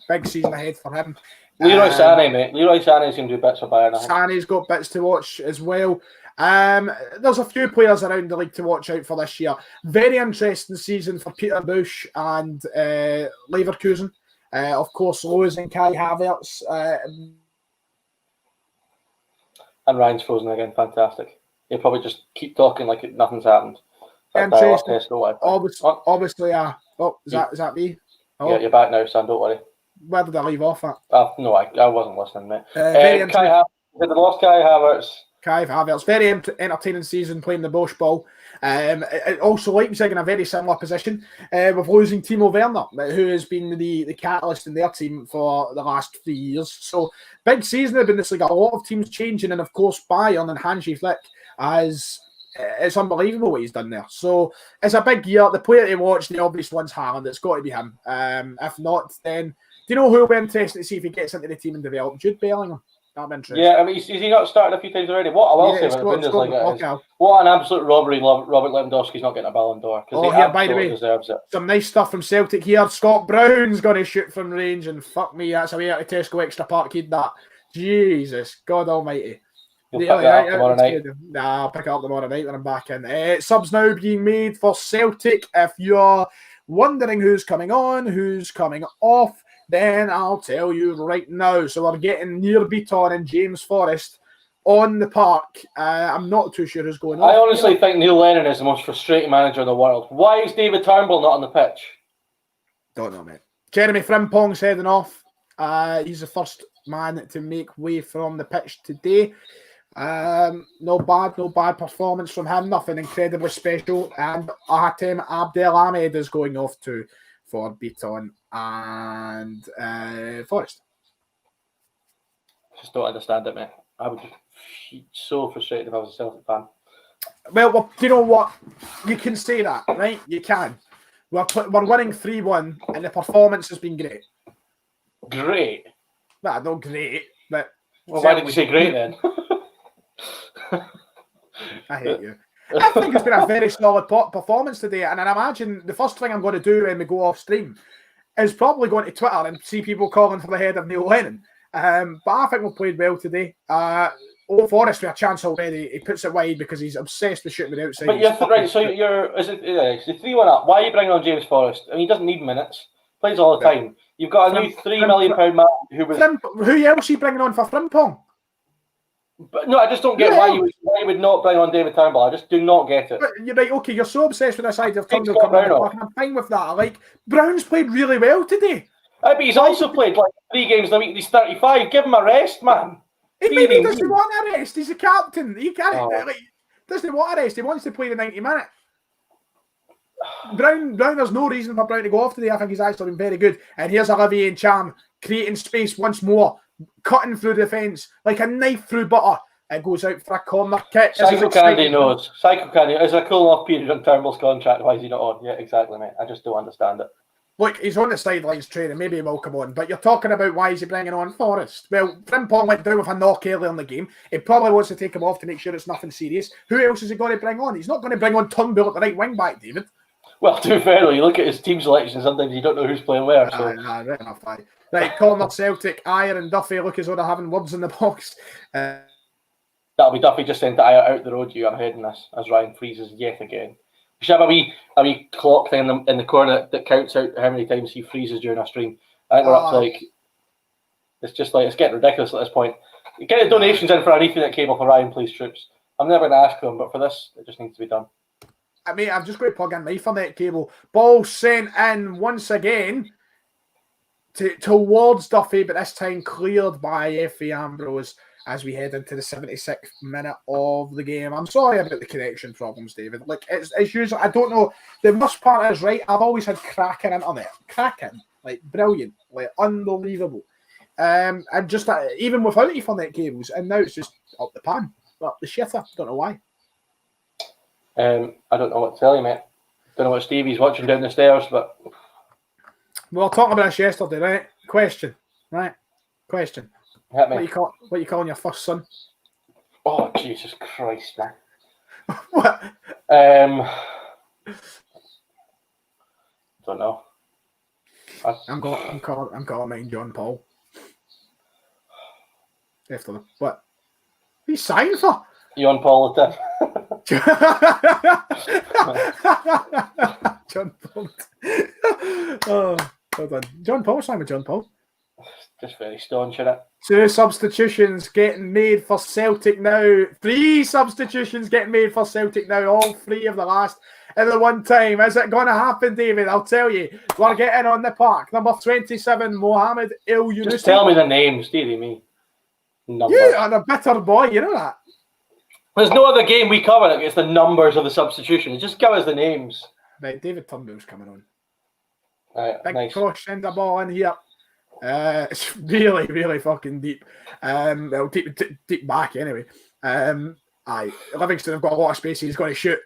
Speaker 1: Big season ahead for him.
Speaker 2: Leroy Sané, mate. Leroy Sané's going to do bits for Bayern.
Speaker 1: Sané's got bits to watch as well. There's a few players around the league to watch out for this year. Very interesting season for Peter Bush and Leverkusen. Of course, losing Kai Havertz.
Speaker 2: And Ryan's frozen again. Fantastic. He'll probably just keep talking like nothing's happened.
Speaker 1: Interesting. Obviously, is that me? Oh.
Speaker 2: Yeah, you're back now, son. Don't worry.
Speaker 1: Where did I leave off at?
Speaker 2: No, I wasn't listening, mate. They lost Kai Havertz.
Speaker 1: Kai Havertz, very entertaining season playing the Bosch ball. Also, Leipzig in a very similar position with losing Timo Werner, who has been the catalyst in their team for the last 3 years. So, big season in the Bundesliga. A lot of teams changing, and of course, Bayern and Hansi Flick as. It's unbelievable what he's done there. So it's a big year. The player to watch, the obvious one's Haaland. It's got to be him. If not, then do you know who will be interested to see if he gets into the team and develop? Jude Bellingham. That'd be interesting.
Speaker 2: Yeah, I mean, is he not started a few times already? What I will say about the Bundesliga is, what an absolute robbery Robert Lewandowski's not getting a Ballon d'Or.
Speaker 1: By the way, deserves it. Some nice stuff from Celtic here. Scott Brown's going to shoot from range, and fuck me, that's a way out of Tesco Extra Parkhead, that. Jesus, God almighty.
Speaker 2: You'll pick it up tomorrow night.
Speaker 1: Nah, I'll pick it up tomorrow night when I'm back in. Subs now being made for Celtic. If you're wondering who's coming on, who's coming off, then I'll tell you right now. So we're getting Near Beaton and James Forrest on the park. I'm not too sure who's going
Speaker 2: I
Speaker 1: on.
Speaker 2: honestly think Neil Lennon is the most frustrating manager in the world. Why is David Turnbull not on the pitch?
Speaker 1: Don't know, mate. Jeremy Frimpong's heading off. He's the first man to make way from the pitch today. No bad performance from him. Nothing incredibly special. And Hatem Abdel Ahmed is going off too for Beaton and Forest.
Speaker 2: Just don't understand it, mate. I would be so frustrated if I was a Celtic fan.
Speaker 1: Well, you know what? You can say that, right? You can. We're winning 3-1 and the performance has been great.
Speaker 2: Great?
Speaker 1: Well, not great, but...
Speaker 2: Well, why did you say great then?
Speaker 1: I hate you. I think it's been a very solid performance today, and I imagine the first thing I'm going to do when we go off stream is probably going to Twitter and see people calling for the head of Neil Lennon. But I think we played well today. Forrest with a chance already. He puts it wide because he's obsessed with shooting with the outside.
Speaker 2: But you're right. So is it 3-1 up? Why are you bringing on James Forrest? I mean, he doesn't need minutes. Plays all the time. You've got a new £3 million man who was.
Speaker 1: Who else are you bringing on for Frimpong?
Speaker 2: But no, I just don't get why you would not bring on David Turnbull. I just do not get it.
Speaker 1: But you're right. Okay, you're so obsessed with this idea of Turnbull coming on. I'm fine with that. Like Brown's played really well today.
Speaker 2: But he's also played like 3 games in a week. He's 35. Give him a rest, man.
Speaker 1: He maybe doesn't want a rest. He's the captain. He can't. Doesn't want a rest. He wants to play the 90 minutes. Brown, there's no reason for Brown to go off today. I think he's actually been very good. And here's Olivier Ntcham creating space once more, cutting through the defence like a knife through butter. It goes out for a corner kick.
Speaker 2: Psycho Candy knows. Psycho Candy is a cool off period on Turnbull's contract. Why is he not on? Yeah, exactly, mate. I just don't understand it.
Speaker 1: Look, he's on the sidelines training. Maybe he will come on. But you're talking about why is he bringing on Forrest? Well, Frimpong went down with a knock earlier in the game. He probably wants to take him off to make sure it's nothing serious. Who else is he going to bring on? He's not going to bring on Turnbull at the right wing back, David.
Speaker 2: Well, to be fair, though, you look at his team selection, sometimes you don't know who's playing where. So.
Speaker 1: Right enough, aye. Right, corner Celtic, Ayer and Duffy look as though they're having words in the box.
Speaker 2: That'll be Duffy just sent Ayer out the road. You are heading this as Ryan freezes yet again. We should have a wee clock thing in the corner that counts out how many times he freezes during our stream. I think we're up to like it's getting ridiculous at this point. You get the donations in for an Ethernet cable for Ryan Police Troops. I'm never going to ask them, but for this, it just needs to be done.
Speaker 1: I mean, I've just got to plug in my Ethernet cable. Ball sent in once again towards Duffy, but this time cleared by Effie Ambrose as we head into the 76th minute of the game. I'm sorry about the connection problems, David. Like, it's usually, I don't know. The worst part is, right, I've always had cracking internet. Cracking. Like, brilliant. Like, unbelievable. And just even without Ethernet cables, and now it's just up the pan. Up the shitter. Don't know why.
Speaker 2: I don't know what to tell you, mate. Don't know what Stevie's watching down the stairs, but...
Speaker 1: We were talking about this yesterday, right? Question.
Speaker 2: Hit me.
Speaker 1: What you calling your first son?
Speaker 2: Oh, Jesus Christ, man.
Speaker 1: What?
Speaker 2: Don't know.
Speaker 1: I'm calling mine John Paul. After the what? He's signed for
Speaker 2: John Paul the
Speaker 1: John Paul. Oh, well done. John Paul signed with John Paul.
Speaker 2: Just very staunch, isn't it?
Speaker 1: 2 substitutions getting made for Celtic now. 3 substitutions getting made for Celtic now. All 3 of the last at the one time. Is it going to happen, David? I'll tell you. We're getting on the park. Number 27, Mohamed El Yunusi.
Speaker 2: Just tell me the names, dearie me. Numbers.
Speaker 1: You are a bitter boy, you know that.
Speaker 2: There's no other game we cover that gets the numbers of the substitutions. Just give us the names.
Speaker 1: Right, David Turnbull's coming on.
Speaker 2: Big
Speaker 1: nice. Kosh, send the ball in here. It's really, really fucking deep. Well, deep back anyway. Livingston have got a lot of space. He's going to shoot.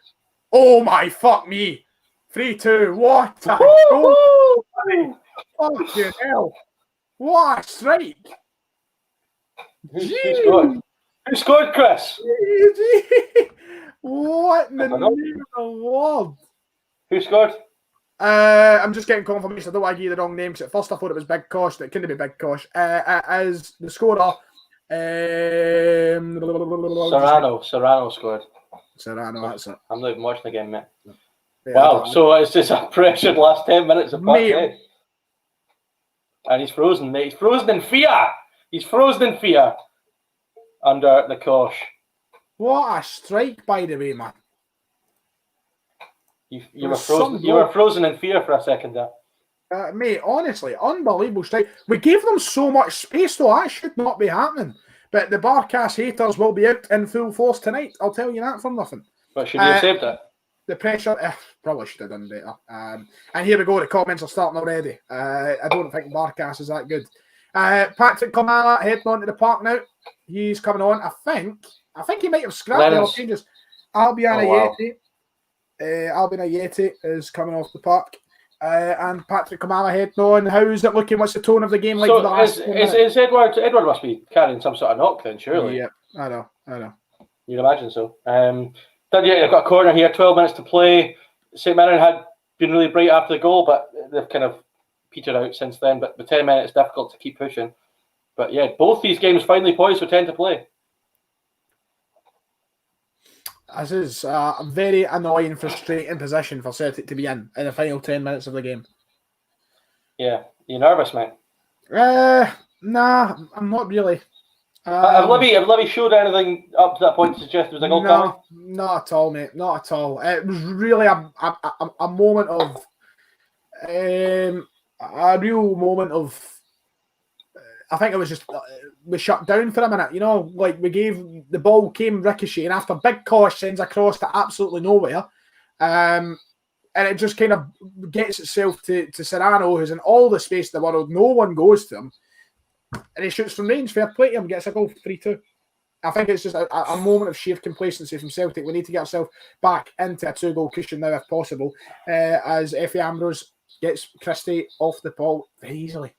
Speaker 1: Oh my fuck me! 3-2. What a goal! Fucking hell! What a strike!
Speaker 2: Who scored? Who scored, Chris?
Speaker 1: What in the name of the Lord?
Speaker 2: Who scored?
Speaker 1: I'm just getting confirmation. I don't want to give you the wrong name because at first I thought it was Big Kosh. It couldn't be Big Kosh. As the scorer,
Speaker 2: Serrano scored.
Speaker 1: Serrano, that's it.
Speaker 2: I'm not even watching the game, mate.
Speaker 1: Yeah,
Speaker 2: wow, so it's just a pressured last 10 minutes of Parkhead. And he's frozen, mate. He's frozen in fear. under the cosh.
Speaker 1: What a strike, by the way, man.
Speaker 2: You were frozen. You were frozen in fear for a second there.
Speaker 1: Mate, honestly, unbelievable strike. We gave them so much space, though. That should not be happening. But the Barcast haters will be out in full force tonight. I'll tell you that for nothing.
Speaker 2: But should you have saved it?
Speaker 1: The pressure, probably should have done better. And here we go. The comments are starting already. I don't think Barcast is that good. Patrick Kamala heading on to the park now. He's coming on. I think he might have scrapped the changes. Albion Ayeti is coming off the park. And Patrick Kamala heading on. How's it looking? What's the tone of the game like?
Speaker 2: So is Edward must be carrying some sort of knock then, surely?
Speaker 1: Yeah, I know.
Speaker 2: You'd imagine so. They've got a corner here, 12 minutes to play. St Mirren had been really bright after the goal, but they've kind of petered out since then. But the 10 minutes, difficult to keep pushing. But yeah, both these games finally poised for 10 to play.
Speaker 1: This is a very annoying, frustrating position for Celtic to be in the final 10 minutes of the game.
Speaker 2: Yeah. You nervous, mate?
Speaker 1: Nah, I'm not really.
Speaker 2: Have Livy showed anything up to that point to suggest there was a goal coming?
Speaker 1: Not at all, mate. Not at all. It was really a moment of a real moment of. I think it was just we shut down for a minute. You know, like the ball came ricocheting after Big Kosh sends across to absolutely nowhere, and it just kind of gets itself to Serrano, who's in all the space in the world. No one goes to him. And he shoots from range, fair play to him, gets a goal for 3-2. I think it's just a moment of sheer complacency from Celtic. We need to get ourselves back into a 2-goal cushion now, if possible, as Effie Ambrose gets Christie off the ball very easily.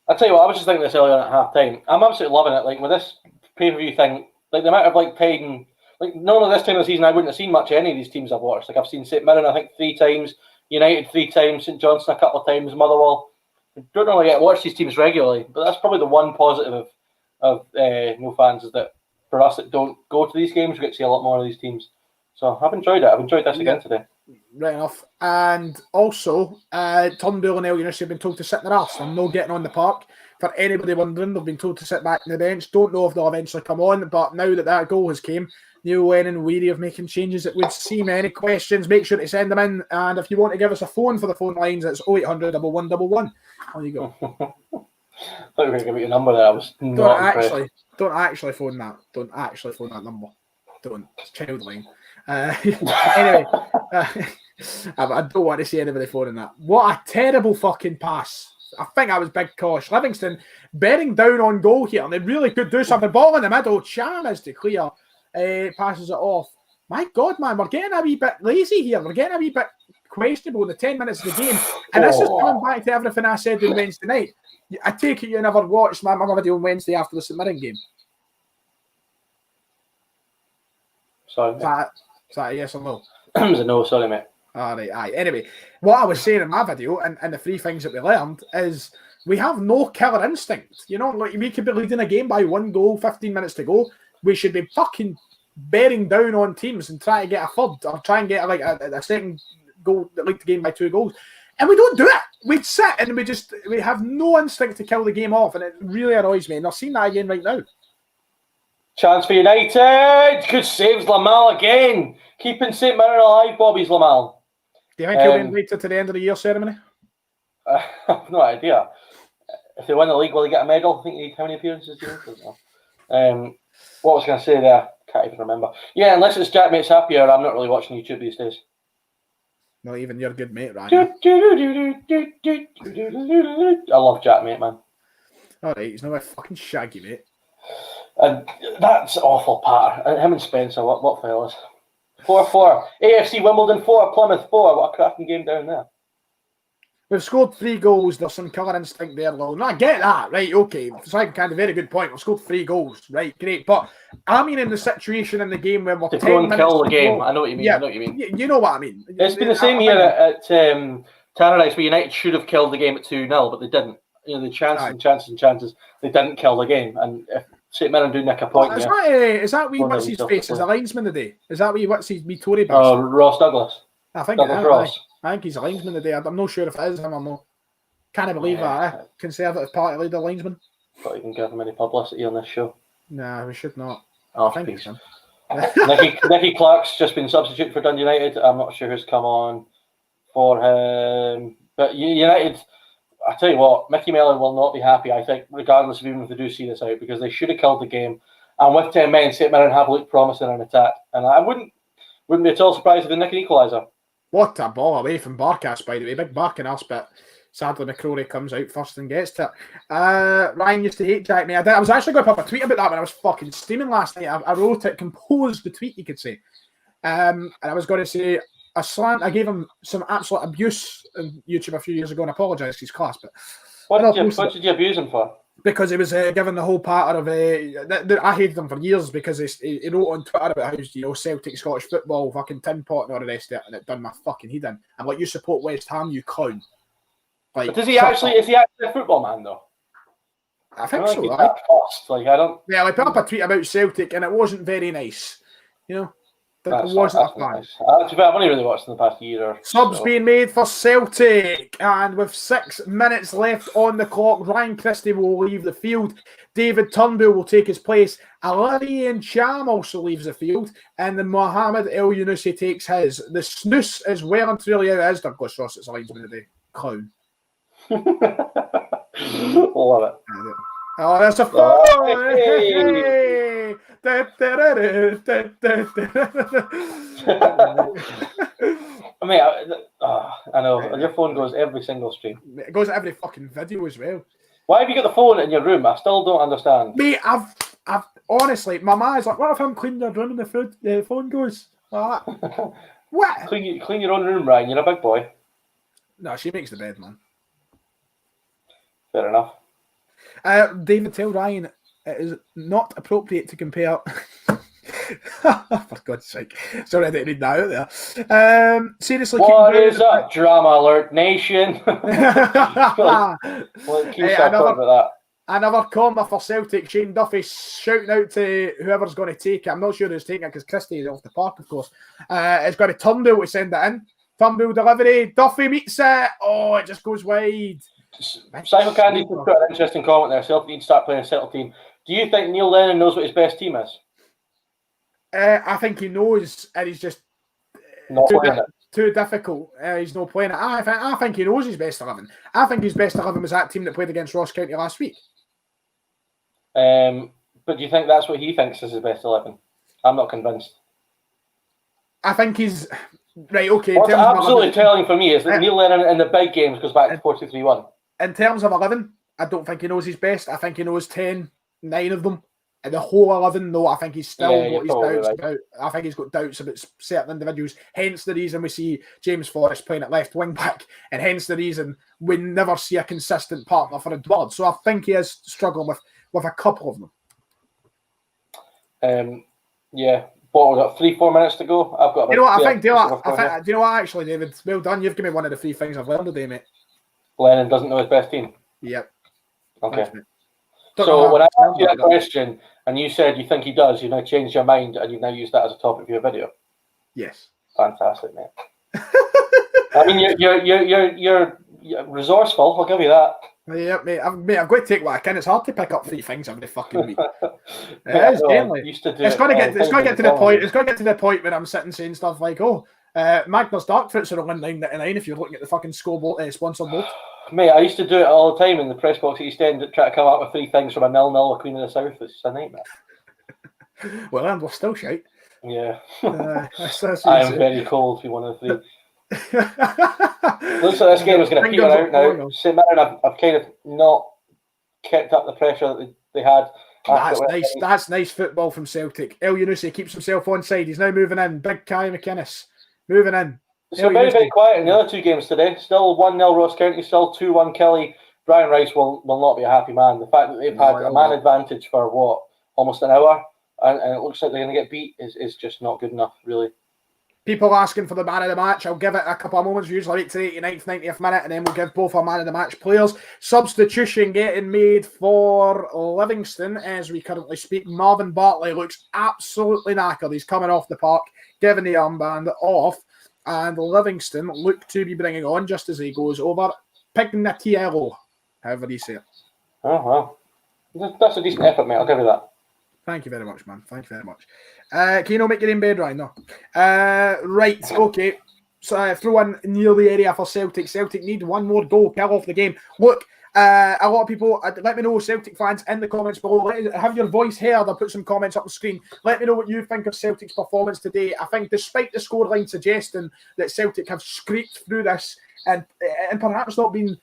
Speaker 2: I'll tell you what, I was just thinking this earlier on at half-time. I'm absolutely loving it. Like, with this pay-per-view thing, like, the amount of, like, time... Like, normally this time of the season, I wouldn't have seen much of any of these teams I've watched. Like, I've seen St Mirren, I think, 3 times, United 3 times, St Johnstone a couple of times, Motherwell. I don't normally get to watch these teams regularly, but that's probably the one positive of no fans is that for us that don't go to these games, we get to see a lot more of these teams. So I've enjoyed it. I've enjoyed this again today.
Speaker 1: Right enough. And also, Turnbull and Elgin have been told to sit in their arse. They're not getting on the park. For anybody wondering, they've been told to sit back on the bench. Don't know if they'll eventually come on, but now that goal has came, Neil Lennon weary of making changes, it would seem. Any questions, make sure to send them in. And if you want to give us a phone for the phone lines, it's 0800 1111. There you go.
Speaker 2: I thought you were going to give me a number there. I was don't
Speaker 1: actually phone that. Don't actually phone that number. Don't. It's child line. Anyway, I don't want to see anybody phoning that. What a terrible fucking pass. I think that was Big Kosh. Livingston bearing down on goal here, and they really could do something. Ball in the middle. Chan is to clear. Passes it off. My God, man, we're getting a wee bit lazy here. We're getting a wee bit questionable in the 10 minutes of the game. And this is coming back to everything I said on Wednesday night. I take it you never watched my video on Wednesday after the St Mirren game.
Speaker 2: Sorry.
Speaker 1: Is that a yes or no?
Speaker 2: It was a no, sorry, mate.
Speaker 1: All right, aye. Anyway, what I was saying in my video and the 3 things that we learned is we have no killer instinct. You know, like we could be leading a game by 1 goal, 15 minutes to go. We should be fucking bearing down on teams and try to get a third or try and get a second goal that lead the game by 2 goals. And we don't do it. We sit and we have no instinct to kill the game off, and it really annoys me. And I've seen that again right now.
Speaker 2: Chance for United. Good saves, Lamal again. Keeping St Mirren alive, Bobby's Lamal.
Speaker 1: Do you think he'll be invited to the end of the year ceremony?
Speaker 2: I have no idea. If they win the league, will they get a medal? I think you need how many appearances do you need? What was I going to say there? Can't even remember. Yeah, unless it's Jack Mate's happier, I'm not really watching YouTube these days.
Speaker 1: Not even your good mate, Ryan.
Speaker 2: I love Jack Mate, man.
Speaker 1: All right, he's not a fucking shaggy mate.
Speaker 2: And that's awful, Pat. And him and Spencer, what fellas? 4-4. AFC Wimbledon 4, Plymouth 4. What a cracking game down there.
Speaker 1: We've scored 3 goals. There's some killer instinct there, though. No, I get that. Right, okay. It's like kind of very good point. We've scored 3 goals. Right, great. But I mean in the situation in the game where we're
Speaker 2: to go and kill the game. I know what you mean.
Speaker 1: Yeah,
Speaker 2: I know what you mean.
Speaker 1: You know what I mean.
Speaker 2: It's been the same here at Tannadice, where United should have killed the game at 2-0, but they didn't. You know, the chances. They didn't kill the game. And if St Mirren do nick a point,
Speaker 1: is that wee what's his face as a linesman today? Is that wee what's his wee Tory base?
Speaker 2: Oh, Ross Douglas.
Speaker 1: I think
Speaker 2: Douglas Ross.
Speaker 1: I think he's a linesman today. I'm not sure if it is him or not. Can't believe that, Conservative Party leader linesman.
Speaker 2: Not even give him any publicity on this show.
Speaker 1: Nah, we should not.
Speaker 2: Oh,
Speaker 1: Thank
Speaker 2: please.
Speaker 1: you.
Speaker 2: Nicky Clark's just been substituted for Dundee United. I'm not sure who's come on for him. But United, I tell you what, Mickey Mellon will not be happy, I think, regardless of even if they do see this out, because they should have killed the game. And with 10 men, St Mirren have looked promising in an attack. And I wouldn't be at all surprised if they nick an equaliser.
Speaker 1: What a ball away from Barkas, by the way. Big barking us, but sadly McCrory comes out first and gets to it. Ryan used to hate Jack, mate. I was actually going to put up a tweet about that when I was fucking steaming last night. I wrote it, composed the tweet, you could say. And I was going to say, I gave him some absolute abuse on YouTube a few years ago and apologise to his class. But
Speaker 2: what did you abuse him for?
Speaker 1: Because he was given the whole part of I hated him for years because he wrote on Twitter about how Celtic Scottish football fucking tin pot and all the rest of it, and it done my fucking head in. I'm like, you support West Ham, you clown. Like,
Speaker 2: but is he actually a football man though?
Speaker 1: I think
Speaker 2: so. I don't.
Speaker 1: Yeah, I put up a tweet about Celtic and it wasn't very nice. It wasn't a fan.
Speaker 2: Nice. I've only really watched in the past year.
Speaker 1: Subs being made for Celtic, and with 6 minutes left on the clock, Ryan Christie will leave the field. David Turnbull will take his place. Alarian Cham also leaves the field, and then Mohamed El Yunusi takes his. The snooze is well and truly out as Douglas Ross. It's a linesman of the clown.
Speaker 2: Love it.
Speaker 1: Oh, that's a fun! Hey!
Speaker 2: I mean, I know. Your phone goes every single stream.
Speaker 1: It goes every fucking video as well.
Speaker 2: Why have you got the phone in your room? I still don't understand.
Speaker 1: Mate, I've honestly, my mind's like, what if I'm cleaning the room and the phone goes like that? What?
Speaker 2: Clean your own room, Ryan. You're a big boy.
Speaker 1: No, she makes the bed, man.
Speaker 2: Fair enough.
Speaker 1: David, tell Ryan it is not appropriate to compare. For God's sake. Sorry, I didn't read that out there. Seriously,
Speaker 2: what is up, Drama Alert Nation? Keep talking about that.
Speaker 1: Another corner for Celtic. Shane Duffy shouting out to whoever's going to take it. I'm not sure who's taking it because Christie is off the park, of course. It's got to Turnbull to send it in. Turnbull delivery. Duffy meets it. Oh, it just goes wide.
Speaker 2: Cycle Candy put an interesting comment there. Celtic need to start playing a settled team. Do you think Neil Lennon knows what his best team is?
Speaker 1: I think he knows, and he's just too difficult. He's not playing it. I think he knows his best 11. I think his best 11 was that team that played against Ross County last week.
Speaker 2: But do you think that's what he thinks is his best 11? I'm not convinced.
Speaker 1: I think he's right. Okay.
Speaker 2: What's absolutely telling for me is that Neil Lennon in the big games goes back to 4-2-3-1.
Speaker 1: In terms of 11, I don't think he knows his best. I think he knows 9 of them. And the whole 11, though, I think he's still got his doubts about. I think he's got doubts about certain individuals. Hence the reason we see James Forrest playing at left wing back, and hence the reason we never see a consistent partner for Edward. So I think he is struggling with a couple of
Speaker 2: them. Yeah. What, we've got 3-4 minutes to go? I've got.
Speaker 1: Do you know what? Actually, David, well done. You've given me one of the 3 things I've learned today, mate.
Speaker 2: Lennon doesn't know his best team.
Speaker 1: Yep.
Speaker 2: Okay. Thanks, so when I asked you that question and you said you think he does, you've now changed your mind and you've now used that as a topic for your video.
Speaker 1: Yes.
Speaker 2: Fantastic, mate. I mean, you're resourceful. I'll give you that.
Speaker 1: Yeah, mate. I've got to take what I can. It's hard to pick up 3 things every fucking week. It is, generally. It's got to get to the point. It's got to get to the point where I'm sitting saying stuff like, Magnus Darkfoots are only $9.99 if you're looking at the fucking scoreboard sponsor board.
Speaker 2: Mate, I used to do it all the time in the press box at East End, try to come up with 3 things from a 0-0 with Queen of the South. It's just a nightmare.
Speaker 1: Well, and we're still shite.
Speaker 2: Yeah.
Speaker 1: That's
Speaker 2: I am very cold to be one of the 3. Looks like this game is going to peter out now. St Mirren have kind of not kept up the pressure that they had.
Speaker 1: That's nice. That's nice football from Celtic. El Yunusi keeps himself onside. He's now moving in. Big Kai McInnes moving in.
Speaker 2: So very, very quiet in the other 2 games today. Still 1-0 Ross County, still 2-1 Kelly. Brian Rice will not be a happy man. The fact that they've had a man advantage for almost an hour, and it looks like they're going to get beat is just not good enough, really.
Speaker 1: People asking for the man of the match. I'll give it a couple of moments, usually to the 89th, 90th minute, and then we'll give both our man of the match players. Substitution getting made for Livingston as we currently speak. Marvin Bartley looks absolutely knackered. He's coming off the park, giving the armband off. And Livingston look to be bringing on, just as he goes over, Pignatiello, however you say it.
Speaker 2: Oh, well. That's a decent effort, mate. I'll give you that.
Speaker 1: Thank you very much, man. Thank you very much. Can you not make your own bed, Ryan? No. Right, okay. So throw in near the area for Celtic. Celtic need one more goal, kill off the game. Look, a lot of people, let me know, Celtic fans, in the comments below. Have your voice heard. I'll put some comments up on the screen. Let me know what you think of Celtic's performance today. I think despite the scoreline suggesting that Celtic have scraped through this and perhaps not been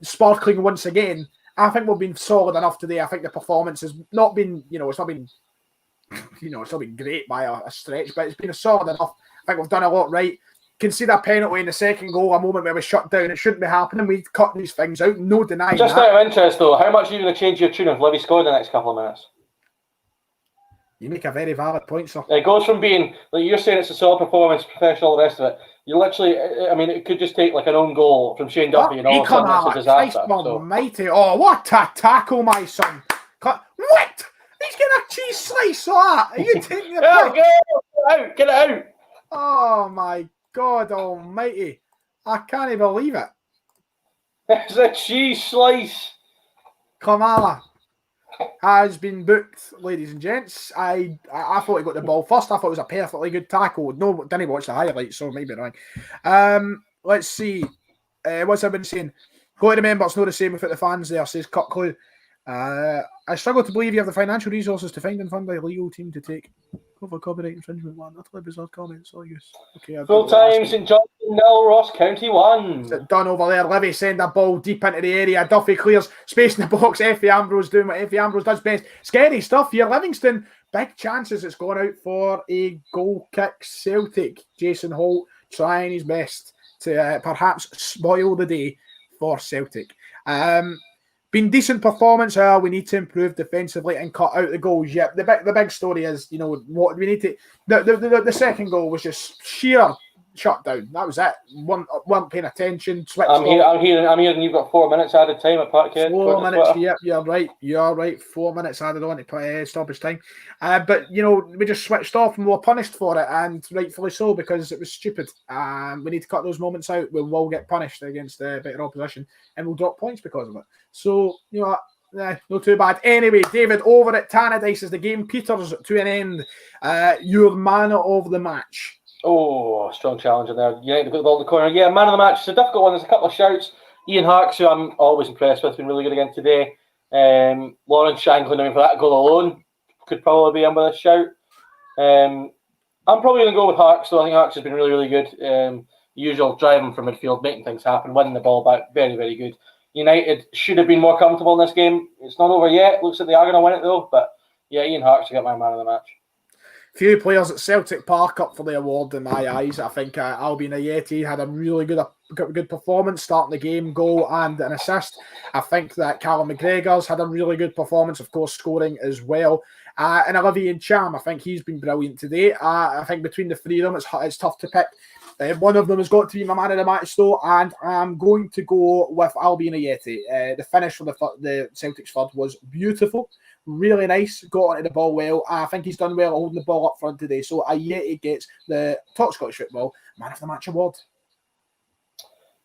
Speaker 1: sparkling once again, I think we've been solid enough today. I think the performance has not been, it's not been great by a stretch, but it's been solid enough. I think we've done a lot right. Concede a penalty in the second goal, a moment where we shut down. It shouldn't be happening. We cut these things out. No denying
Speaker 2: Just
Speaker 1: that.
Speaker 2: out of interest, though, how much are you going to change your tune if Livy scored in the next couple of minutes?
Speaker 1: You make a very valid point, sir.
Speaker 2: It goes from being, like you're saying, it's a solid performance, professional, all the rest of it. You literally, I mean, it could just take like an own goal from Shane Duffy and all of a sudden it's a disaster.
Speaker 1: Almighty. Oh, what a tackle, my son. What? He's getting a cheese slice for that. Are you taking it?
Speaker 2: Get it out.
Speaker 1: Oh, my God almighty. I can't believe it.
Speaker 2: It's a cheese slice.
Speaker 1: Kamala has been booked, ladies and gents. I thought he got the ball first. I thought it was a perfectly good tackle. No, didn't watch the highlights, so maybe wrong. Let's see. What's I been saying? Got to remember, it's not the same without the fans there, says Cut Clue. I struggle to believe you have the financial resources to find and fund a legal team to take over copyright infringement. One utterly bizarre comments. All use. Okay.
Speaker 2: Full time St Johnstone 0, Ross County 1.
Speaker 1: Done over there. Livy send a ball deep into the area. Duffy clears space in the box. Effie Ambrose doing what Effie Ambrose does best. Scary stuff here. Livingston, big chances. It's gone out for a goal kick. Celtic. Jason Holt trying his best to perhaps spoil the day for Celtic. Been decent performance. We need to improve defensively and cut out the goals. Yep. The big story is, what we need to. The second goal was just sheer shutdown. That was it. Weren't paying attention.
Speaker 2: I'm hearing you've got 4 minutes added time at Parkhead.
Speaker 1: 4 minutes. Yep, you're right. You're right. 4 minutes added on to stoppage time. But we just switched off and we were punished for it, and rightfully so, because it was stupid. We need to cut those moments out. We will get punished against the better opposition, and we'll drop points because of it. So not too bad. Anyway, David, over at Tannadice as the game peters to an end. Your man of the match.
Speaker 2: Oh, strong challenge in there. United got the ball in the corner. Yeah, man of the match. It's a difficult one. There's a couple of shouts. Ian Harkes, who I'm always impressed with, been really good again today. Lawrence Shankland, for that goal alone, could probably be in with a shout. I'm probably going to go with Harkes, though. I think Harkes has been really, really good. Usual driving from midfield, making things happen, winning the ball back. Very, very good. United should have been more comfortable in this game. It's not over yet. Looks like they are going to win it, though. But yeah, Ian Harkes will get my man of the match.
Speaker 1: Few players at Celtic Park up for the award in my eyes. I think Albion Ayeti had a really good performance, starting the game, goal and an assist. I think that Callum McGregor's had a really good performance, of course, scoring as well. And Olivier Cham, I think he's been brilliant today. I think between the three of them, it's tough to pick. One of them has got to be my man of the match, though, and I'm going to go with Albion Ayeti. The finish for the Celtics third was beautiful. Really nice, got onto the ball well. I think he's done well holding the ball up front today. So Ayeti gets the top Scottish football man of the match award.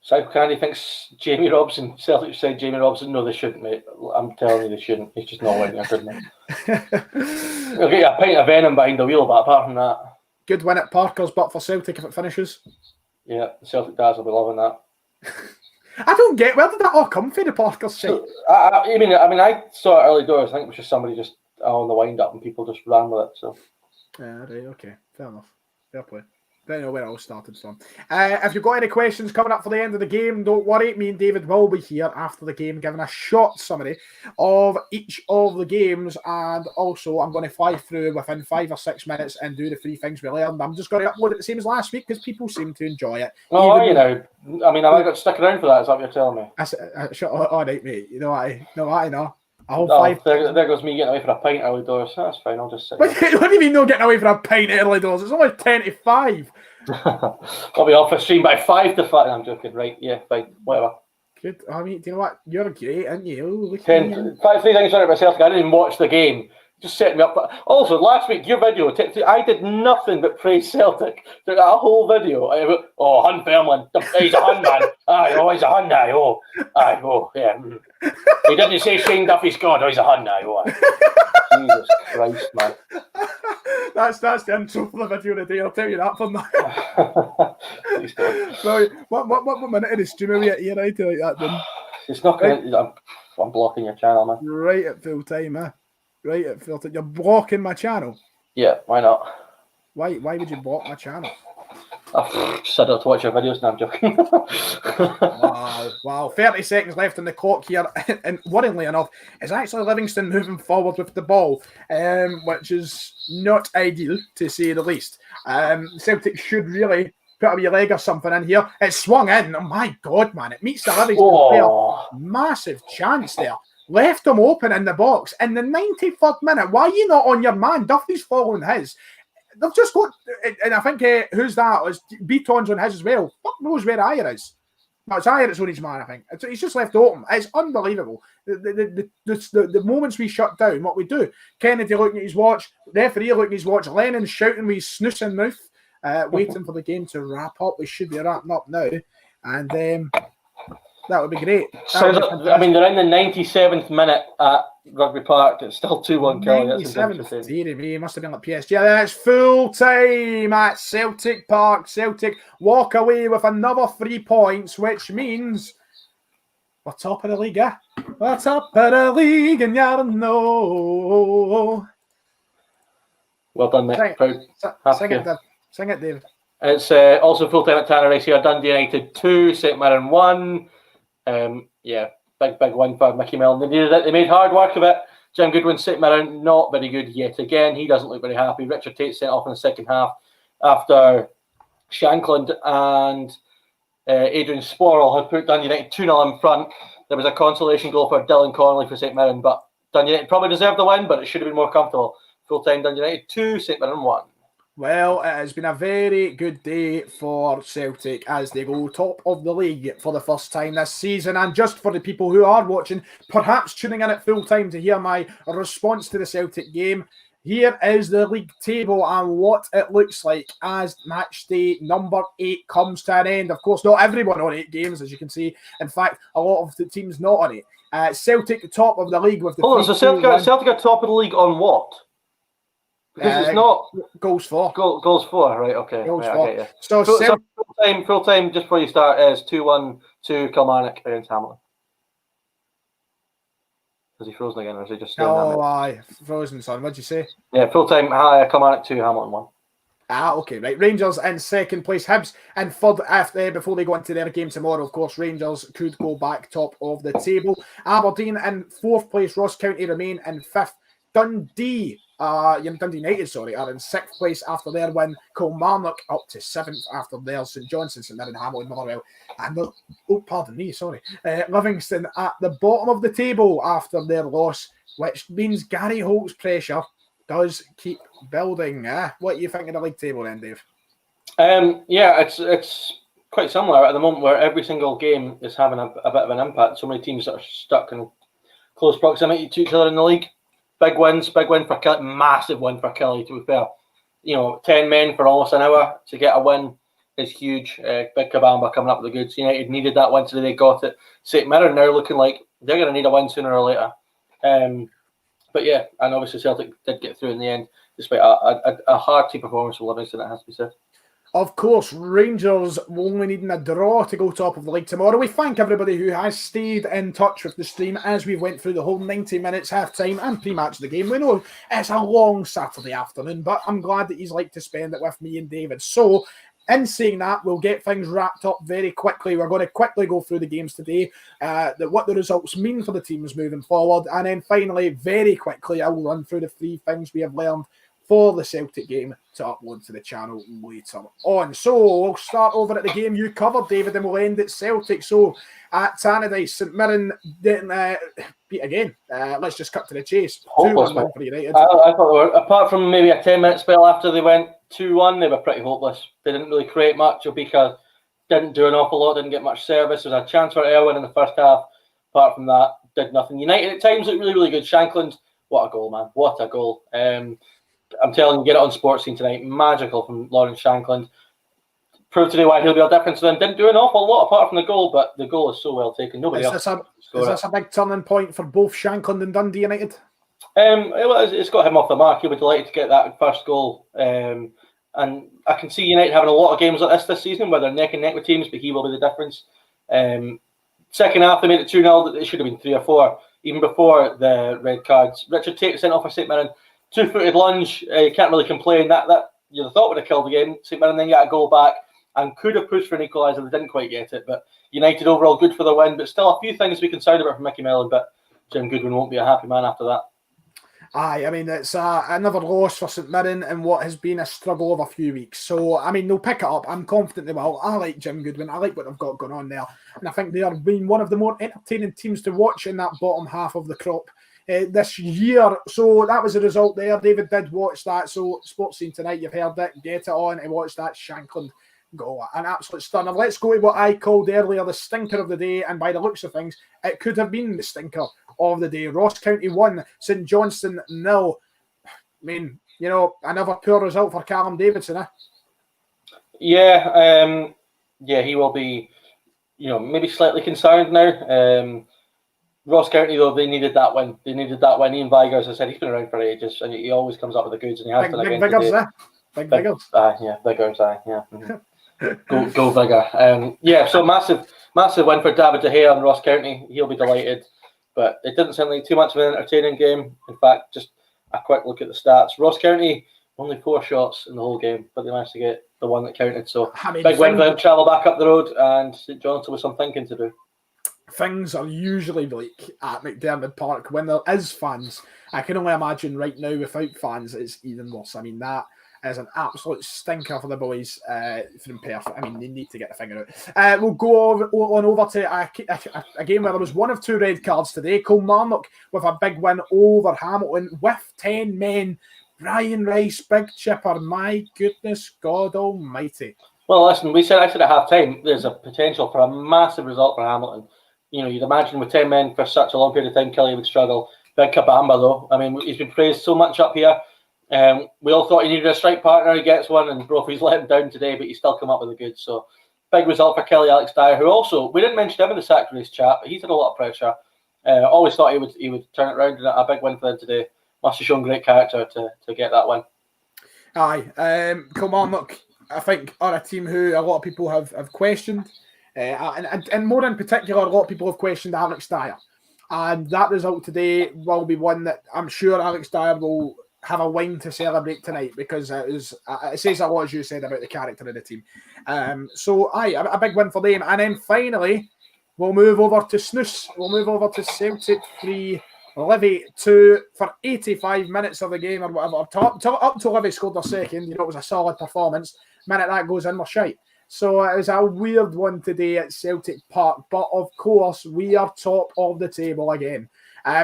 Speaker 2: South Candy thinks Jamie Robson. Celtic said Jamie Robson. No, they shouldn't, mate. I'm telling you, they shouldn't. He's just not winning, couldn't he? He'll get you a pint of venom behind the wheel, but apart from that,
Speaker 1: good win at Parker's, but for Celtic if it finishes.
Speaker 2: Yeah, the Celtic guys will be loving that.
Speaker 1: I don't get, where did that all come from, the Parker's shit?
Speaker 2: I mean, I saw it early doors. I think it was just somebody just on the wind up and people just ran with it. So,
Speaker 1: yeah, right, okay, fair enough, fair play. Don't know where it all started from. If you've got any questions coming up for the end of the game, don't worry. Me and David will be here after the game giving a short summary of each of the games. And also, I'm going to fly through within 5 or 6 minutes and do the 3 things we learned. I'm just going to upload it the same as last week because people seem to enjoy it.
Speaker 2: Oh, are you now? I mean, have I got to stick around for that? Is that what you're telling me?
Speaker 1: All right, mate. You know what I know.
Speaker 2: There goes me getting away for a pint early doors. That's fine, I'll just sit.
Speaker 1: What do you mean no getting away for a pint early doors? It's only 10 to 5.
Speaker 2: I'll be off the stream by 5 to 5. I'm joking, right? Yeah, fine, whatever.
Speaker 1: Good. I mean, do you know what? You're great, aren't you?
Speaker 2: 3 things on it myself. I didn't even watch the game. Just setting me up. Also, last week, your video, I did nothing but praise Celtic. That whole video. Oh, Hun Fairman. He's a Hun, man. Aye, oh, he's a Hun, aye, oh. Aye, oh, yeah. He didn't say Shane Duffy's God. Oh, he's a Hun, aye, oh. Jesus Christ, man.
Speaker 3: That's the intro for the video today, I'll tell you that for now. So, what minute of the stream are we at here, right? Like that, then?
Speaker 2: It's not going to... I'm blocking your channel, man.
Speaker 3: Right at full time, eh? Right at full time. You're blocking my channel?
Speaker 2: Yeah, why not?
Speaker 3: Why would you block my channel?
Speaker 2: I've said to watch your videos, now I'm joking.
Speaker 3: Wow. 30 seconds left on the clock here, and worryingly enough, it's actually Livingston moving forward with the ball, which is not ideal, to say the least. Celtic should really put a wee leg or something in here. It's swung in. Oh my God, man. It meets the Livingston player. Massive chance there. Left him open in the box. In the 93rd minute, why are you not on your man? Duffy's following his. They've just got, and I think, who's that? It's Beaton's on his as well. Fuck knows where Ayer is. No, it's Ayer that's on his man, I think. He's just left open. It's unbelievable. The moments we shut down, what we do. Kennedy looking at his watch, referee looking at his watch, Lennon shouting with his snoosing mouth, waiting for the game to wrap up. We should be wrapping up now. And that would be great.
Speaker 2: They're in the 97th minute at Rugby Park. It's still 2-1 Kelly.
Speaker 3: 97th. Dear me, it must have been like PSG. Yeah, it's full time at Celtic Park. Celtic walk away with another 3 points, which means we're top of the league, eh? We're top of the league, and you know.
Speaker 2: Well done, mate.
Speaker 3: Sing it, David.
Speaker 2: It's also full time at Tanner Race here. Dundee United 2, St Mirren 1. Big win for Mickey Mellon. They needed it. They made hard work of it. Jim Goodwin, St Mirren, not very good yet again. He doesn't look very happy. Richard Tate sent off in the second half after Shankland and Adrian Sporrell had put Dundee United 2-0 in front. There was a consolation goal for Dylan Connolly for St Mirren, but Dundee United probably deserved the win, but it should have been more comfortable. Full time Dundee United 2, St Mirren 1.
Speaker 3: Well, it has been a very good day for Celtic as they go top of the league for the first time this season. And just for the people who are watching, perhaps tuning in at full time to hear my response to the Celtic game, here is the league table and what it looks like as match day number 8 comes to an end. Of course, not everyone on 8 games, as you can see. In fact, a lot of the teams not on it. Celtic top of the league with the...
Speaker 2: Hold on, so Celtic are top of the league on what? Because it's not
Speaker 3: goals for.
Speaker 2: Goals for, right? Okay.
Speaker 3: Goals
Speaker 2: right,
Speaker 3: for.
Speaker 2: Okay, yeah.
Speaker 3: So
Speaker 2: full time. Just before you start, is 2-1 to Kilmarnock against Hamilton. Is he frozen again, or is he just?
Speaker 3: Aye, frozen, son. What'd you say?
Speaker 2: Yeah, full time. Kilmarnock 2, Hamilton 1.
Speaker 3: Okay, right. Rangers in second place, Hibs in third after before they go into their game tomorrow. Of course, Rangers could go back top of the table. Aberdeen in 4th place, Ross County remain in 5th. Dundee United, are in 6th place after their win. Kilmarnock up to 7th after their St Johnstone, St Mirren, Hamilton, Motherwell, and Livingston at the bottom of the table after their loss, which means Gary Holt's pressure does keep building. What are you thinking of the league table then, Dave?
Speaker 2: It's quite similar at the moment, where every single game is having a bit of an impact. So many teams that are stuck in close proximity to each other in the league. Big win for Kelly, massive win for Kelly, to be fair. 10 men for almost an hour to get a win is huge. Big Kabamba coming up with the goods. United needed that win today, they got it. St Mirren now looking like they're going to need a win sooner or later. But yeah, and obviously Celtic did get through in the end, despite a hard team performance from Livingston, it has to be said.
Speaker 3: Of course, Rangers only needing a draw to go top of the league tomorrow. We thank everybody who has stayed in touch with the stream as we went through the whole 90 minutes, half-time and pre-match of the game. We know it's a long Saturday afternoon, but I'm glad that he's like to spend it with me and David. So, in saying that, we'll get things wrapped up very quickly. We're going to quickly go through the games today, what the results mean for the teams moving forward, and then finally, very quickly, I will run through the 3 things we have learned for the Celtic game to upload to the channel later on. So we'll start over at the game you covered, David, and we'll end at Celtic. So at Tannadice, St Mirren didn't beat again. Let's just cut to the chase. 2-1 for United.
Speaker 2: I thought they were, apart from maybe a 10-minute spell after they went 2-1, they were pretty hopeless. They didn't really create much. Obika didn't do an awful lot, didn't get much service. There was a chance for Elwyn in the first half. Apart from that, did nothing. United at times looked really, really good. Shankland what a goal, man. What a goal. I'm telling you, get it on Sports Scene tonight. Magical from Lawrence Shankland. Proved today why he'll be a difference to them. Didn't do an awful lot apart from the goal, but the goal is so well taken. Nobody else.
Speaker 3: Is this a big turning point for both Shankland and Dundee United?
Speaker 2: It's got him off the mark. He'll be delighted to get that first goal. And I can see United having a lot of games like this season where they're neck and neck with teams, but he will be the difference. Second half, they made it 2-0. It should have been 3 or 4, even before the red cards. Richard Tate sent off for St Mirren. 2-footed lunge. You can't really complain. That you'd have thought would have killed the game. St Mirren then got a goal back and could have pushed for an equaliser. They didn't quite get it. But United overall good for their win. But still a few things to be concerned about from Mickey Mellon. But Jim Goodwin won't be a happy man after that.
Speaker 3: Aye, I mean, it's another loss for St Mirren in what has been a struggle of a few weeks. So, I mean, they'll pick it up. I'm confident they will. I like Jim Goodwin. I like what they've got going on there. And I think they are being one of the more entertaining teams to watch in that bottom half of the crop this year. So that was the result there. David did watch that. So Sports Scene tonight, you've heard it. Get it on and watch that Shankland goal. An absolute stunner. Let's go to what I called earlier the stinker of the day. And by the looks of things, it could have been the stinker of the day. Ross County 1, St Johnstone 0. I mean, you know, another poor result for Callum Davidson, eh?
Speaker 2: Yeah, he will be, you know, maybe slightly concerned now. Ross County, though, they needed that win. Ian Vigor, as I said, he's been around for ages, and he always comes up with the goods, and he has done again today.
Speaker 3: Big Vigors.
Speaker 2: Vigors, yeah. Mm-hmm. go Vigor. So massive win for David De Gea and Ross County. He'll be delighted. But it didn't sound like too much of an entertaining game. In fact, just a quick look at the stats. Ross County, only 4 shots in the whole game, but they managed to get the one that counted. So big win for them, travel back up the road, and St Johnstone with some thinking to do.
Speaker 3: Things are usually bleak at McDermott Park when there is fans. I can only imagine right now without fans it's even worse. I mean, that is an absolute stinker for the boys from Perth. I mean, they need to get the finger out. We'll go over to a game where there was 1 of 2 red cards today. Kilmarnock with a big win over Hamilton with 10 men. Ryan Rice, big chipper. My goodness, God almighty.
Speaker 2: Well, listen, I said at half-time, there's a potential for a massive result for Hamilton. You know, you'd imagine with 10 men for such a long period of time, Kelly would struggle. Big Kabamba, though. I mean, he's been praised so much up here. We all thought he needed a strike partner. He gets one, and Brophy's let him down today, but he's still come up with the goods. So, big result for Kelly Alex Dyer, who also, we didn't mention him in the sack race chat, but he's had a lot of pressure. Always thought he would turn it around, and a big win for them today. Must have shown great character to get that win.
Speaker 3: Aye. Kilmarnock, I think, are a team who a lot of people have questioned. And more in particular, a lot of people have questioned Alex Dyer. And that result today will be one that I'm sure Alex Dyer will have a wine to celebrate tonight, because it says a lot, as you said, about the character of the team. So, a big win for them. And then finally, we'll move over to Snooze. We'll move over to Celtic 3, Livy 2 for 85 minutes of the game or whatever. Up to Livy scored their second. You know, it was a solid performance. Minute that goes in, we're shite. So it was a weird one today at Celtic Park. But of course, we are top of the table again.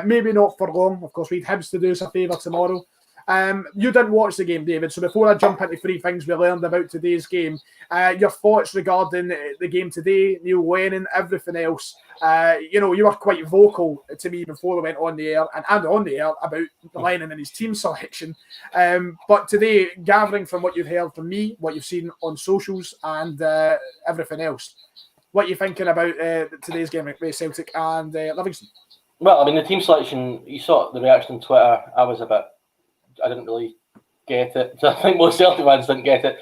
Speaker 3: Maybe not for long. Of course, we need Hibs to do us a favour tomorrow. You didn't watch the game, David, so before I jump into 3 things we learned about today's game, your thoughts regarding the game today, Neil Lennon, everything else. You know, you were quite vocal to me before we went on the air and on the air about Lennon and his team selection. But today, gathering from what you've heard from me, what you've seen on socials and everything else, what are you thinking about today's game with Celtic and Livingston?
Speaker 2: Well, I mean, the team selection, you saw the reaction on Twitter. I didn't really get it. I think most Celtic fans didn't get it.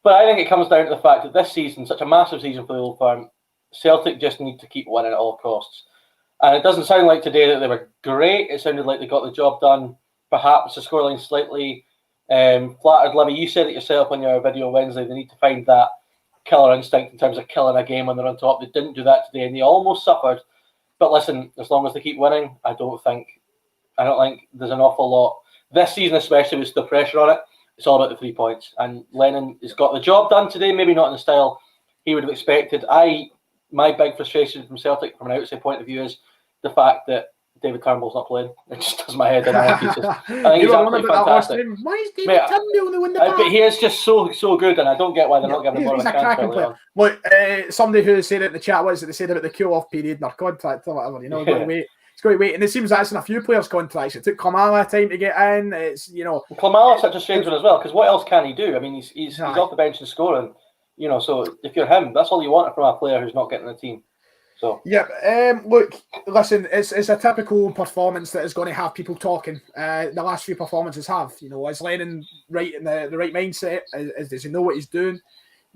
Speaker 2: But I think it comes down to the fact that this season, such a massive season for the Old Firm, Celtic just need to keep winning at all costs. And it doesn't sound like today that they were great. It sounded like they got the job done. Perhaps the scoreline slightly flattered Livy. You said it yourself on your video Wednesday. They need to find that killer instinct in terms of killing a game when they're on top. They didn't do that today, and they almost suffered. But listen, as long as they keep winning, I don't think there's an awful lot. This season especially, with the pressure on it, it's all about the 3 points. And Lennon has got the job done today, maybe not in the style he would have expected. My big frustration from Celtic, from an outside point of view, is the fact that David Turnbull's not playing. It just does my head in. I think he's absolutely fantastic.
Speaker 3: Why is David Turnbull the one the
Speaker 2: but he is just so good, and I don't get why they're not giving him more of a chance early on.
Speaker 3: Look, somebody who said it in the chat, what is it they said about the cool-off period in their contract or whatever, you know, He's got to wait, and it seems that's in a few players' contracts. It took Kamala time to get in. It's
Speaker 2: Kamala's such a strange one as well, because what else can he do? I mean, he's off the bench and scoring. So if you're him, that's all you want from a player who's not getting the team. So
Speaker 3: yeah, look, listen, it's a typical performance that is going to have people talking. The last few performances have, is Lennon right in the right mindset? Does he know what he's doing?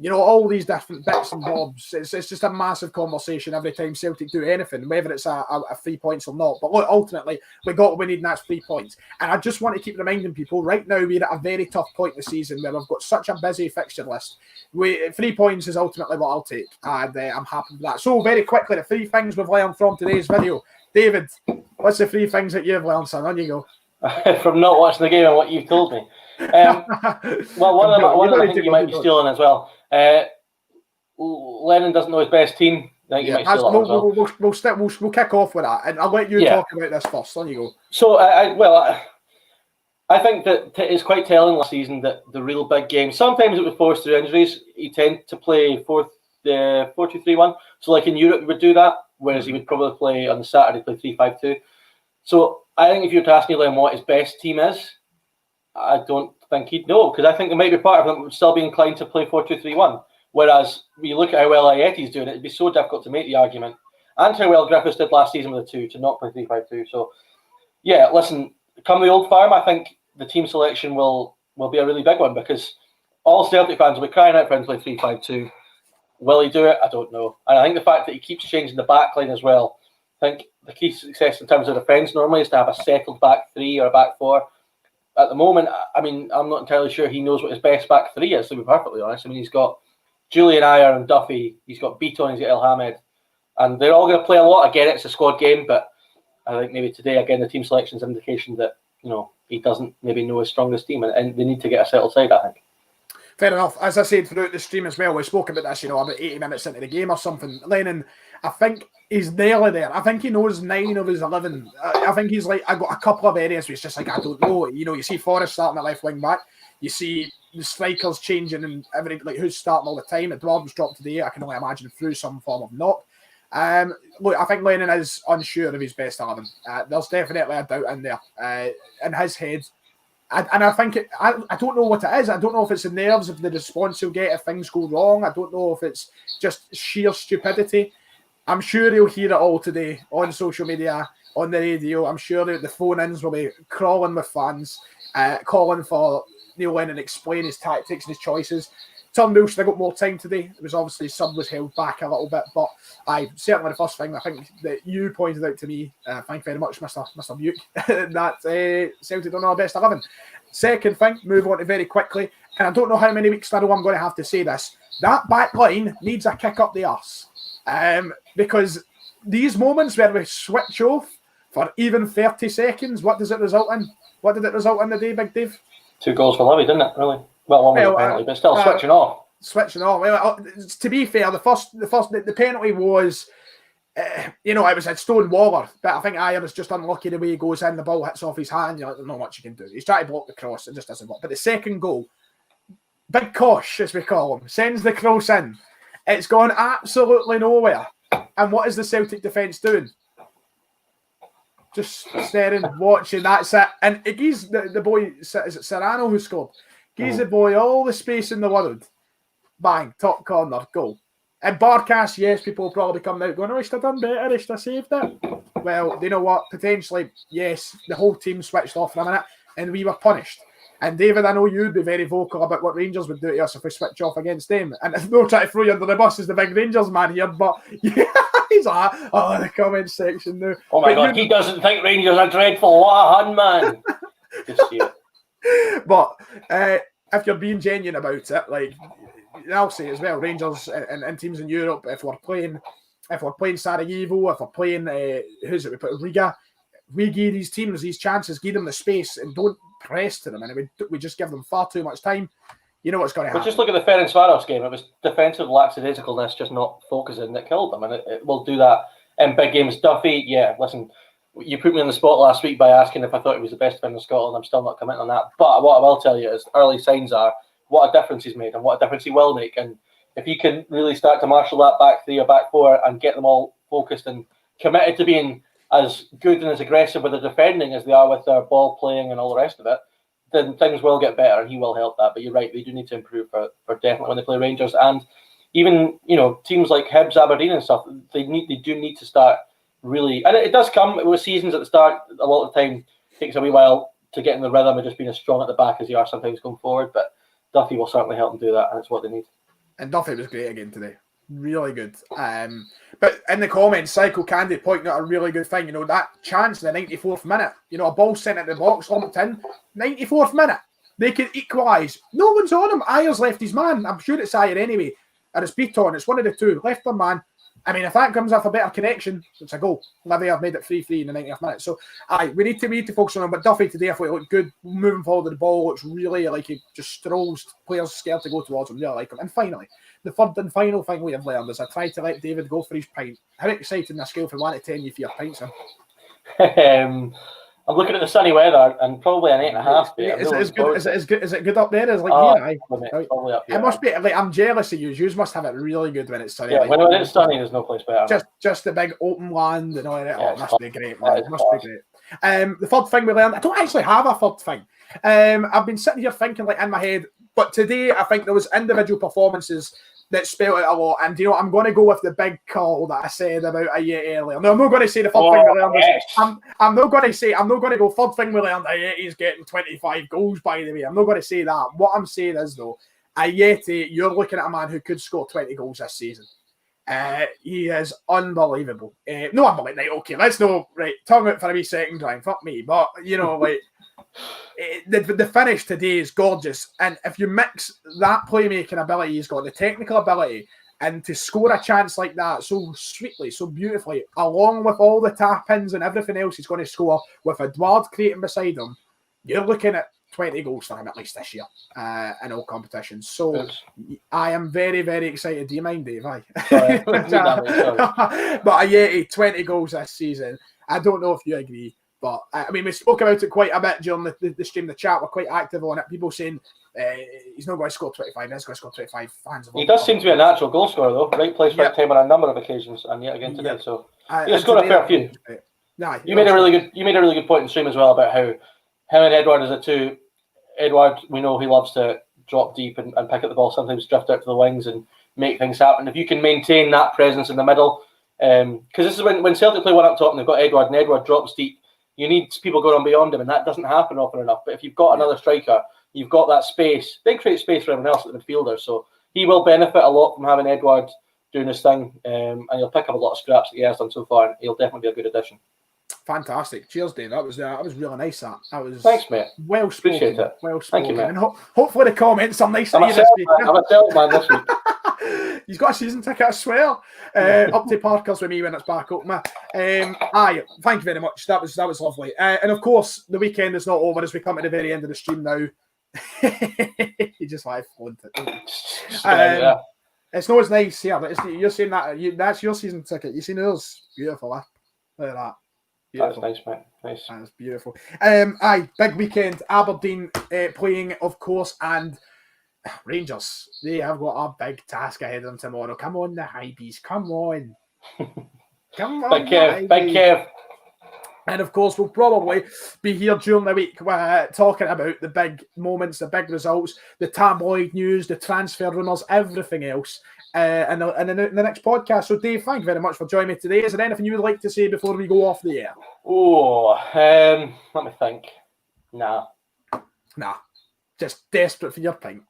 Speaker 3: All these different bits and bobs. It's just a massive conversation every time Celtic do anything, whether it's a 3 points or not. But look, ultimately, we got what we need, and that's 3 points. And I just want to keep reminding people, right now we're at a very tough point in the season where we've got such a busy fixture list. 3 points is ultimately what I'll take, and I'm happy with that. So very quickly, the 3 things we've learned from today's video. David, what's the 3 things that you've learned, son? On you go.
Speaker 2: From not watching the game and what you've told me. Well, one of them I think you might be stealing as well. Lennon doesn't know his best team. I think you might steal that as well.
Speaker 3: We'll kick off with that, and I'll let you talk about this first. On you go.
Speaker 2: So, I think that it's quite telling last season that the real big games, sometimes it was forced through injuries. He tend to play 4-2-3-1. So, like in Europe, he would do that, whereas he would probably play on the Saturday, play 3-5-2. So, I think if you were to ask Neil what his best team is, I don't think he'd know, because I think there might be part of them that would still be inclined to play 4-2-3-1. Whereas when you look at how well Ayeti's doing, it'd be so difficult to make the argument, and how well Griffiths did last season with the 2 to not play 3-5-2. So, yeah, listen, come the Old Firm, I think the team selection will be a really big one, because all Celtic fans will be crying out for him to play 3-5-2. Will he do it? I don't know. And I think the fact that he keeps changing the back line as well, I think the key to success in terms of defence normally is to have a settled back 3 or a back 4. At the moment, I mean, I'm not entirely sure he knows what his best back 3 is, to be perfectly honest. I mean, he's got Julian Ayer and Duffy, he's got Beaton, he's got El Hamed, and they're all going to play a lot. Again, it's a squad game, but I think maybe today, again, the team selection is an indication that, he doesn't maybe know his strongest team, and they need to get a settled side, I think.
Speaker 3: Fair enough. As I said throughout the stream as well, we spoke about this, about 80 minutes into the game or something. Lennon, I think he's nearly there. I think he knows 9 of his 11. I think he's like, I got a couple of areas where it's just like, I don't know. You see Forrest starting at left wing back. You see the strikers changing and everything, like who's starting all the time. Eduardo's dropped today. I can only imagine through some form of knock. Look, I think Lennon is unsure of his best 11. There's definitely a doubt in there in his head. And I think I don't know what it is. I don't know if it's the nerves of the response he'll get if things go wrong. I don't know if it's just sheer stupidity. I'm sure he'll hear it all today on social media, on the radio. I'm sure that the phone-ins will be crawling with fans, calling for Neil Lennon to explain his tactics and his choices. Turnbull should have got more time today. It was obviously sub was held back a little bit, but certainly the first thing I think that you pointed out to me, thank you very much, Mr. Buick, that Celtic don't know our best 11. Second thing, move on to very quickly, and I don't know how many weeks in a row I'm going to have to say this. That back line needs a kick up the arse, because these moments where we switch off for even 30 seconds, what does it result in? What did it result in today, Big Dave?
Speaker 2: 2 goals for Levy, didn't it? Really. Well, one was a penalty, but still switching off.
Speaker 3: Switching off. Well, to be fair, the penalty was, it was a stone waller, but I think Ayer is just unlucky the way he goes in. The ball hits off his hand. There's not much you can do. He's trying to block the cross. It just doesn't work. But the second goal, Big Kosh, as we call him, sends the cross in. It's gone absolutely nowhere. And what is the Celtic defence doing? Just staring, watching. That's it. And it gives the boy, is it Serrano who scored? Gives the boy all the space in the world. Bang, top corner, goal. And Barkas, yes, people will probably come out going, he should have done better, he should have saved it. Well, you know what? Potentially, yes, the whole team switched off for a minute and we were punished. And David, I know you'd be very vocal about what Rangers would do to us if we switch off against them. And I'm not trying to throw you under the bus as the big Rangers man here, but yeah, he's like, the comment section now.
Speaker 2: Oh my God, he doesn't think Rangers are dreadful. What a hun, man. Just see it.
Speaker 3: But if you're being genuine about it, like I'll say as well, Rangers and teams in Europe, if we're playing Sarajevo, if we're playing we put Riga, we give these teams these chances, give them the space, and don't press to them, and we just give them far too much time. You know what's going to happen.
Speaker 2: But just look at the Ferencvaros game. It was defensive lackadaisicalness, just not focusing, that killed them, and it will do that in big games. Duffy, yeah, listen. You put me on the spot last week by asking if I thought he was the best defender in Scotland. I'm still not commenting on that. But what I will tell you is early signs are what a difference he's made and what a difference he will make. And if he can really start to marshal that back 3 or back 4 and get them all focused and committed to being as good and as aggressive with their defending as they are with their ball playing and all the rest of it, then things will get better, and he will help that. But you're right, they do need to improve for definitely when they play Rangers, and even teams like Hibs, Aberdeen, and stuff. They do need to start really, and it does come with seasons at the start. A lot of the time, it takes a wee while to get in the rhythm of just being as strong at the back as you are sometimes going forward. But Duffy will certainly help them do that, and it's what they need.
Speaker 3: And Duffy was great again today. Really good. But in the comments, Psycho Candy pointing out a really good thing. That chance in the 94th minute. A ball sent into the box, lumped in. 94th minute. They could equalise. No one's on him. Ayer's left his man. I'm sure it's Ayer anyway. Or it's Beaton. It's one of the two. Left their man. I mean, if that comes off a better connection, it's a goal. Livy have made it 3-3 in the 90th minute. So, we need to focus on him. But Duffy today, I thought he looked good. Moving forward with the ball, looks really like he just strolls. Players scared to go towards him. Really like him. And finally, the third and final thing we have learned is I try to let David go for his pint. How exciting a scale from 1 to 10 you for your pints, sir?
Speaker 2: I'm looking at the sunny weather and probably an 8.5.
Speaker 3: Is it good up there? Is
Speaker 2: probably up here.
Speaker 3: It must be like I'm jealous of you. You must have it really good when it's sunny.
Speaker 2: Yeah, when it's sunny, there's no place better.
Speaker 3: Just the big open land and all that. Yeah, it must be great, man. It must be great. The third thing we learned, I don't actually have a third thing. I've been sitting here thinking in my head, but today I think there was individual performances that spelled it a lot. And I'm going to go with the big call that I said about Ayeti earlier. No, I'm not going to say the third thing we learned. Yes. I'm not going to go third thing we learned. Ayeti's getting 25 goals, by the way. I'm not going to say that. What I'm saying is, though, Ayeti, you're looking at a man who could score 20 goals this season. He is unbelievable. No, I'm like, right, okay, let's know, right, tongue out for a wee second, Ryan, fuck me. But, the finish today is gorgeous. And if you mix that playmaking ability he's got, the technical ability, and to score a chance like that so sweetly, so beautifully, along with all the tap-ins and everything else he's going to score with Edouard creating beside him, you're looking at 20 goals for him at least this year in all competitions. So I am very, very excited. Do you mind, Dave? Aye. But Ayeti, 20 goals this season. I don't know if you agree. But, we spoke about it quite a bit during the stream. The chat were quite active on it. People saying he's not going to score 25. He's going to score 25. Fans
Speaker 2: he does seem to be a natural goal scorer, though. Right place, right time on a number of occasions, and yet again today. So he's scored a fair few. You made a really good point in the stream as well about how him and Edouard as a two. Edouard, we know he loves to drop deep and pick up the ball, sometimes drift out to the wings and make things happen. If you can maintain that presence in the middle, because this is when Celtic play one up top and they've got Edouard, and Edouard drops deep. You need people going on beyond him, and that doesn't happen often enough. But if you've got another striker, you've got that space. They create space for everyone else at the midfielder. So he will benefit a lot from having Edouard doing his thing, and he'll pick up a lot of scraps that he has done so far, and he'll definitely be a good addition.
Speaker 3: Fantastic. Cheers, Dave. That was really nice. That was
Speaker 2: thanks, mate.
Speaker 3: Well spoken.
Speaker 2: Appreciate it.
Speaker 3: Well spoken.
Speaker 2: Thank you, mate.
Speaker 3: And hopefully the comments are nice.
Speaker 2: I'm a Celtic man this week.
Speaker 3: He's got a season ticket, I swear. Up to Parker's with me when it's back open. Aye, thank you very much. That was lovely. And of course, the weekend is not over as we come to the very end of the stream now. You just like flunked it. It's not as nice here, but you're saying that's your season ticket. You seen yours? Beautiful, eh? Look at that. Beautiful.
Speaker 2: That's nice, mate. Nice.
Speaker 3: That's beautiful. Aye, big weekend. Aberdeen playing, of course, and Rangers. They have got a big task ahead of them tomorrow. Come on, the Hibees. Come on. Come on.
Speaker 2: Big Kev.
Speaker 3: And of course, we'll probably be here during the week talking about the big moments, the big results, the tabloid news, the transfer rumours, everything else in the next podcast. So, Dave, thank you very much for joining me today. Is there anything you would like to say before we go off the air?
Speaker 2: Let me think. Nah. Just
Speaker 3: desperate for your pint.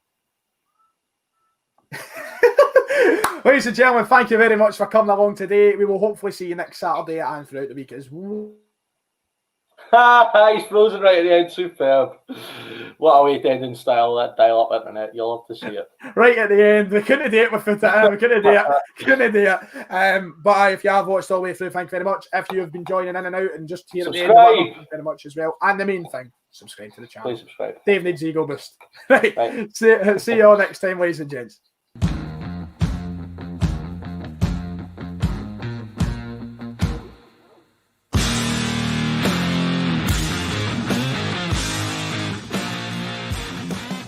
Speaker 3: Ladies and gentlemen, thank you very much for coming along today. We will hopefully see you next Saturday and throughout the week as well.
Speaker 2: He's frozen right at the end. Superb. What a way to end in style, that dial-up internet. You'll love to see it.
Speaker 3: Right at the end. We couldn't do it with it. We couldn't do it. But if you have watched all the way through, thank you very much. If you have been joining in and out and just here at the end, thank you very much as well. And the main thing, subscribe to the channel.
Speaker 2: Please subscribe.
Speaker 3: Dave needs ego boost. Right. See you all next time, ladies and gents.